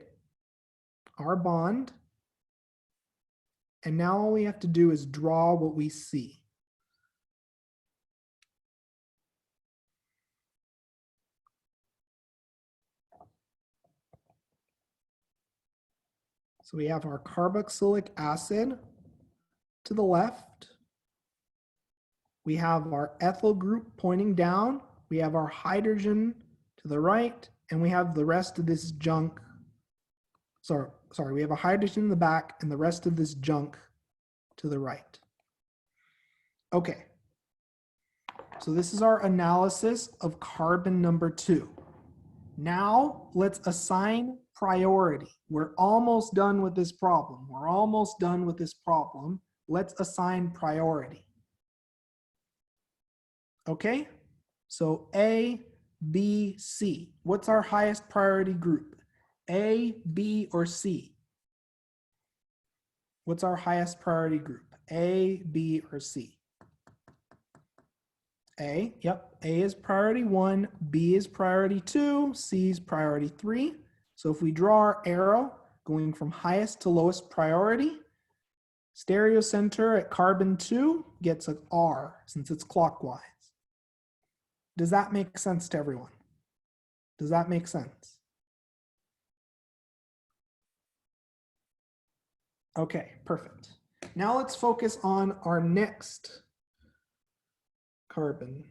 A: our bond. And now all we have to do is draw what we see. So we have our carboxylic acid to the left. We have our ethyl group pointing down. We have our hydrogen to the right, and we have the rest of this junk. Sorry, we have a hydrogen in the back and the rest of this junk to the right. Okay. So this is our analysis of carbon number 2. Now let's assign priority. We're almost done with this problem. We're almost done with this problem. Let's assign priority. Okay? So A, B, C. What's our highest priority group? A, B, or C? What's our highest priority group? A, B, or C? A, yep, A is priority 1, B is priority 2, C is priority 3. So if we draw our arrow going from highest to lowest priority, stereocenter at carbon 2 gets an R since it's clockwise. Does that make sense to everyone? Does that make sense? Okay, perfect. Now let's focus on our next carbon.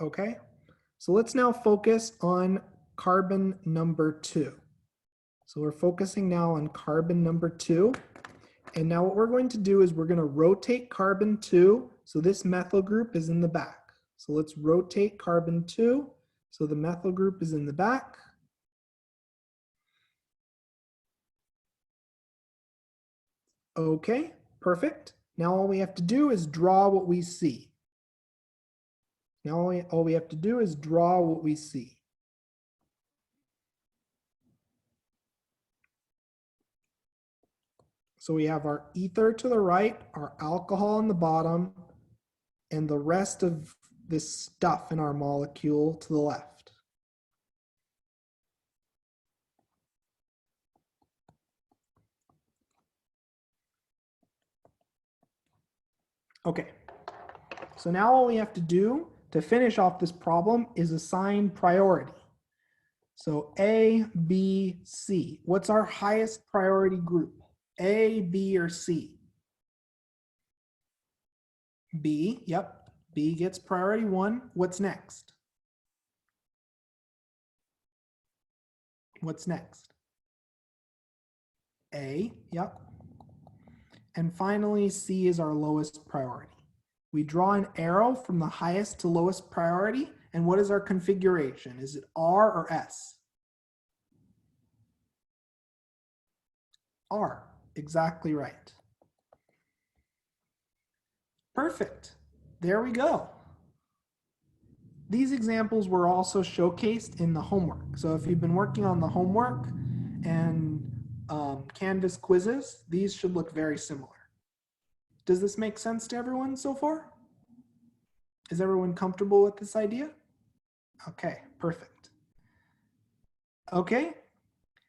A: Okay, so let's now focus on carbon number 2. So we're focusing now on carbon number 2. And now what we're going to do is we're going to rotate carbon 2 so this methyl group is in the back. So let's rotate carbon 2 so the methyl group is in the back. Okay, perfect. Now all we have to do is draw what we see. Now all we have to do is draw what we see. So we have our ether to the right, our alcohol on the bottom, and the rest of this stuff in our molecule to the left. Okay, so now all we have to do to finish off this problem is assign priority. So A, B, C. What's our highest priority group? A, B, or C? B, yep. B gets priority 1. What's next? What's next? A, yep. And finally, C is our lowest priority. We draw an arrow from the highest to lowest priority. And what is our configuration? Is it R or S? R, exactly right. Perfect. There we go. These examples were also showcased in the homework. So if you've been working on the homework and Canvas quizzes, these should look very similar. Does this make sense to everyone so far? Is everyone comfortable with this idea? Okay, perfect. Okay,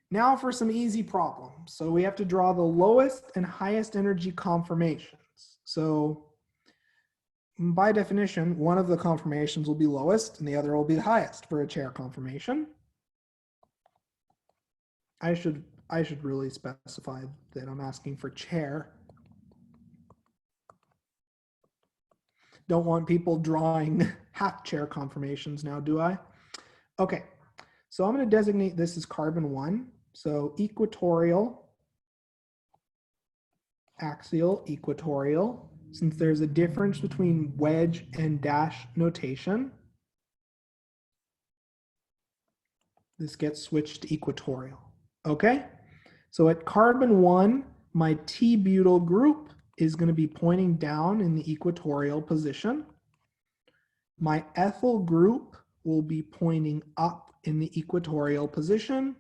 A: now for some easy problems. So we have to draw the lowest and highest energy conformations. So by definition, one of the conformations will be lowest and the other will be the highest for a chair conformation. I should really specify that I'm asking for chair. Don't want people drawing half chair conformations now, do I? Okay, so I'm going to designate this as carbon 1. So equatorial, axial, equatorial. Since there's a difference between wedge and dash notation, this gets switched to equatorial. Okay, so at carbon 1, my T-butyl group is going to be pointing down in the equatorial position. My ethyl group will be pointing up in the equatorial position,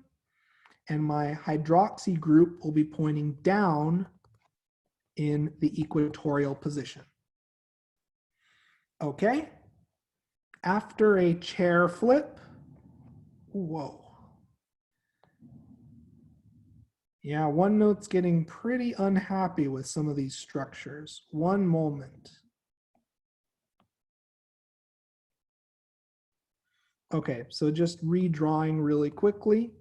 A: and my hydroxy group will be pointing down in the equatorial position. Okay, after a chair flip, whoa. Yeah, OneNote's getting pretty unhappy with some of these structures. One moment. Okay, so just redrawing really quickly.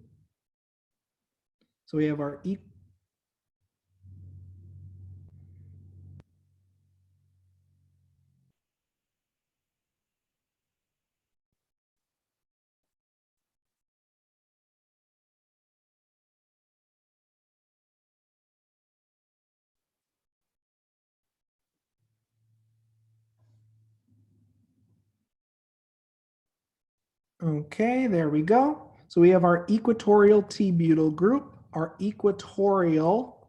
A: So we have our okay, there we go. So we have our equatorial T-butyl group, our equatorial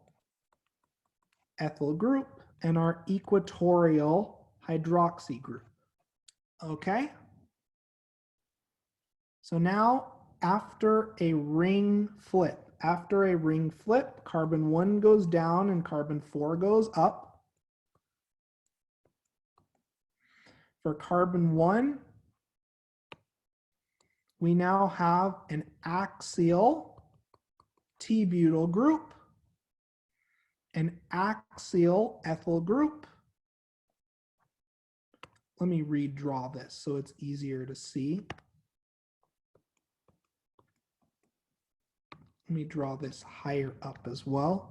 A: ethyl group, and our equatorial hydroxy group. Okay. So now after a ring flip, carbon 1 goes down and carbon 4 goes up. For carbon 1, we now have an axial T-butyl group, an axial ethyl group. Let me redraw this so it's easier to see. Let me draw this higher up as well.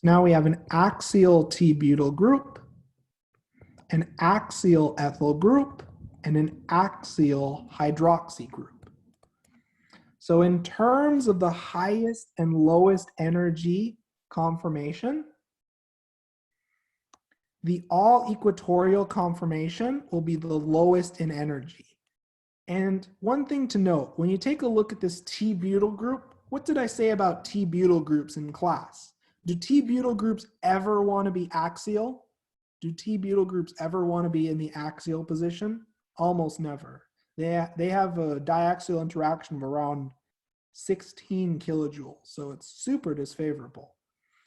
A: Now we have an axial T-butyl group, an axial ethyl group, and an axial hydroxy group. So in terms of the highest and lowest energy conformation, the all equatorial conformation will be the lowest in energy. And one thing to note, when you take a look at this T-butyl group, what did I say about T-butyl groups in class? Do T-butyl groups ever want to be axial? Do T-butyl groups ever want to be in the axial position? Almost never. They have a diaxial interaction of around 16 kilojoules, so it's super disfavorable.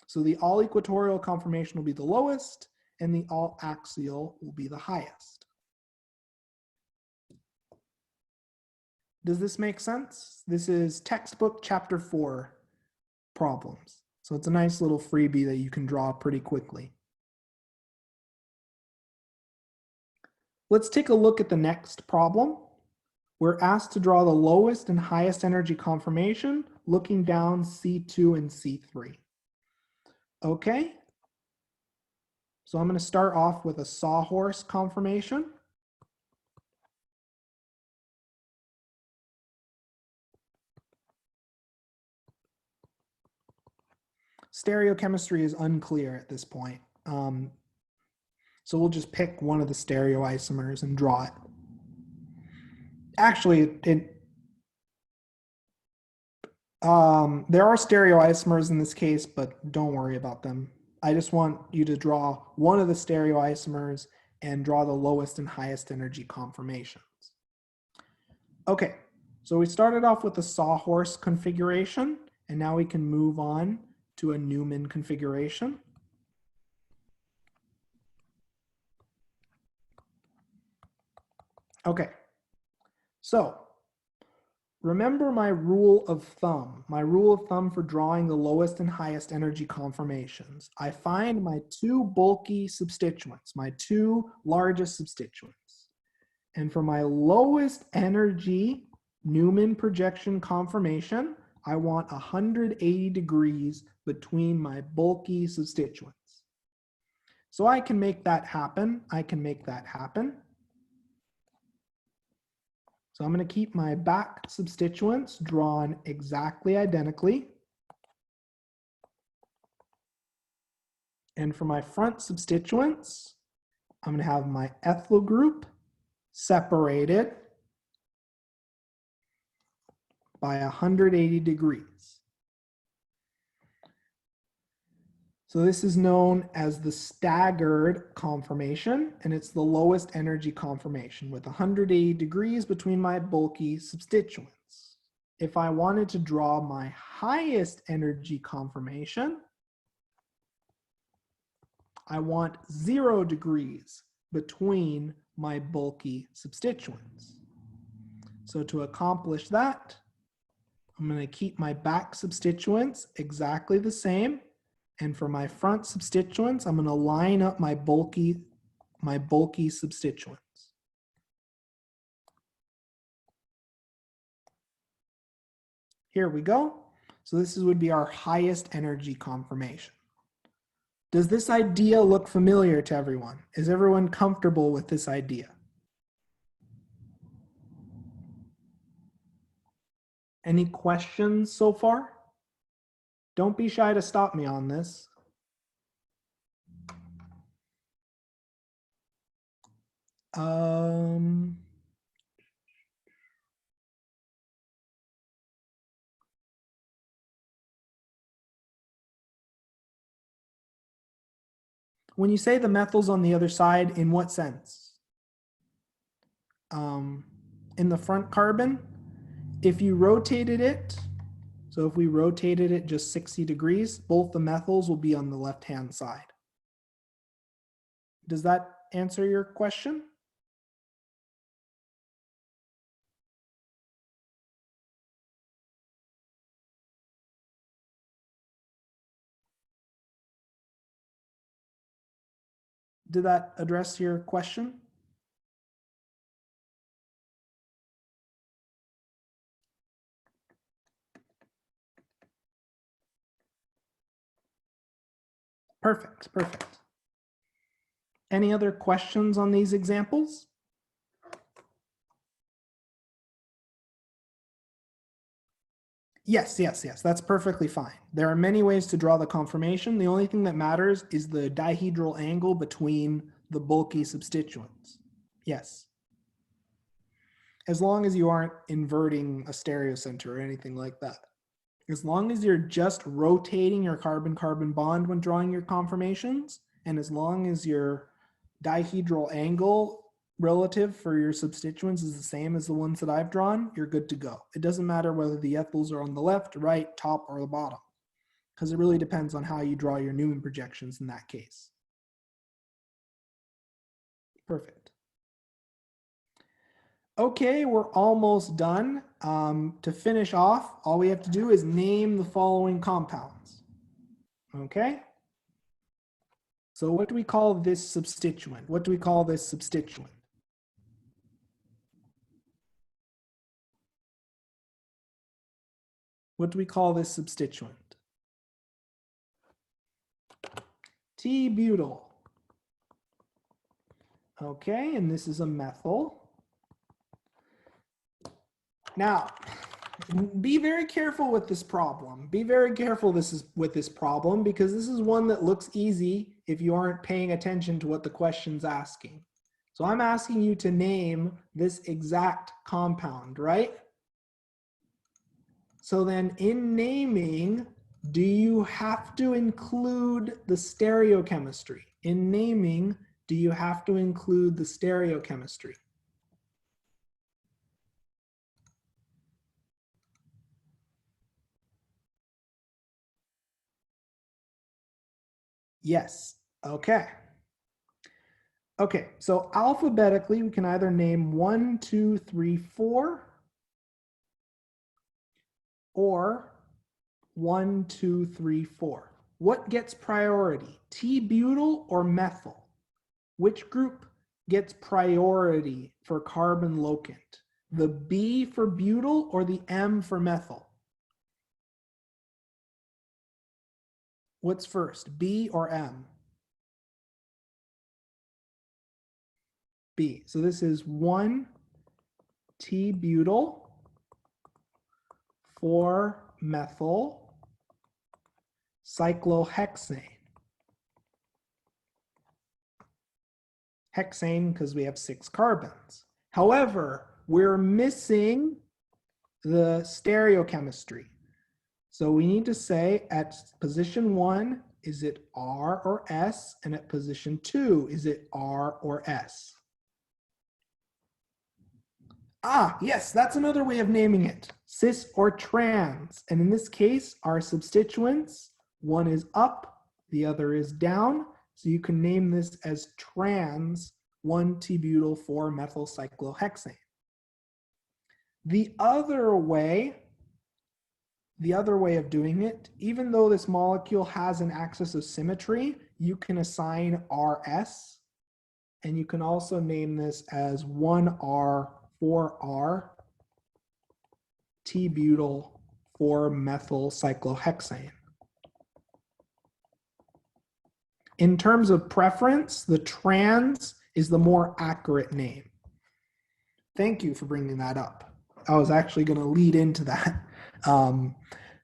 A: So the all equatorial conformation will be the lowest, and the all axial will be the highest. Does this make sense? This is textbook chapter 4 problems. So it's a nice little freebie that you can draw pretty quickly. Let's take a look at the next problem. We're asked to draw the lowest and highest energy conformation looking down C2 and C3. Okay. So I'm going to start off with a sawhorse conformation. Stereochemistry is unclear at this point. So we'll just pick one of the stereoisomers and draw it. Actually, there are stereoisomers in this case, but don't worry about them. I just want you to draw one of the stereoisomers and draw the lowest and highest energy conformations. Okay, so we started off with the sawhorse configuration, and now we can move on to a Newman configuration. Okay, so remember my rule of thumb. My rule of thumb for drawing the lowest and highest energy conformations. I find my two bulky substituents, my two largest substituents. And for my lowest energy Newman projection conformation, I want 180 degrees between my bulky substituents. So I can make that happen. So I'm going to keep my back substituents drawn exactly identically. And for my front substituents, I'm going to have my ethyl group separated by 180 degrees. So this is known as the staggered conformation, and it's the lowest energy conformation with 180 degrees between my bulky substituents. If I wanted to draw my highest energy conformation, I want 0 degrees between my bulky substituents. So to accomplish that, I'm going to keep my back substituents exactly the same. And for my front substituents, I'm going to line up my bulky substituents. Here we go. So this would be our highest energy conformation. Does this idea look familiar to everyone? Is everyone comfortable with this idea? Any questions so far? Don't be shy to stop me on this. When you say the methyl's on the other side, in what sense? In the front carbon, if you rotated it, so if we rotated it just 60 degrees, both the methyls will be on the left-hand side. Does that answer your question? Did that address your question? Perfect, perfect. Any other questions on these examples? Yes, that's perfectly fine. There are many ways to draw the conformation. The only thing that matters is the dihedral angle between the bulky substituents. Yes. As long as you aren't inverting a stereocenter or anything like that. As long as you're just rotating your carbon-carbon bond when drawing your conformations, and as long as your dihedral angle relative for your substituents is the same as the ones that I've drawn, you're good to go. It doesn't matter whether the ethyls are on the left, right, top, or the bottom, because it really depends on how you draw your Newman projections in that case. Perfect. Okay, we're almost done. To finish off, all we have to do is name the following compounds. Okay? So what do we call this substituent? What do we call this substituent? What do we call this substituent? T-butyl. Okay, and this is a methyl. Now, be very careful with this problem. Be very careful with this problem, because this is one that looks easy if you aren't paying attention to what the question's asking. So I'm asking you to name this exact compound, right? So then in naming, do you have to include the stereochemistry? In naming, do you have to include the stereochemistry? Yes. Okay. Okay, so alphabetically, we can either name 1, 2, 3, 4, or 1, 2, 3, 4. What gets priority, T-butyl or methyl? Which group gets priority for carbon locant? The B for butyl or the M for methyl? What's first, B or M? B. So this is 1 T-butyl, 4 methyl cyclohexane. Hexane because we have 6 carbons. However, we're missing the stereochemistry. So we need to say at position 1, is it R or S? And at position 2, is it R or S? Ah, yes, that's another way of naming it. Cis or trans. And in this case, our substituents, one is up, the other is down. So you can name this as trans 1-T-butyl 4-methyl cyclohexane. The other way of doing it, even though this molecule has an axis of symmetry, you can assign RS, and you can also name this as 1R 4R T-butyl 4-methyl cyclohexane. In terms of preference, the trans is the more accurate name. Thank you for bringing that up. I was actually going to lead into that.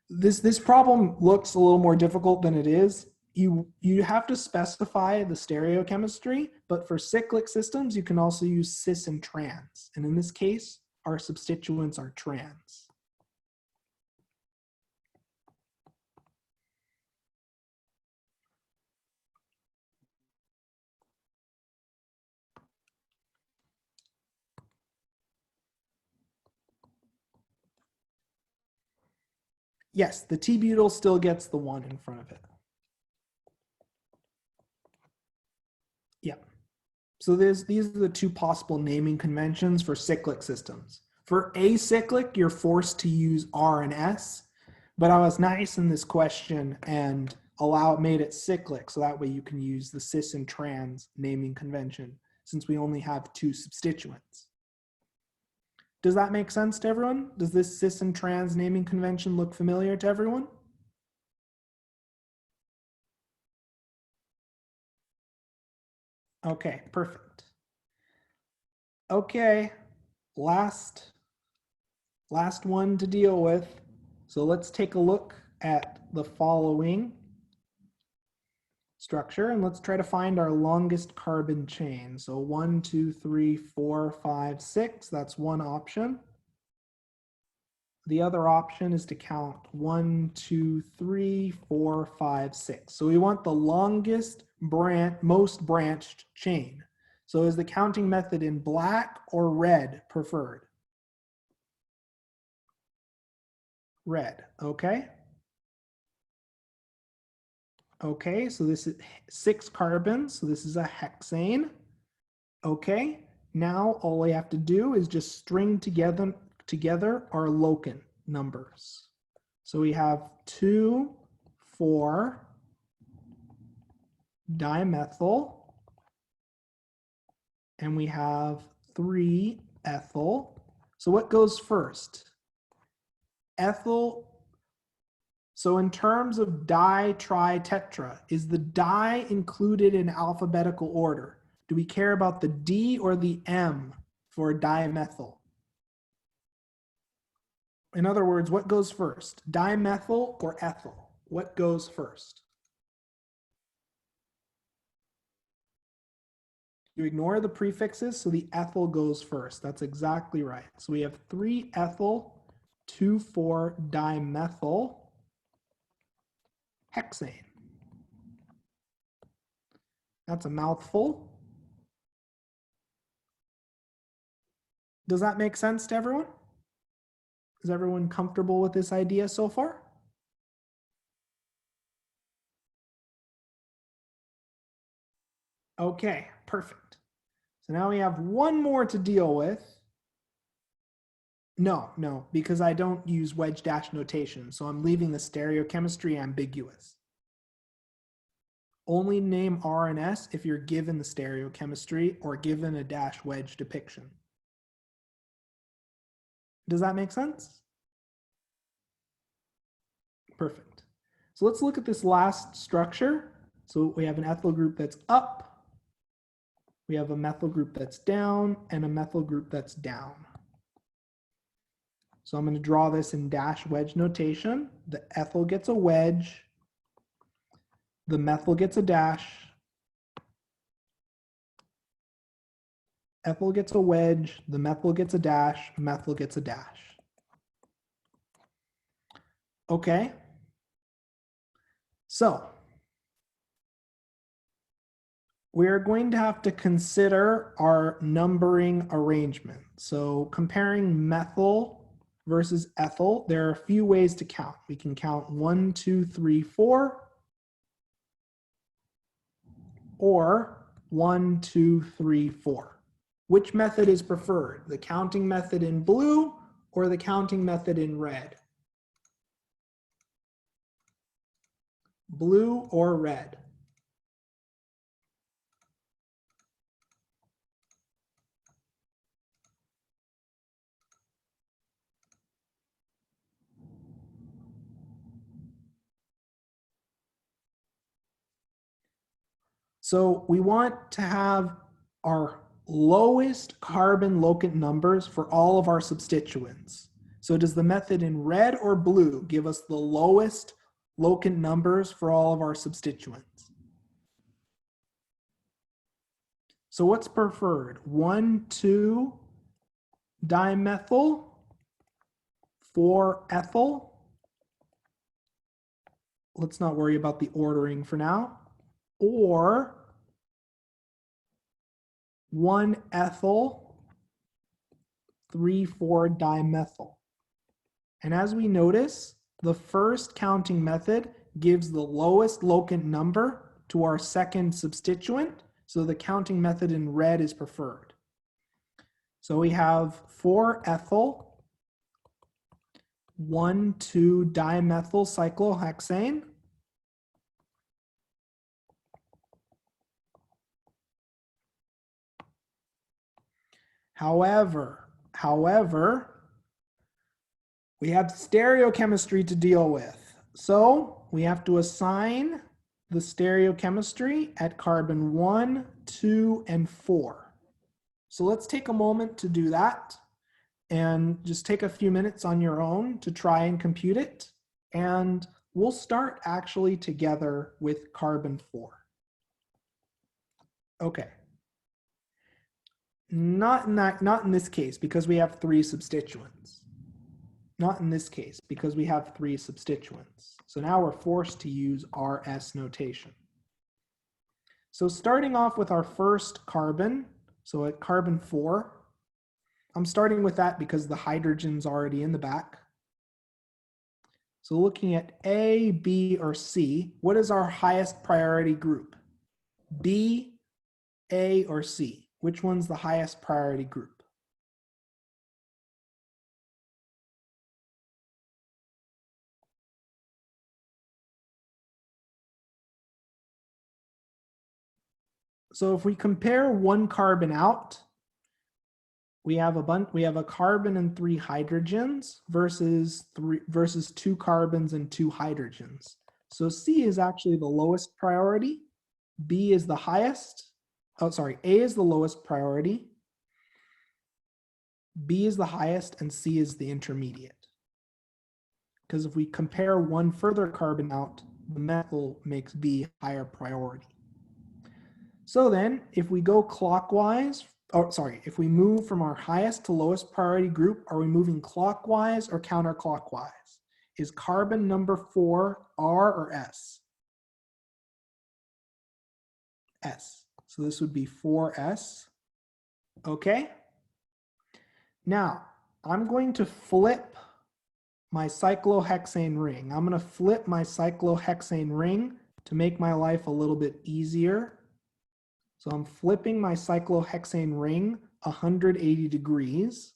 A: This problem looks a little more difficult than it is. You have to specify the stereochemistry, but for cyclic systems, you can also use cis and trans. And in this case, our substituents are trans. Yes, the T-butyl still gets the 1 in front of it. Yeah. So these are the 2 possible naming conventions for cyclic systems. For acyclic, you're forced to use R and S, but I was nice in this question and made it cyclic, so that way you can use the cis and trans naming convention since we only have 2 substituents. Does that make sense to everyone? Does this cis and trans naming convention look familiar to everyone? Okay, perfect. Okay, last one to deal with. So let's take a look at the following structure and let's try to find our longest carbon chain. So 1, 2, 3, 4, 5, 6, that's one option. The other option is to count 1, 2, 3, 4, 5, 6. So we want the longest most branched chain. So is the counting method in black or red preferred? Red, okay. Okay, so this is 6 carbons, so this is a hexane. Okay, now all we have to do is just string together our locant numbers. So we have 2, 4, dimethyl, and we have 3 ethyl. So what goes first? Ethyl. So in terms of di, tri, tetra, is the di included in alphabetical order? Do we care about the D or the M for dimethyl? In other words, what goes first? Dimethyl or ethyl? What goes first? You ignore the prefixes, so the ethyl goes first. That's exactly right. So we have 3-ethyl 2,4-dimethyl hexane. That's a mouthful. Does that make sense to everyone? Is everyone comfortable with this idea so far? Okay, perfect. So now we have one more to deal with. No, because I don't use wedge dash notation, so I'm leaving the stereochemistry ambiguous. Only name R and S if you're given the stereochemistry or given a dash wedge depiction. Does that make sense? Perfect. So let's look at this last structure. So we have an ethyl group that's up, we have a methyl group that's down, and a methyl group that's down. So I'm going to draw this in dash wedge notation. The ethyl gets a wedge, the methyl gets a dash, ethyl gets a wedge, the methyl gets a dash, methyl gets a dash. Okay. So we're going to have to consider our numbering arrangement. So comparing methyl versus ethyl, there are a few ways to count. We can count 1, 2, 3, 4, or 1, 2, 3, 4. Which method is preferred? The counting method in blue or the counting method in red? Blue or red? So we want to have our lowest carbon locant numbers for all of our substituents. So does the method in red or blue give us the lowest locant numbers for all of our substituents? So what's preferred? 1, 2 dimethyl, 4 ethyl. Let's not worry about the ordering for now. Or 1 ethyl, 3, 4 dimethyl. And as we notice, the first counting method gives the lowest locant number to our second substituent. So the counting method in red is preferred. So we have 4 ethyl, 1, 2 dimethyl cyclohexane. However, we have stereochemistry to deal with. So we have to assign the stereochemistry at carbon 1, 2, and 4. So let's take a moment to do that and just take a few minutes on your own to try and compute it. And we'll start actually together with carbon 4. Okay. Not in this case, because we have 3 substituents. Not in this case, because we have 3 substituents. So now we're forced to use RS notation. So starting off with our first carbon, so at carbon 4, I'm starting with that because the hydrogen's already in the back. So looking at A, B, or C, what is our highest priority group? B, A, or C? Which one's the highest priority group? So if we compare one carbon out, we have a carbon and 3 hydrogens versus 2 carbons and 2 hydrogens. So C is actually the lowest priority, B is the highest. Oh, sorry, A is the lowest priority, B is the highest, and C is the intermediate. Because if we compare one further carbon out, the methyl makes B higher priority. So then if we go clockwise, if we move from our highest to lowest priority group, are we moving clockwise or counterclockwise? Is carbon number 4 R or S? S. So this would be 4S. Okay. Now, I'm going to flip my cyclohexane ring. I'm going to flip my cyclohexane ring to make my life a little bit easier. So I'm flipping my cyclohexane ring 180 degrees.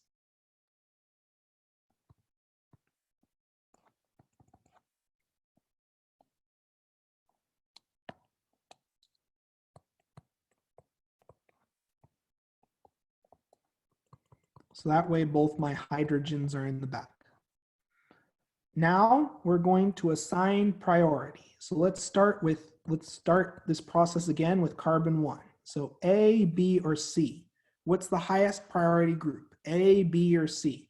A: So that way both my hydrogens are in the back. Now we're going to assign priority. So let's start this process again with carbon 1. So A, B, or C. What's the highest priority group? A, B, or C?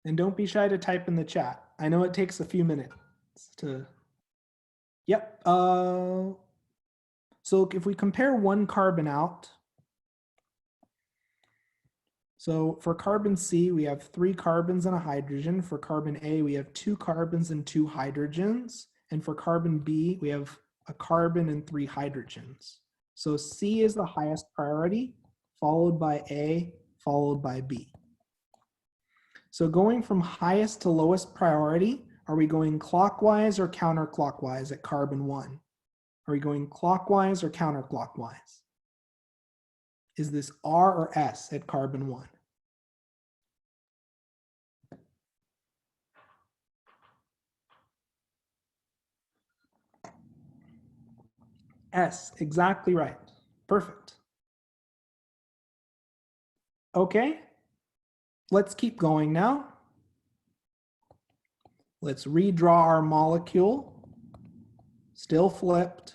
A: And don't be shy to type in the chat. I know it takes a few minutes to, yep. So if we compare one carbon out, so for carbon C, we have 3 carbons and a hydrogen. For carbon A, we have 2 carbons and 2 hydrogens. And for carbon B, we have a carbon and 3 hydrogens. So C is the highest priority, followed by A, followed by B. So going from highest to lowest priority, are we going clockwise or counterclockwise at carbon 1? Are we going clockwise or counterclockwise? Is this R or S at carbon 1? S, exactly right. Perfect. Okay, let's keep going now. Let's redraw our molecule, still flipped.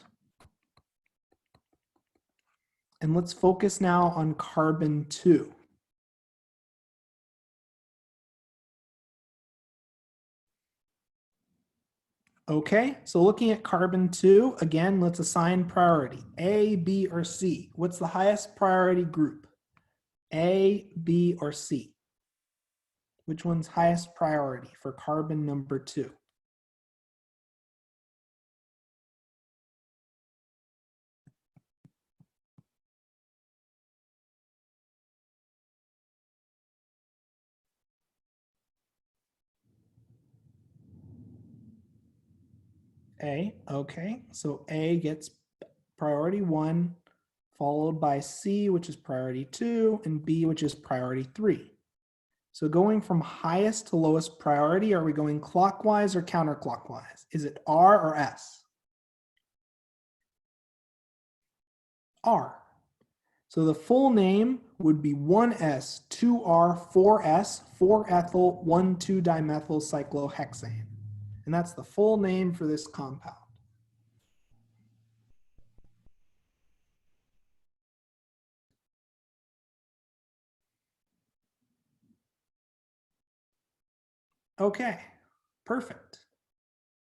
A: And let's focus now on carbon 2. Okay, so looking at carbon 2, again, let's assign priority. A, B, or C. What's the highest priority group? A, B, or C? Which one's highest priority for carbon number 2? A, okay, so A gets priority 1, followed by C, which is priority 2, and B, which is priority 3. So going from highest to lowest priority, are we going clockwise or counterclockwise? Is it R or S? R. So the full name would be 1S, 2R, 4S, 4-ethyl, 1,2-dimethyl cyclohexane. And that's the full name for this compound. Okay, perfect.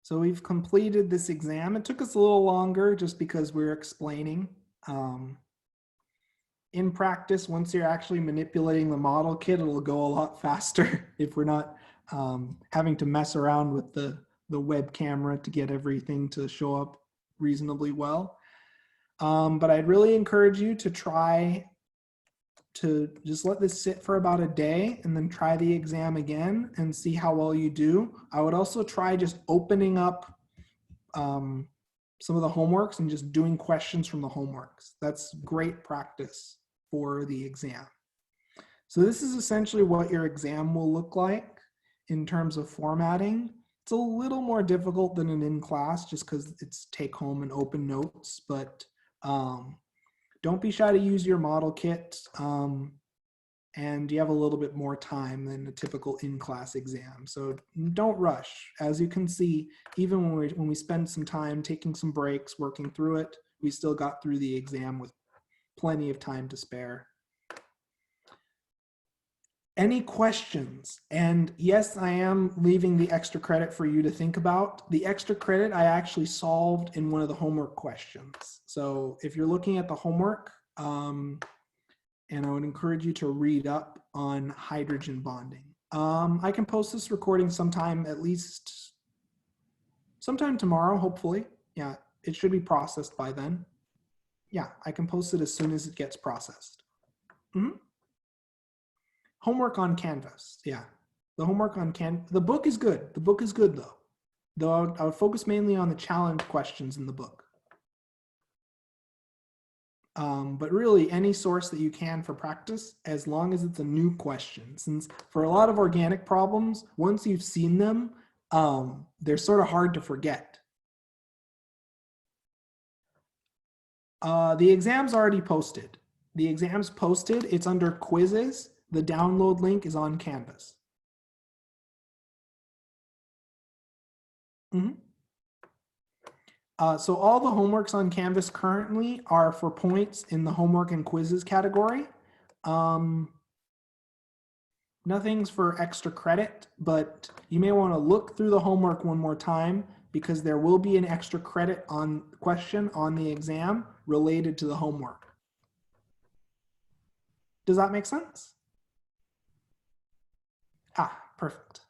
A: So we've completed this exam. It took us a little longer just because we're explaining. In practice, once you're actually manipulating the model kit, it'll go a lot faster if we're not having to mess around with the web camera to get everything to show up reasonably well. But I'd really encourage you to try to just let this sit for about a day and then try the exam again and see how well you do. I would also try just opening up some of the homeworks and just doing questions from the homeworks. That's great practice for the exam. So this is essentially what your exam will look like in terms of formatting. It's a little more difficult than an in-class just because it's take home and open notes, but don't be shy to use your model kit, and you have a little bit more time than a typical in-class exam. So don't rush. As you can see, even when we spend some time taking some breaks, working through it, we still got through the exam with plenty of time to spare. Any questions? And yes, I am leaving the extra credit for you to think about. The extra credit I actually solved in one of the homework questions. So if you're looking at the homework, and I would encourage you to read up on hydrogen bonding. I can post this recording sometime, at least sometime tomorrow, hopefully. Yeah, it should be processed by then. Yeah, I can post it as soon as it gets processed. Mm-hmm. Homework on Canvas. Yeah, the homework on Canvas. The book is good. The book is good though. Though I would focus mainly on the challenge questions in the book. But really any source that you can for practice, as long as it's a new question. Since for a lot of organic problems, once you've seen them, they're sort of hard to forget. The exam's already posted. The exam's posted, it's under quizzes. The download link is on Canvas. Mm-hmm. So all the homeworks on Canvas currently are for points in the homework and quizzes category. Nothing's for extra credit, but you may want to look through the homework one more time because there will be an extra credit on question on the exam related to the homework. Does that make sense? Ah, perfect.